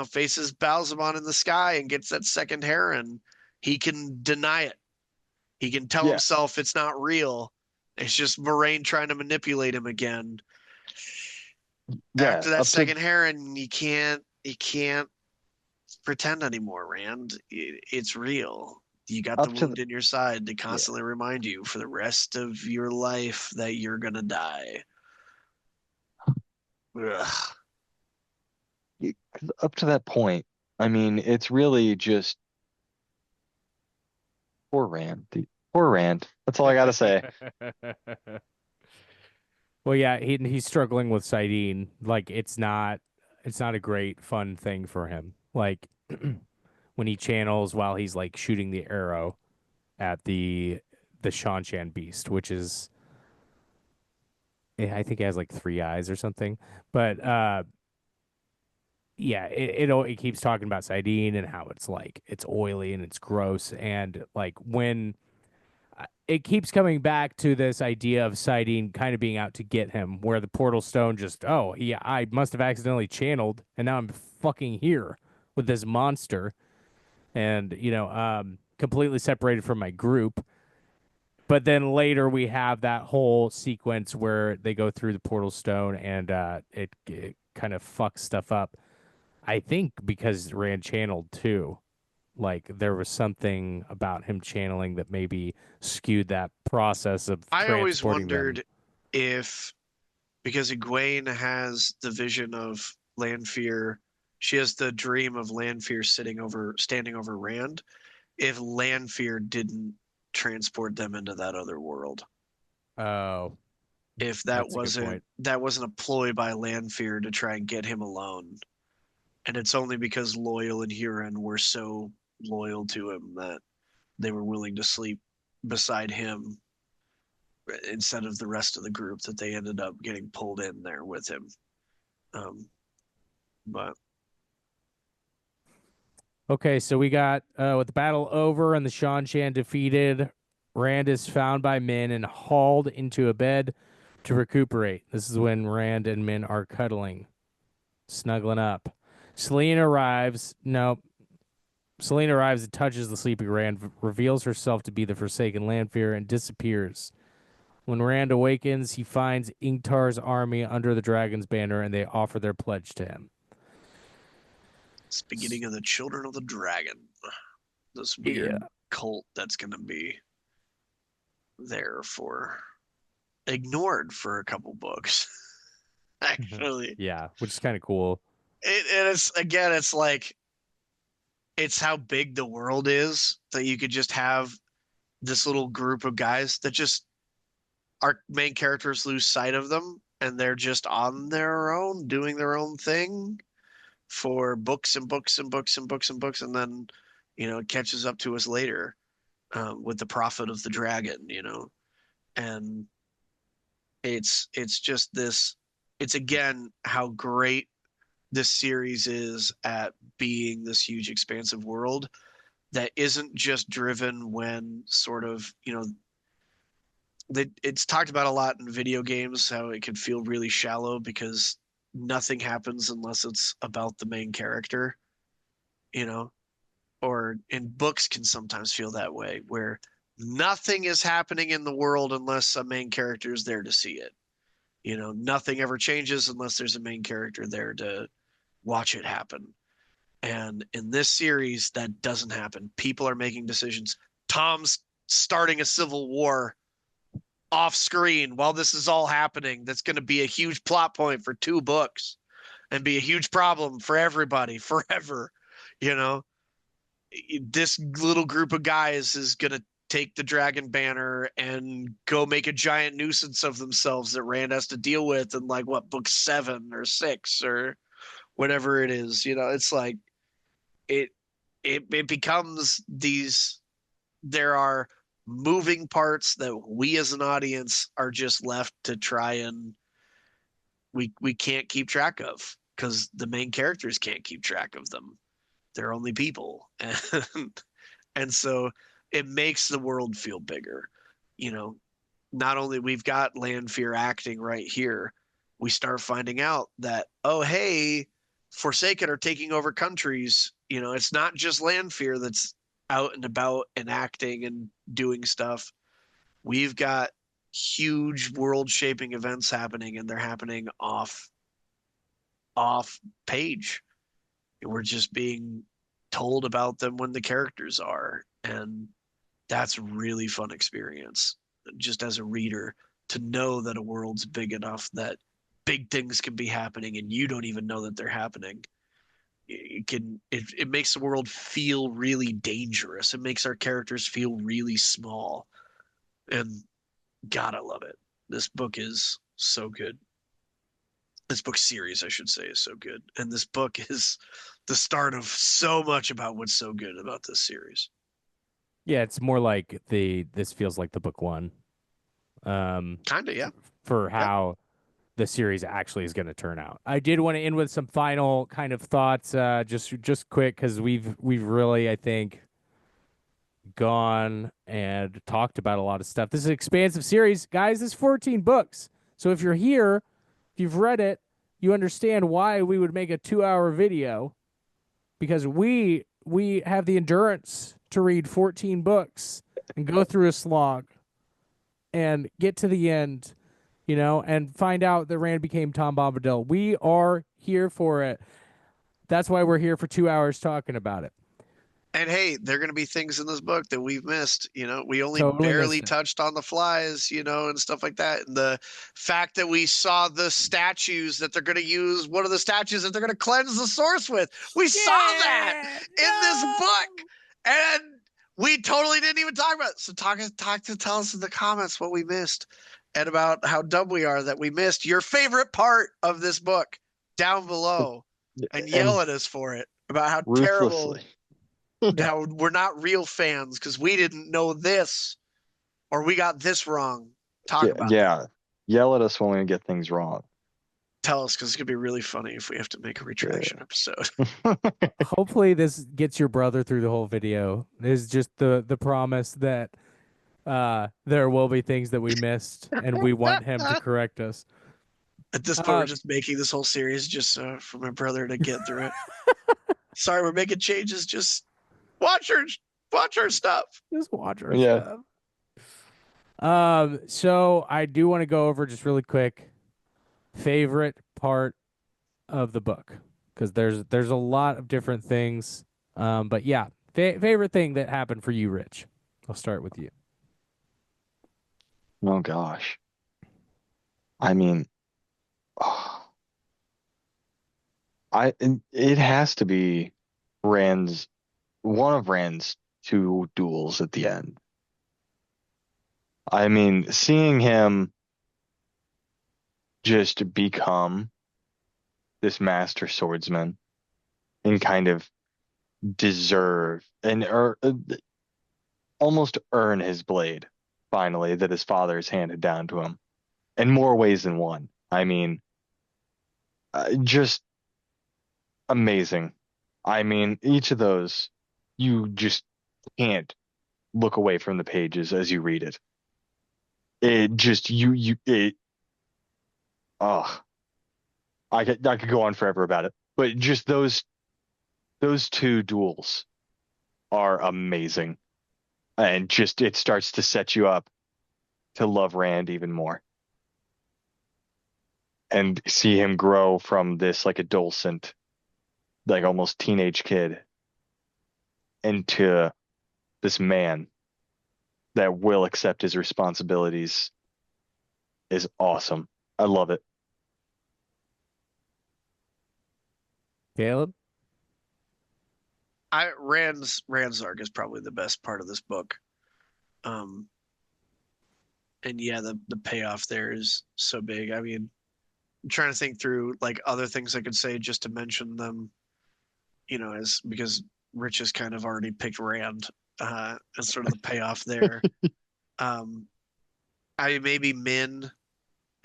faces Balsamon in the sky and gets that second heron. He can deny it. He can tell Yeah, himself it's not real. It's just Moraine trying to manipulate him again. yeah. After that Up to second heron, you can't pretend anymore, Rand. It's real. You got the up to the, wound in your side to yeah. constantly remind you for the rest of your life that you're gonna die. Ugh. 'Cause up to that point, I mean, it's really just poor Rand. Poor Rand. That's all I gotta say. Well, yeah, he's struggling with Sidene. Like it's not a great fun thing for him. Like when he channels while he's like shooting the arrow at the Shanshan beast, which is I think it has like 3 eyes or something. But yeah, it keeps talking about Sidene and how it's like it's oily and it's gross and like when it keeps coming back to this idea of Sidene kind of being out to get him, where the portal stone just, oh, yeah, I must have accidentally channeled, and now I'm fucking here with this monster, and completely separated from my group. But then later we have that whole sequence where they go through the portal stone, and it kind of fucks stuff up. I think because Rand channeled too. Like there was something about him channeling that maybe skewed that process of I always transporting them. wondered if because Egwene has the vision of Lanfear, she has the dream of Lanfear standing over Rand. If Lanfear didn't transport them into that other world, Oh, If that's a good point. that wasn't a ploy by Lanfear to try and get him alone. And it's only because Loyal and Huron were so loyal to him that they were willing to sleep beside him instead of the rest of the group that they ended up getting pulled in there with him. But Okay, so we got with the battle over and the Shan Shan defeated, Rand is found by Min and hauled into a bed to recuperate. This is when Rand and Min are cuddling, snuggling up. Selene arrives. No, Selene arrives and touches the sleeping Rand, reveals herself to be the Forsaken Lanfear, and disappears. When Rand awakens, he finds Ingtar's army under the dragon's banner, and they offer their pledge to him. it's the beginning of the Children of the Dragon. This weird cult that's going to be there for ignored for a couple books. Actually, Yeah, which is kind of cool. and it's again, it's like it's how big the world is that you could just have this little group of guys that just our main characters lose sight of them and they're just on their own doing their own thing for books and books and books and books and books, and then it catches up to us later with the Prophet of the Dragon, and it's just this. It's again how great this series is at being this huge expansive world that isn't just driven when sort of it's talked about a lot in video games how it can feel really shallow because nothing happens unless it's about the main character, or in books can sometimes feel that way where nothing is happening in the world unless a main character is there to see it. Nothing ever changes unless there's a main character there to watch it happen. And in this series, that doesn't happen. People are making decisions. Tom's starting a civil war off screen while this is all happening. That's going to be a huge plot point for 2 books and be a huge problem for everybody forever. This little group of guys is going to take the dragon banner and go make a giant nuisance of themselves that Rand has to deal with in like book 7 or 6 or whatever it is. It's like it becomes these. There are moving parts that we as an audience are just left to try and we can't keep track of because the main characters can't keep track of them. They're only people, and so it makes the world feel bigger. Not only we've got Lanfear acting right here, we start finding out that, oh, hey, Forsaken are taking over countries. It's not just Lanfear that's out and about and acting and doing stuff. We've got huge world shaping events happening, and they're happening off page. We're just being told about them when the characters are, and that's a really fun experience just as a reader to know that a world's big enough that big things can be happening and you don't even know that they're happening. It makes the world feel really dangerous. It makes our characters feel really small, and God, I love it. This book is so good. This book series, I should say, is so good, and this book is the start of so much about what's so good about this series. Yeah, it's more like this feels like the book 1. Kind of, yeah. For how the series actually is going to turn out. I did want to end with some final kind of thoughts, just quick, because we've really, I think, gone and talked about a lot of stuff. This is an expansive series, guys. This is 14 books. So if you're here, if you've read it, you understand why we would make a 2-hour video, because we have the endurance to read 14 books and go through a slog and get to the end, and find out that Rand became Tom Bombadil. We are here for it. That's why we're here for 2 hours talking about it. And hey, there are going to be things in this book that we've missed. We only Totally barely touched on the flies, and stuff like that. And the fact that we saw the statues that they're going to use, one of the statues that they're going to cleanse the source with. We saw that in this book. And we totally didn't even talk about it. So tell us in the comments what we missed. and about how dumb we are that we missed your favorite part of this book down below and yell And at us for it about how terrible, ruthlessly. how we're not real fans because we didn't know this or we got this wrong. Talk Yeah, about that. yeah. Yell at us when we get things wrong. Tell us because it's going to be really funny if we have to make a retraction episode. Hopefully this gets your brother through the whole video. Is just the promise that there will be things that we missed and we want him to correct us. At this point, we're just making this whole series just for my brother to get through it. Sorry, we're making changes. Just watch our stuff. Just watch our Yeah. stuff. So I do want to go over just really quick favorite part of the book because there's a lot of different things. But yeah, favorite thing that happened for you, Rich. I'll start with you. Oh gosh. I mean, it has to be one of Rand's two duels at the end. I mean, seeing him just become this master swordsman and kind of deserve and almost earn his blade finally that his father has handed down to him in more ways than one. I mean, just amazing. I mean, each of those, you just can't look away from the pages as you read it. It just oh, I could go on forever about it, but just those two duels are amazing, and just it starts to set you up to love Rand even more and see him grow from this like adolescent, like almost teenage kid into this man that will accept his responsibilities is awesome. I love it. Caleb? Rand's arc is probably the best part of this book. And yeah, the payoff there is so big. I mean, I'm trying to think through like other things I could say just to mention them, as because Rich has kind of already picked Rand as sort of the payoff there. I maybe Min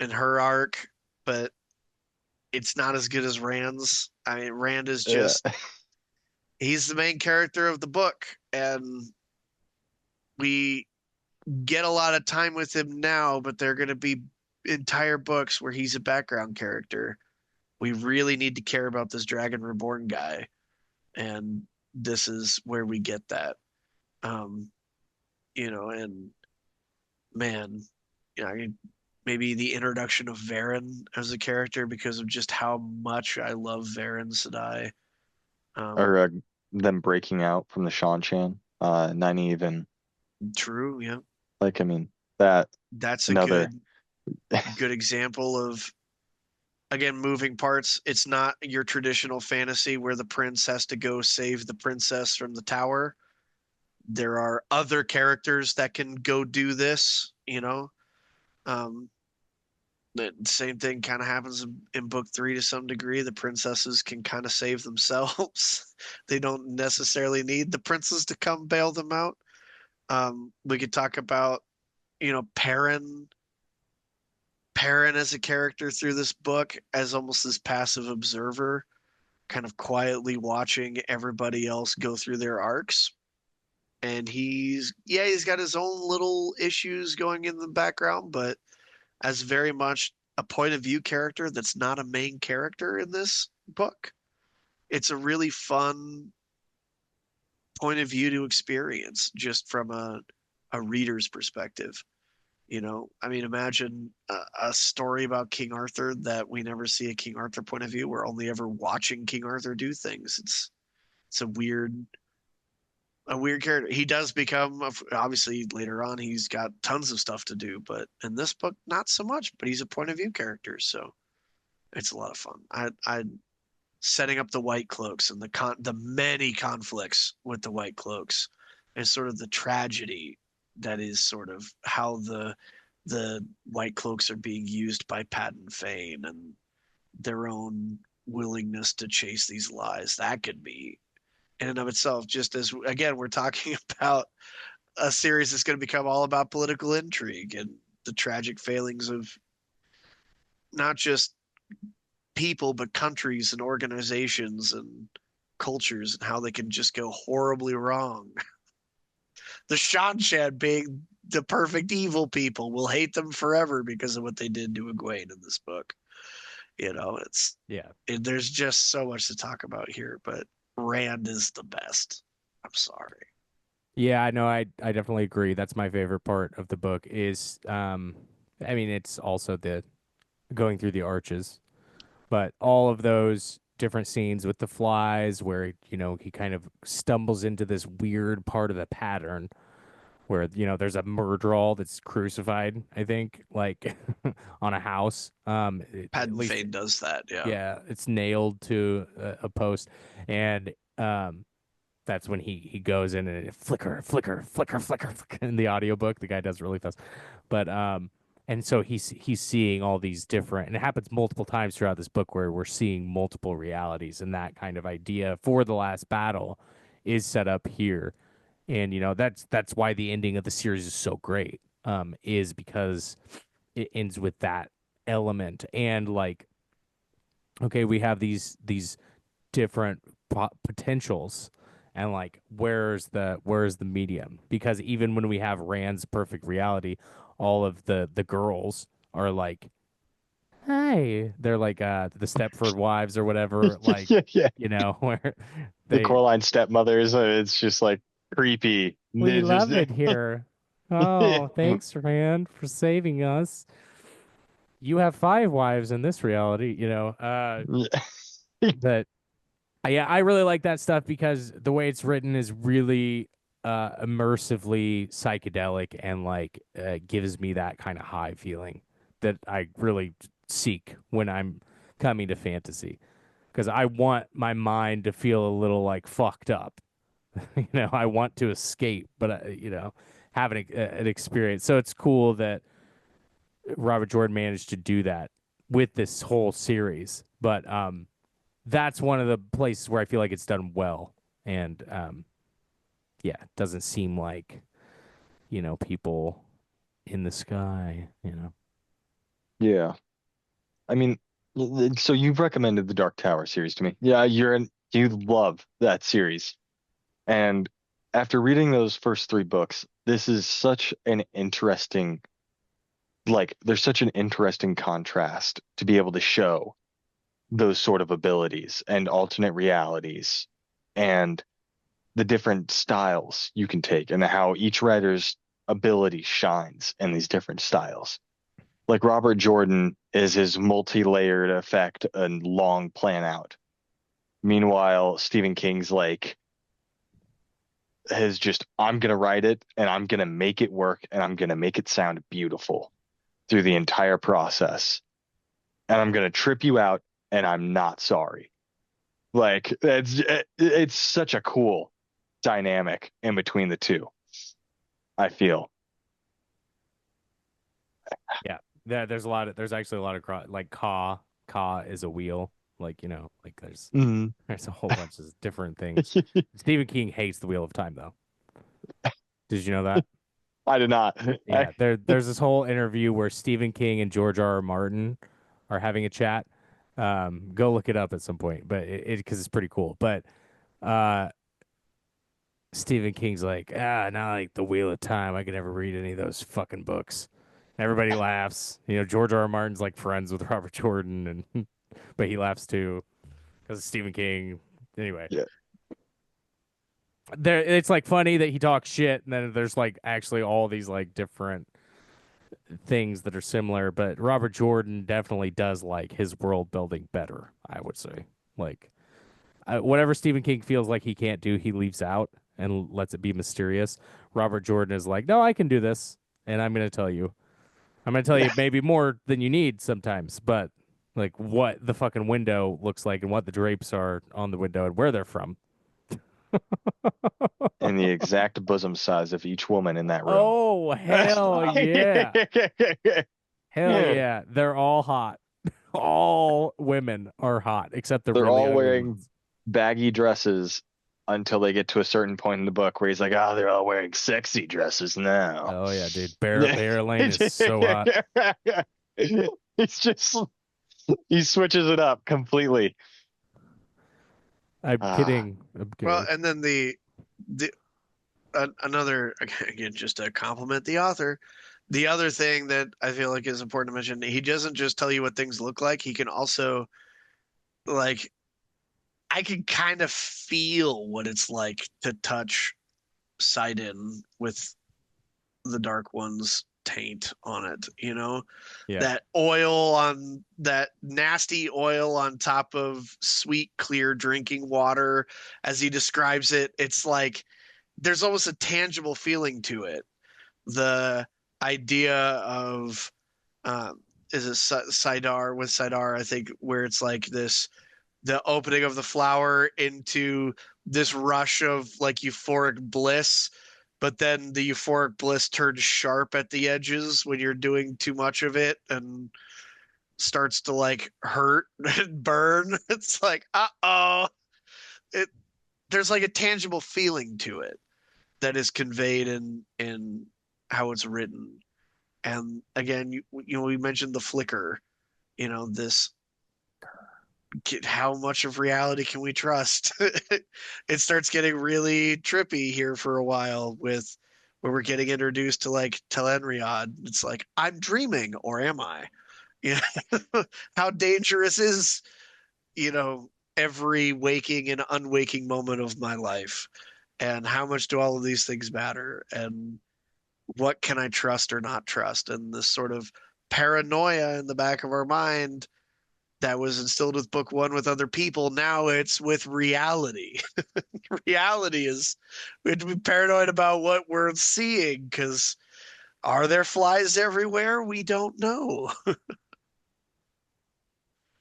and her arc, but it's not as good as Rand's. I mean, Rand is just he's the main character of the book, and we get a lot of time with him now, but they're going to be entire books where he's a background character. We really need to care about this Dragon Reborn guy, and this is where we get that. And man, I mean, maybe the introduction of Varen as a character because of just how much I love Varen Sedai. Or them breaking out from the Shanshan, Nynaeve and True, yeah. like I mean that's a another good example of again moving parts. It's not your traditional fantasy where the prince has to go save the princess from the tower. There are other characters that can go do this, the same thing kind of happens in book 3 to some degree. The princesses can kind of save themselves. They don't necessarily need the princes to come bail them out. We could talk about, Perrin as a character through this book as almost this passive observer, kind of quietly watching everybody else go through their arcs. And he's got his own little issues going in the background, but as very much a point of view character that's not a main character in this book. It's a really fun point of view to experience just from a reader's perspective. I mean, imagine a story about King Arthur that we never see a King Arthur point of view. We're only ever watching King Arthur do things. It's a weird character. He does become obviously later on. He's got tons of stuff to do, but in this book, not so much. But he's a point of view character, so it's a lot of fun. I setting up the White Cloaks and the many conflicts with the White Cloaks and sort of the tragedy that is sort of how the the white cloaks are being used by Patton Fane and their own willingness to chase these lies. That could be in and of itself, just as again, we're talking about a series that's going to become all about political intrigue and the tragic failings of not just people, but countries and organizations and cultures and how they can just go horribly wrong. The Shanshan being the perfect evil people. We'll hate them forever because of what they did to Egwene in this book. Yeah. There's just so much to talk about here, but Rand is the best. I'm sorry. Yeah, I know. I definitely agree. That's my favorite part of the book is, I mean, it's also the going through the arches, but all of those different scenes with the flies where, he kind of stumbles into this weird part of the pattern where, there's a murderer that's crucified, I think, like on a house. At Padden least, Fane does that, yeah. yeah, it's nailed to a post. And, that's when he goes in and it flicker, flicker, flicker, flicker, flicker in the audiobook. The guy does it really fast. But and so he's seeing all these different, and it happens multiple times throughout this book where we're seeing multiple realities, and that kind of idea for the last battle is set up here. And that's why the ending of the series is so great. Is because it ends with that element. And like, okay, we have these different potentials, and like where's the medium, because even when we have Rand's perfect reality, all of the girls are like, hey, they're like the Stepford wives or whatever, like, Yeah, yeah. where The they, Coraline stepmothers. It's just like creepy. we They just love it here. Oh, thanks, Rand, for saving us. You have five wives in this reality, but yeah, I really like that stuff because the way it's written is really immersively psychedelic, and like gives me that kind of high feeling that I really seek when I'm coming to fantasy, because I want my mind to feel a little like fucked up. I want to escape, but have an experience. So it's cool that Robert Jordan managed to do that with this whole series. But that's one of the places where I feel like it's done well. And yeah, it doesn't seem like, people in the sky. yeah. I mean, so you've recommended the Dark Tower series to me. Yeah, you love that series. And after reading those first three books, this is such an interesting, like, there's such an interesting contrast to be able to show those sort of abilities and alternate realities and the different styles you can take and how each writer's ability shines in these different styles. Like Robert Jordan is his multi-layered effect and long plan out. Meanwhile, Stephen King's like his just I'm gonna write it and I'm gonna make it work and I'm gonna make it sound beautiful through the entire process. And I'm gonna trip you out and I'm not sorry. Like it's such a cool dynamic in between the two, I feel. Yeah. There's actually a lot of like Ka is a wheel. Like, like Mm. there's a whole bunch of different things. Stephen King hates the Wheel of Time though. Did you know that? I did not. Yeah, there's this whole interview where Stephen King and George R. R. Martin are having a chat. Go look it up at some point, but because it's pretty cool. But uh, Stephen King's like, not like the Wheel of Time. I could never read any of those fucking books. And everybody laughs. George R. R. Martin's like friends with Robert Jordan, and but he laughs too because Stephen King. Anyway, Yeah. it's like funny that he talks shit, and then there's like actually all these like different things that are similar, but Robert Jordan definitely does like his world building better, I would say. Like whatever Stephen King feels like he can't do, he leaves out and lets it be mysterious. Robert Jordan is like, "No, I can do this, and I'm going to tell you. I'm going to tell you maybe more than you need sometimes, but like what the fucking window looks like and what the drapes are on the window and where they're from." in the exact bosom size of each woman in that room. Oh, hell yeah. Hell Yeah. yeah. They're all hot. All women are hot, except the They're really all ugly wearing ones. baggy dresses until they get to a certain point in the book where he's like, "Oh, they're all wearing sexy dresses now." Oh yeah, dude. Bear Lane is so hot. He's just he switches it up completely. I'm Ah, kidding. I'm Well, kidding. and then the another again, just to compliment the author. The other thing that I feel like is important to mention, he doesn't just tell you what things look like. He can also like I can kind of feel what it's like to touch Sidon with the Dark One's taint on it, you know? Yeah. That oil on that nasty oil on top of sweet, clear drinking water, as he describes it, it's like there's almost a tangible feeling to it. The idea of is it Sidar with Sidar, I think, where it's like this the opening of the flower into this rush of like euphoric bliss, but then the euphoric bliss turns sharp at the edges when you're doing too much of it and starts to like hurt and burn. It's like, uh-oh. It there's like a tangible feeling to it that is conveyed in how it's written. And again, you know, we mentioned the flicker, you know, this how much of reality can we trust? It starts getting really trippy here for a while with where we're getting introduced to like Telenriad. It's like, I'm dreaming, or am I? You know, how dangerous is, you know, every waking and unwaking moment of my life? And how much do all of these things matter? And what can I trust or not trust? And this sort of paranoia in the back of our mind that was instilled with book one with other people. Now it's with reality. Reality is we have to be paranoid about what we're seeing because are there flies everywhere? We don't know.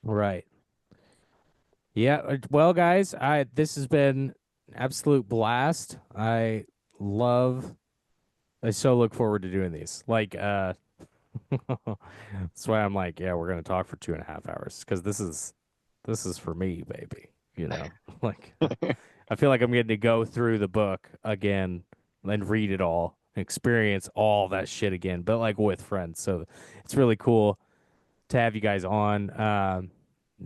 Right. Yeah. Well, guys, I this has been an absolute blast. I so look forward to doing these. Like, that's why I'm like, yeah, we're gonna talk for 2.5 hours because this is for me, baby. You know, like I feel like I'm getting to go through the book again and read it all, experience all that shit again, but like with friends. So it's really cool to have you guys on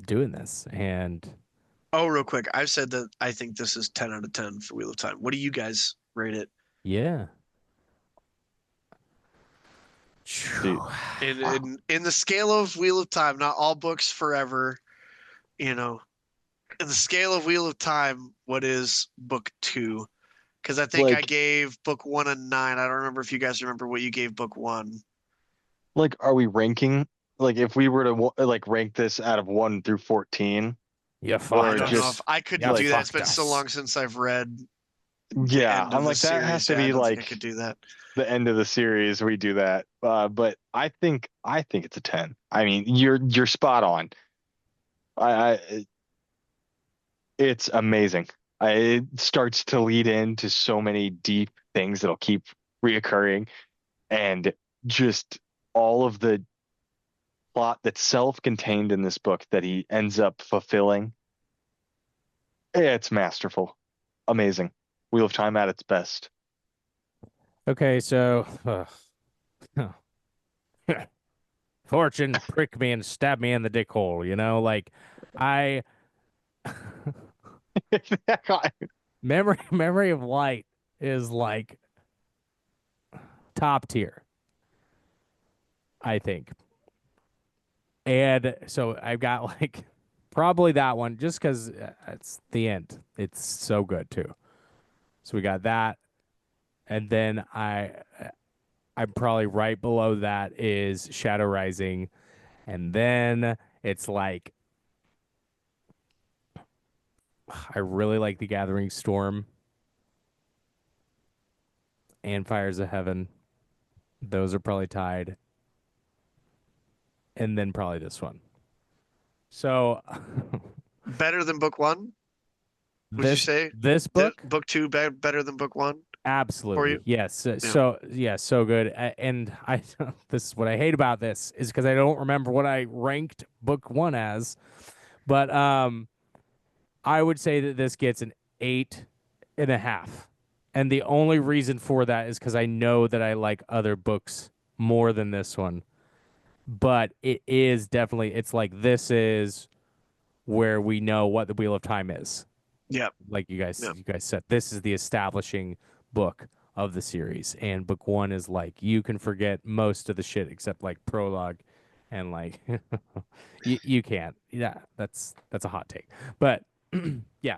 doing this. And Oh, real quick, I've said that I think this is 10 out of 10 for Wheel of Time. What do you guys rate it? yeah. dude. In the scale of Wheel of Time, not all books forever, you know, in the scale of Wheel of Time, what is book two? Because I think I Like, gave book one a 9. I don't remember if you guys remember what you gave book one. are we ranking? Like, if we were to like rank this out of 1 through 14, You I or fucked don't know if us. just I couldn't You do like, that. It's fucked been so us. long since I've read the yeah, end I'm of the like that has series. to Yeah, I be don't think I could like do that. the end of the series. We do that, but I think it's a 10. I mean, you're spot on. I it's amazing. It starts to lead into so many deep things that'll keep reoccurring, and just all of the plot that's self-contained in this book that he ends up fulfilling. It's masterful, amazing. Wheel of Time at its best. Okay, so fortune pricked me and stabbed me in the dick hole, you know? Like I memory of light is like top tier, I think. And so I've got like probably that one just because it's the end. It's so good too. So we got that, and then I'm probably right below that is Shadow Rising, and then it's like I really like The Gathering Storm and Fires of Heaven. Those are probably tied, and then probably this one. So Better than book one? Would you This say this book, book two better than book one for absolutely. you? Yes. Yeah. So yeah, so good. And I this is what I hate about this is because I don't remember what I ranked book one as, but I would say that this gets an 8.5. And the only reason for that is because I know that I like other books more than this one. But it is definitely, it's like this is where we know what the Wheel of Time is. Yep. Like Yep. you guys said, this is the establishing book of the series. And book one is like you can forget most of the shit except like prologue and like you can't. Yeah, that's a hot take. But yeah.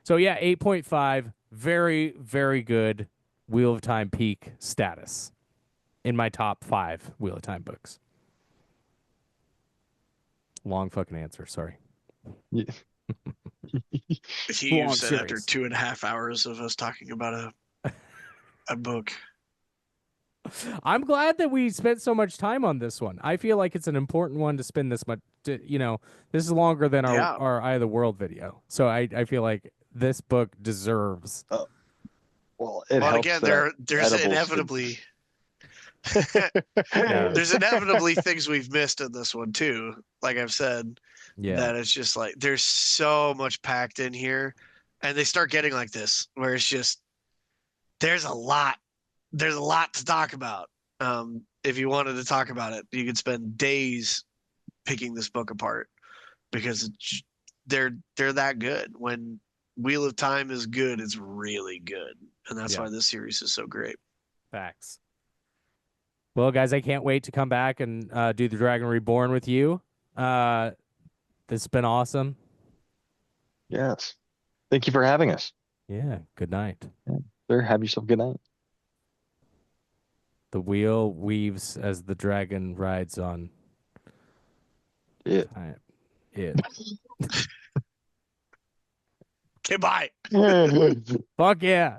So yeah, 8.5, very, very good Wheel of Time peak status in my top 5 Wheel of Time books. Long fucking answer, sorry. Yeah. You Long said after series. 2.5 hours of us talking about a book. I'm glad that we spent so much time on this one. I feel like it's an important one to spend this much. This is longer than Yeah. our Eye of the World video. So I feel like this book deserves. Well, it Well, helps again, that there's edibles could. inevitably Yeah. there's inevitably things we've missed in this one too. Like I've said, Yeah. that it's just like there's so much packed in here, and they start getting like this where it's just there's a lot. There's a lot to talk about. If you wanted to talk about it, you could spend days picking this book apart because they're that good. When Wheel of Time is good, it's really good, and that's Yeah. why this series is so great. Facts. Well, guys, I can't wait to come back and do the Dragon Reborn with you. This has been awesome. Yes. Thank you for having us. Yeah. Good night. Yeah. Sir, have yourself a good night. The wheel weaves as the dragon rides on. Yeah. Time. It. Okay, bye. Fuck yeah.